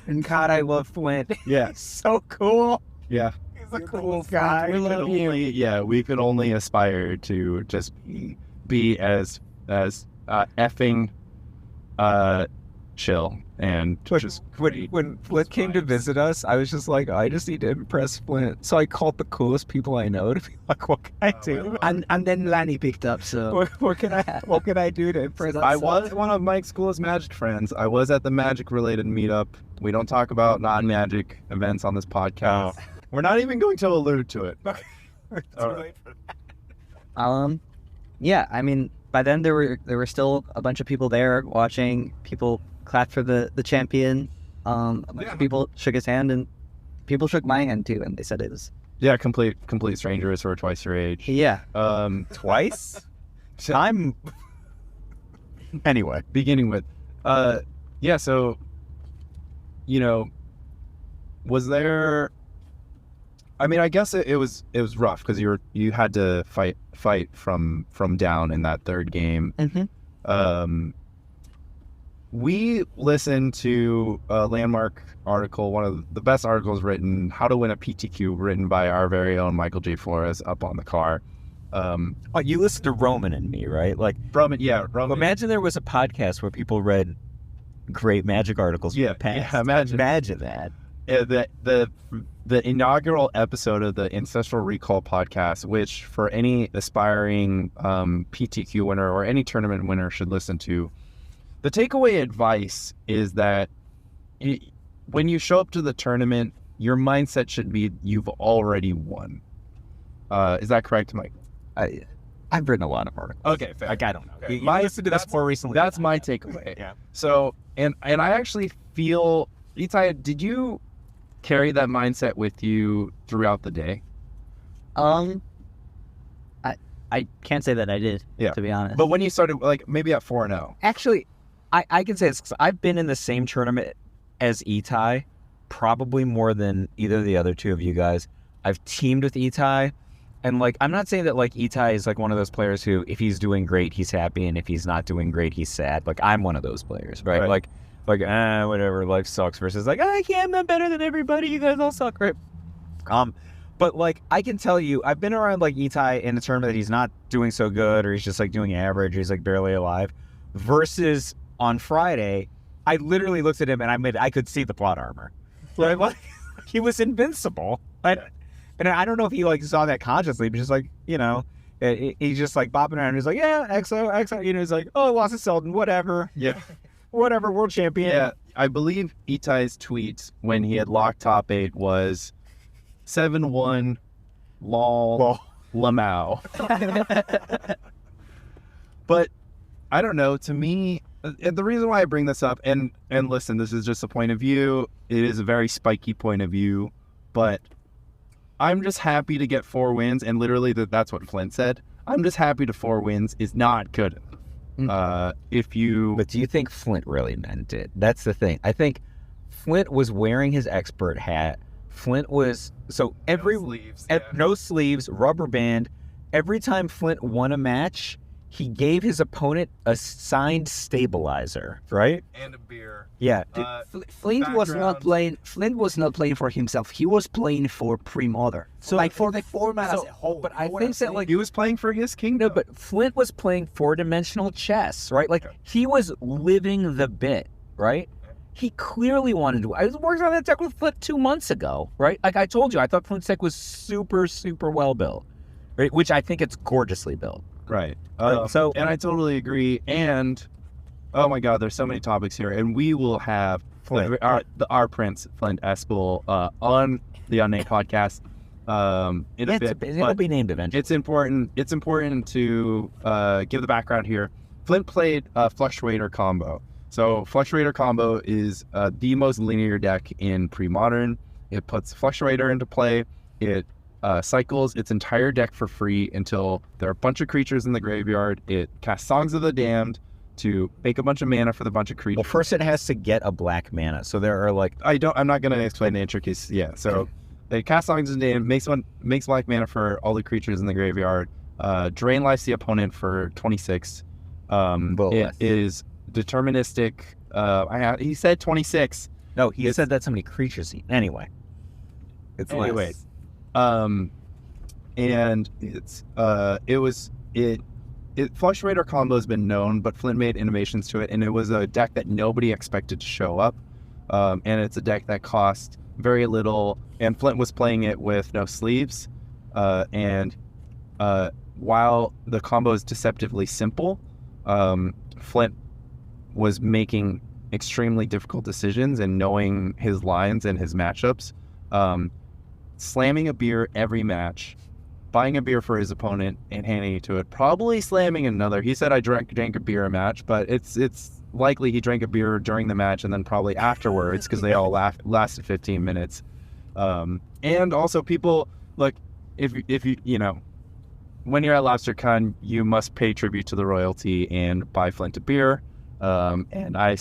And God, I love Flint. Yeah, so cool. Yeah, he's a cool guy. We could only aspire to just be as effing chill and just when Flint came to visit us, I was just like, I just need to impress Flint. So I called the coolest people I know to be like, what can I do? And then Lanny picked up. So what can I do to impress? I was one of Mike's coolest Magic friends. I was at the Magic related meetup. We don't talk about non-Magic events on this podcast. We're not even going to allude to it. Yeah, I mean, by then there were still a bunch of people there watching. People clapped for the champion. A bunch of people shook his hand, and people shook my hand too, and they said it was complete strangers who are twice your age. Yeah. Twice? I'm anyway. Beginning with, so was there? I mean, I guess it was rough because you had to fight from down in that third game. Mm-hmm. We listened to a landmark article, one of the best articles written, How to Win a PTQ, written by our very own Michael J. Flores, up on the car. You listened to Roman and me, right? Roman. Imagine there was a podcast where people read great Magic articles from the past. Yeah, imagine that. The inaugural episode of the Ancestral Recall podcast, which for any aspiring PTQ winner or any tournament winner should listen to. The takeaway advice is that when you show up to the tournament, your mindset should be you've already won. Is that correct, Mike? I've written a lot of articles. Okay, fair. I don't know. Okay. You listened to this more recently. That's my takeaway. Yeah. So, and I actually feel, Etai, did you carry that mindset with you throughout the day? I can't say that I did, to be honest. But when you started, maybe at 4-0. Actually, I can say this because I've been in the same tournament as Etai, probably more than either of the other two of you guys. I've teamed with Etai, and I'm not saying that Etai is one of those players who, if he's doing great, he's happy, and if he's not doing great, he's sad. I'm one of those players, right? Whatever, life sucks, versus I can't, I'm better than everybody, you guys all suck, right? But I can tell you, I've been around Etai in a tournament that he's not doing so good, or he's just doing average, or he's barely alive, versus on Friday, I literally looked at him and I could see the plot armor. Right? He was invincible. And I don't know if he saw that consciously, but just he's just bopping around. He's yeah, XO. He's oh, lost to Selden, whatever. Yeah. Whatever, world champion. Yeah, I believe Etai's tweet when he had locked top 8 was 7-1, lol, Lamau. But I don't know, to me, the reason why I bring this up, and listen, this is just a point of view. It is a very spiky point of view, but I'm just happy to get 4 wins, and literally that's what Flint said. I'm just happy to 4 wins is not good. But do you think Flint really meant it? That's the thing. I think Flint was wearing his expert hat. Flint was no sleeves, rubber band. Every time Flint won a match, he gave his opponent a signed stabilizer, right? And a beer. Yeah. Flint was not playing. Flint was not playing for himself. He was playing for Premodern. So like for the format as a whole. But I think that like He was playing for his kingdom. no, but Flint was playing 4-dimensional chess, right? Like he was living the bit, right? He clearly wanted to. I was working on that deck with Flint 2 months ago, right? Like I told you, I thought Flint's deck was super, super well built, right? Which I think it's gorgeously built. Right. So, and I totally agree. And oh my God, there's so many topics here, and we will have Flint. our Prince Flint Espel on the Unnamed podcast in a bit. It'll be named eventually. It's important. It's important to give the background here. Flint played Fluctuator combo. So Fluctuator combo is the most linear deck in Premodern. It puts Fluctuator into play. It cycles its entire deck for free until there are a bunch of creatures in the graveyard. It casts Songs of the Damned to make a bunch of mana for the bunch of creatures. Well, first it has to get a black mana. So there are like I'm not going to explain the intricacies. Yeah. So it casts Songs of the Damned, makes black mana for all the creatures in the graveyard. Drain life the opponent for 26. It is deterministic. He said 26. No, he said that's how many creatures he. Anyway, it's Anyway. less. And Fluctuator combo has been known, but Flint made innovations to it, and it was a deck that nobody expected to show up. And it's a deck that cost very little, and Flint was playing it with no sleeves. And while the combo is deceptively simple, Flint was making extremely difficult decisions and knowing his lines and his matchups. Slamming a beer every match, buying a beer for his opponent and handing it to it, probably slamming another. He said I drank a beer a match, but it's likely he drank a beer during the match and then probably afterwards because they all lasted 15 minutes. And also people, look, if you know, when you're at Lobstercon, you must pay tribute to the royalty and buy Flint a beer. And I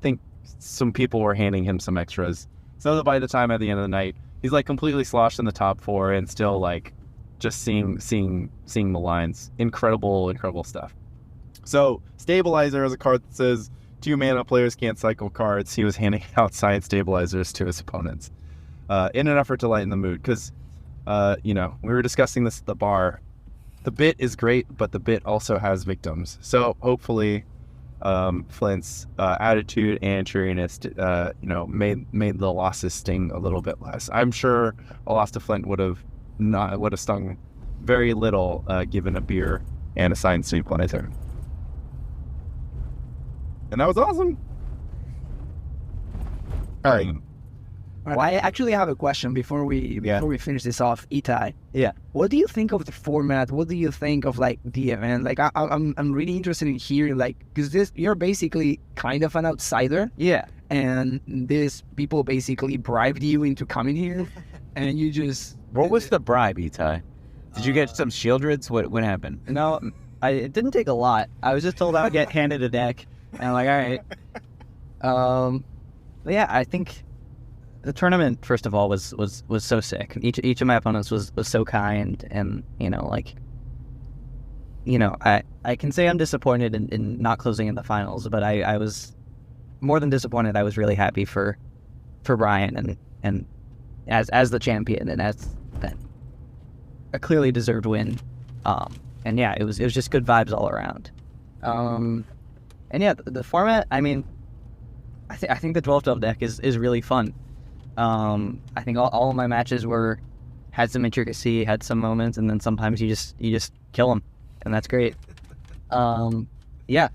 think some people were handing him some extras. So that by the time at the end of the night, he's like completely sloshed in the top 4 and still like just seeing the lines. Incredible stuff. So Stabilizer is a card that says 2 mana players can't cycle cards. He was handing out science stabilizers to his opponents in an effort to lighten the mood. Because, we were discussing this at the bar. The bit is great, but the bit also has victims. So hopefully Flint's attitude and cheeriness, made the losses sting a little bit less. I'm sure a loss to Flint would have stung very little given a beer and a signed stabilizer. And that was awesome. All right. Well, I actually have a question before we finish this off, Etai. Yeah. What do you think of the format? What do you think of like the event? Like I'm really interested in hearing, like, because you're basically kind of an outsider. Yeah. And these people basically bribed you into coming here, and you just. What was the bribe, Etai? Did you get some Shieldreds? What happened? No, it didn't take a lot. I was just told I would get handed a deck, and I'm like, all right. But yeah, I think the tournament, first of all, was so sick. Each of my opponents was so kind, and I can say I'm disappointed in not closing in the finals, but I was more than disappointed. I was really happy for Brian and as the champion and as that a clearly deserved win. And yeah, it was just good vibes all around. And yeah, the format, I mean, I think the 12-12 deck is really fun. I think all of my matches had some intricacy, had some moments, and then sometimes you just kill them, and that's great. Yeah.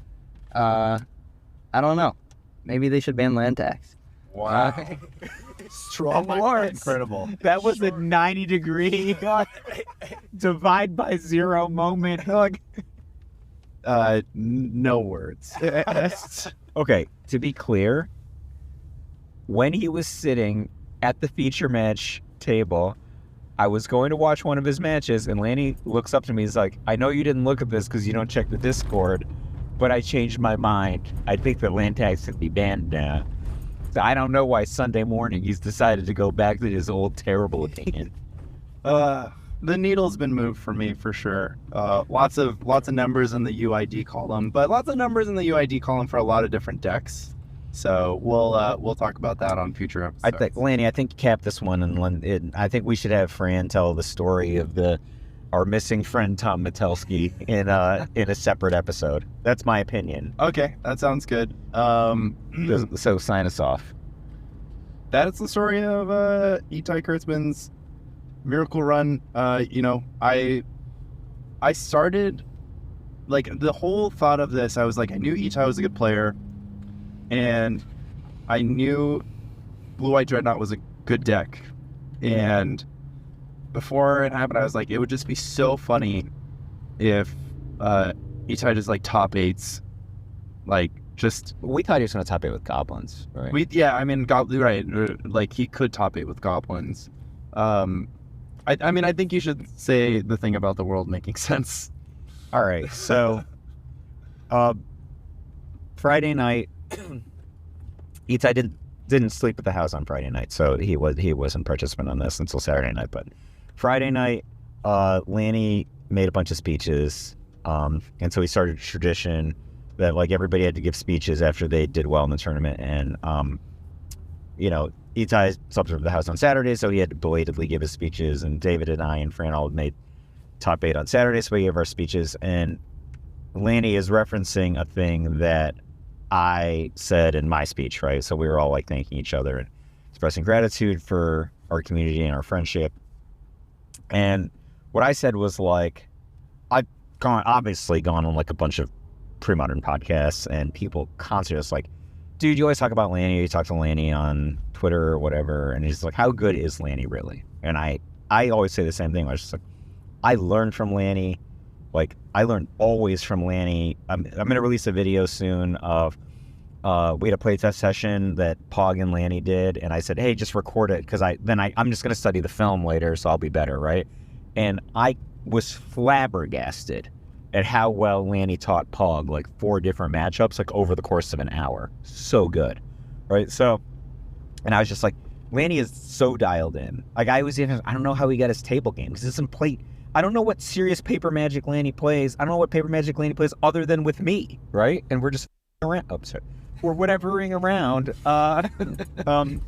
I don't know. Maybe they should ban land tax. Wow. Strong words. Incredible. That was a 90-degree divide by 0 moment. No words. Okay, to be clear, when he was sitting at the feature match table, I was going to watch one of his matches, and Lanny looks up to me. He's like, I know you didn't look at this because you don't check the Discord, but I changed my mind. I think that land tax should be banned now. So I don't know why Sunday morning he's decided to go back to his old terrible opinion. the needle's been moved for me for sure. Lots of numbers in the UID column, but lots of numbers in the UID column for a lot of different decks. So we'll talk about that on future episodes. Lanny, I think you capped this one, and I think we should have Fran tell the story of our missing friend Tom Metelsky in a separate episode. That's my opinion. Okay, that sounds good. So sign us off. That's the story of Etai Kurtzman's miracle run. I started, like, the whole thought of this, I was like, I knew Etai was a good player, and I knew Blue-White Dreadnought was a good deck, and before it happened, I was like, it would just be so funny if Etai just, like, top 8s, like, just... We thought he was going to top 8 with goblins, right? Right, like, he could top 8 with goblins. I think you should say the thing about the world making sense. All right, so Friday night, Etai didn't sleep at the house on Friday night, so he wasn't participant on this until Saturday night. But Friday night, Lanny made a bunch of speeches, and so he started a tradition that, like, everybody had to give speeches after they did well in the tournament, and Etai slept at the house on Saturday, so he had to belatedly give his speeches, and David and I and Fran all made top 8 on Saturday, so we gave our speeches, and Lanny is referencing a thing that I said in my speech, right? So we were all, like, thanking each other and expressing gratitude for our community and our friendship. And what I said was, like, I've obviously gone on, like, a bunch of pre-modern podcasts, and people constantly just like, dude, you always talk about Lanny, you talk to Lanny on Twitter or whatever, and he's like, how good is Lanny really? And I always say the same thing. I was just like, I learned from Lanny. Like, I learned always from Lanny. I'm going to release a video soon of, we had a playtest session that Pog and Lanny did, and I said, hey, just record it, because I'm just going to study the film later, so I'll be better, right? And I was flabbergasted at how well Lanny taught Pog, like, 4 different matchups, like, over the course of an hour. So good, right? So, and I was just like, Lanny is so dialed in. Like, I don't know how he got his table game, because he doesn't play... I don't know what serious Paper Magic Lanny plays. I don't know what Paper Magic Lanny plays other than with me, right? And we're just around. Oh, sorry. We're whatevering around, on the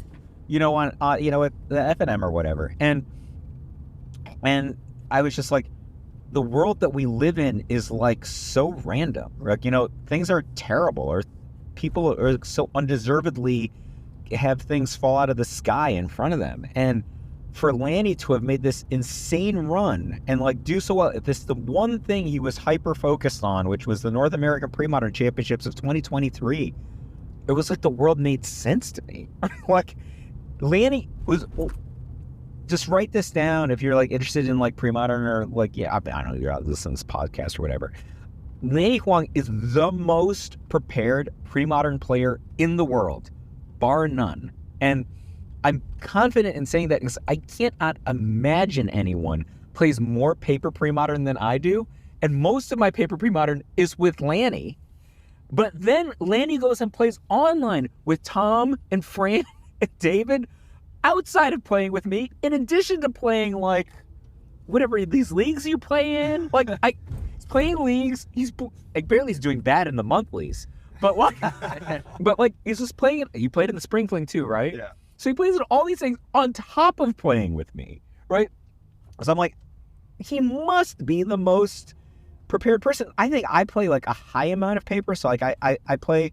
FNM or whatever. And I was just like, the world that we live in is, like, so random. Like, things are terrible, or people are so undeservedly have things fall out of the sky in front of them. And for Lanny to have made this insane run and, like, do so well, the one thing he was hyper focused on, which was the North American Premodern Championships of 2023, it was like the world made sense to me. Like, Lanny was... Just write this down if you're, like, interested in, like, pre-modern, or, like, yeah, I don't know, you're out listening to this podcast or whatever. Lanny Huang is the most prepared pre-modern player in the world, bar none. And I'm confident in saying that because I cannot imagine anyone plays more paper pre-modern than I do. And most of my paper pre-modern is with Lanny. But then Lanny goes and plays online with Tom and Fran and David, outside of playing with me, in addition to playing, like, whatever these leagues you play in. Like, he's playing leagues. He's doing bad in the monthlies, but like he's just playing it. You played in the Spring Fling too, right? Yeah. So he plays all these things on top of playing with me, right? So I'm like, he must be the most prepared person. I think I play, like, a high amount of paper, so, like, I play,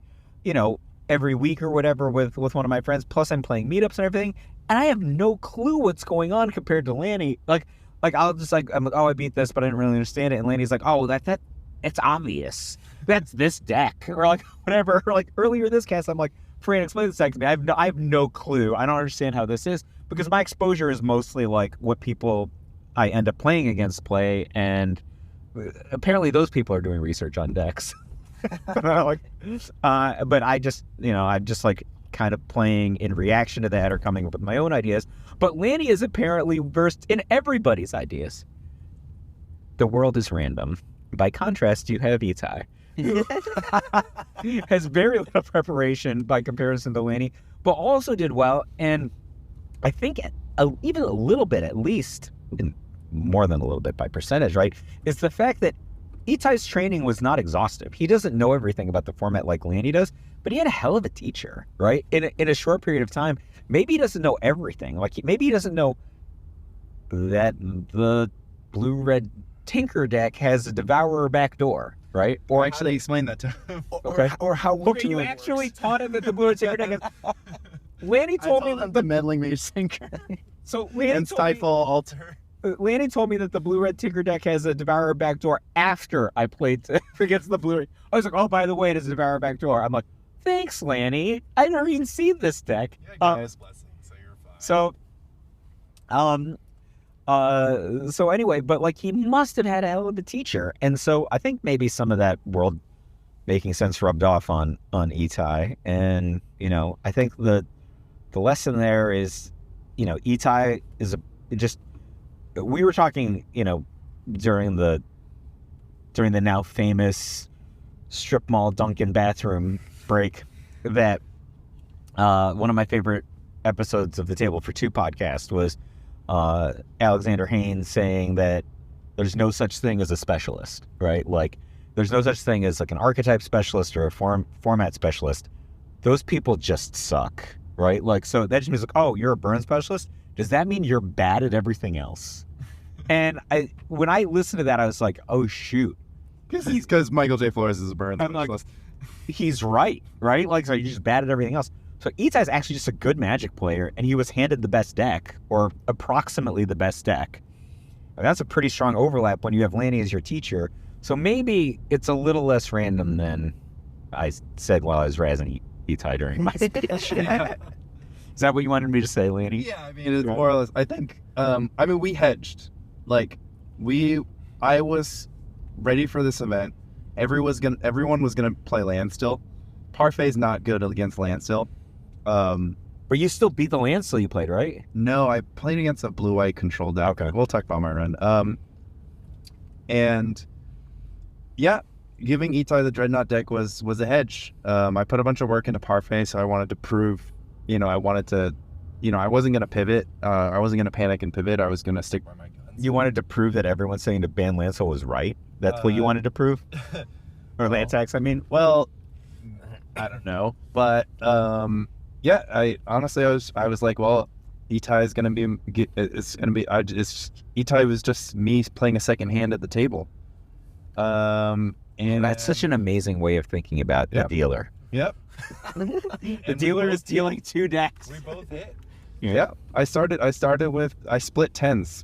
every week or whatever with one of my friends, plus I'm playing meetups and everything, and I have no clue what's going on compared to Lanny. Like I'll just, like, I'm like, oh, I beat this, but I didn't really understand it, and Lanny's like, oh, that it's obvious. That's this deck, or, like, whatever. Or, like, earlier this cast, I'm like, Fran, explain this deck to me. I have no clue. I don't understand how this is, because my exposure is mostly, like, what people I end up playing against play, and apparently those people are doing research on decks. But I just, I'm just, like, kind of playing in reaction to that or coming up with my own ideas. But Lanny is apparently versed in everybody's ideas. The world is random. By contrast, you have Etai. Has very little preparation by comparison to Lanny, but also did well, and I think even a little bit, at least, more than a little bit by percentage, right? It's the fact that Etai's training was not exhaustive. He doesn't know everything about the format like Lanny does, but he had a hell of a teacher, right? In a short period of time. Maybe he doesn't know everything. Like maybe he doesn't know that the blue-red Tinker deck has a Devourer backdoor, right? Or actually explain that to him. Okay. Or how Okay, you actually taught him that the blue-red Tinker deck has... Lanny told me that the meddling mage sinker So Lanny and stifle altar. Lanny told me that the blue-red Tinker deck has a Devourer backdoor after I played against the blue-red. I was like, oh, by the way, it has a Devourer backdoor. I'm like, thanks, Lanny. I never even seen this deck. Yeah, guy's blessing, so you're fine. So anyway, but like he must have had a hell of a teacher. And so I think maybe some of that world making sense rubbed off on Etai. And, you know, I think the lesson there is, you know, Etai is we were talking, you know, during the now famous strip mall Dunkin' bathroom break that one of my favorite episodes of the Table for Two podcast was Alexander Haynes saying that there's no such thing as a specialist, right? Like there's no such thing as like an archetype specialist or a format specialist. Those people just suck, right? Like, so that just means like, oh, you're a burn specialist. Does that mean you're bad at everything else? And when I listened to that, I was like, oh shoot. Because Michael J. Flores is a burn specialist. He's right? Like, so you're just bad at everything else. So Etai's actually just a good Magic player, and he was handed the best deck, or approximately the best deck. And that's a pretty strong overlap when you have Lanny as your teacher. So maybe it's a little less random than I said while I was razzing Etai during my speech. Is that what you wanted me to say, Lanny? Yeah, I mean, it's more or less. I think. We hedged. Like, I was ready for this event. Everyone was gonna play land still. Parfay's not good against land still. But you still beat the land still you played, right? No, I played against a blue-white control deck. Okay. We'll talk about my run. And yeah, giving Etai the dreadnought deck was a hedge. I put a bunch of work into Parfay, so I wanted to prove, I wasn't going to pivot. I wasn't going to panic and pivot. I was going to stick by my guns. You wanted to prove that everyone saying to ban Lancel was right? That's what you wanted to prove? Or Lantax, I mean? Well, I don't know. But, yeah, I was like, well, Etai is going to be, Etai was just me playing a second hand at the table. And that's such an amazing way of thinking about the dealer. Yep. The dealer is dealing 2 decks. We both hit. Yeah. I split tens.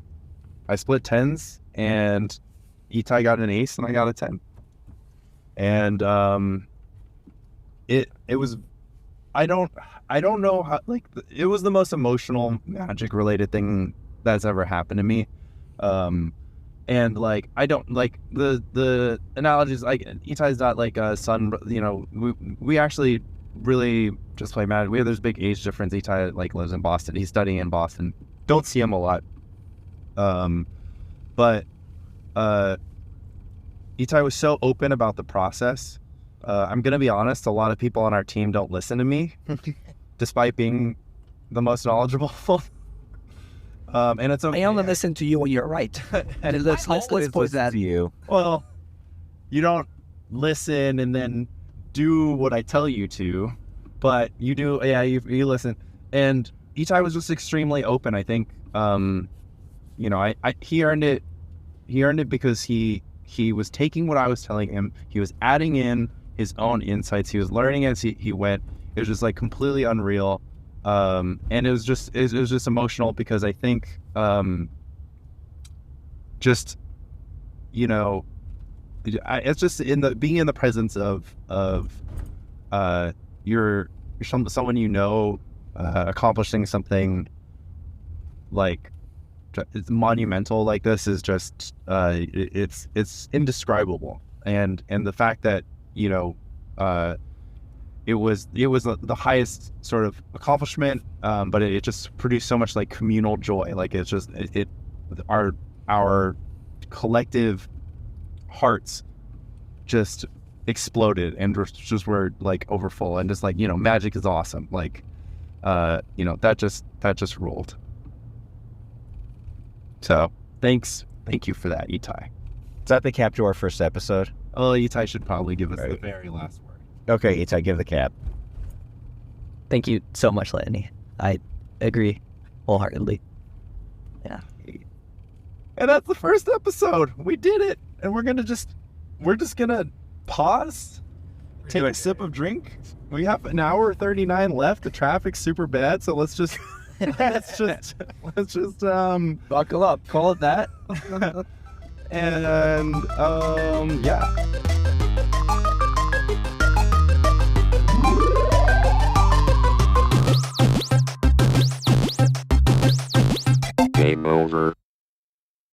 And Etai got an ace and I got a 10. And it was, I don't know how, like, it was the most emotional Magic related thing that's ever happened to me. And like, I don't like the analogies, like Etai's not like a son, we actually really just play Magic. There's a big age difference. Etai like lives in Boston. He's studying in Boston. Don't see him a lot. But Etai was so open about the process. I'm going to be honest, a lot of people on our team don't listen to me, despite being the most knowledgeable. And it's okay. I only listen to you when you're right. And let's put that to you. Well, you don't listen and then do what I tell you to, but you do. Yeah, you listen. And Etai was just extremely open. I think, he earned it. He earned it because he was taking what I was telling him. He was adding in his own insights. He was learning as he went. It was just like completely unreal. And it was just emotional because I think it's just being in the presence of someone accomplishing something like it's monumental like this is just it's indescribable, and the fact that it was the highest sort of accomplishment, but it just produced so much like communal joy. Like it's just our collective hearts just exploded and just were like overfull, and just like Magic is awesome. Like that just ruled. So Thank you for that, Etai. Is that the cap to our first episode? Oh, Etai should probably give us the very last word. Okay, Etai, give the cap. Thank you so much, Lanny. I agree wholeheartedly. Yeah. And that's the first episode. We did it. And we're just gonna pause, take a sip of drink. We have an hour 39 left. The traffic's super bad, so let's just Buckle up. call it that. And yeah.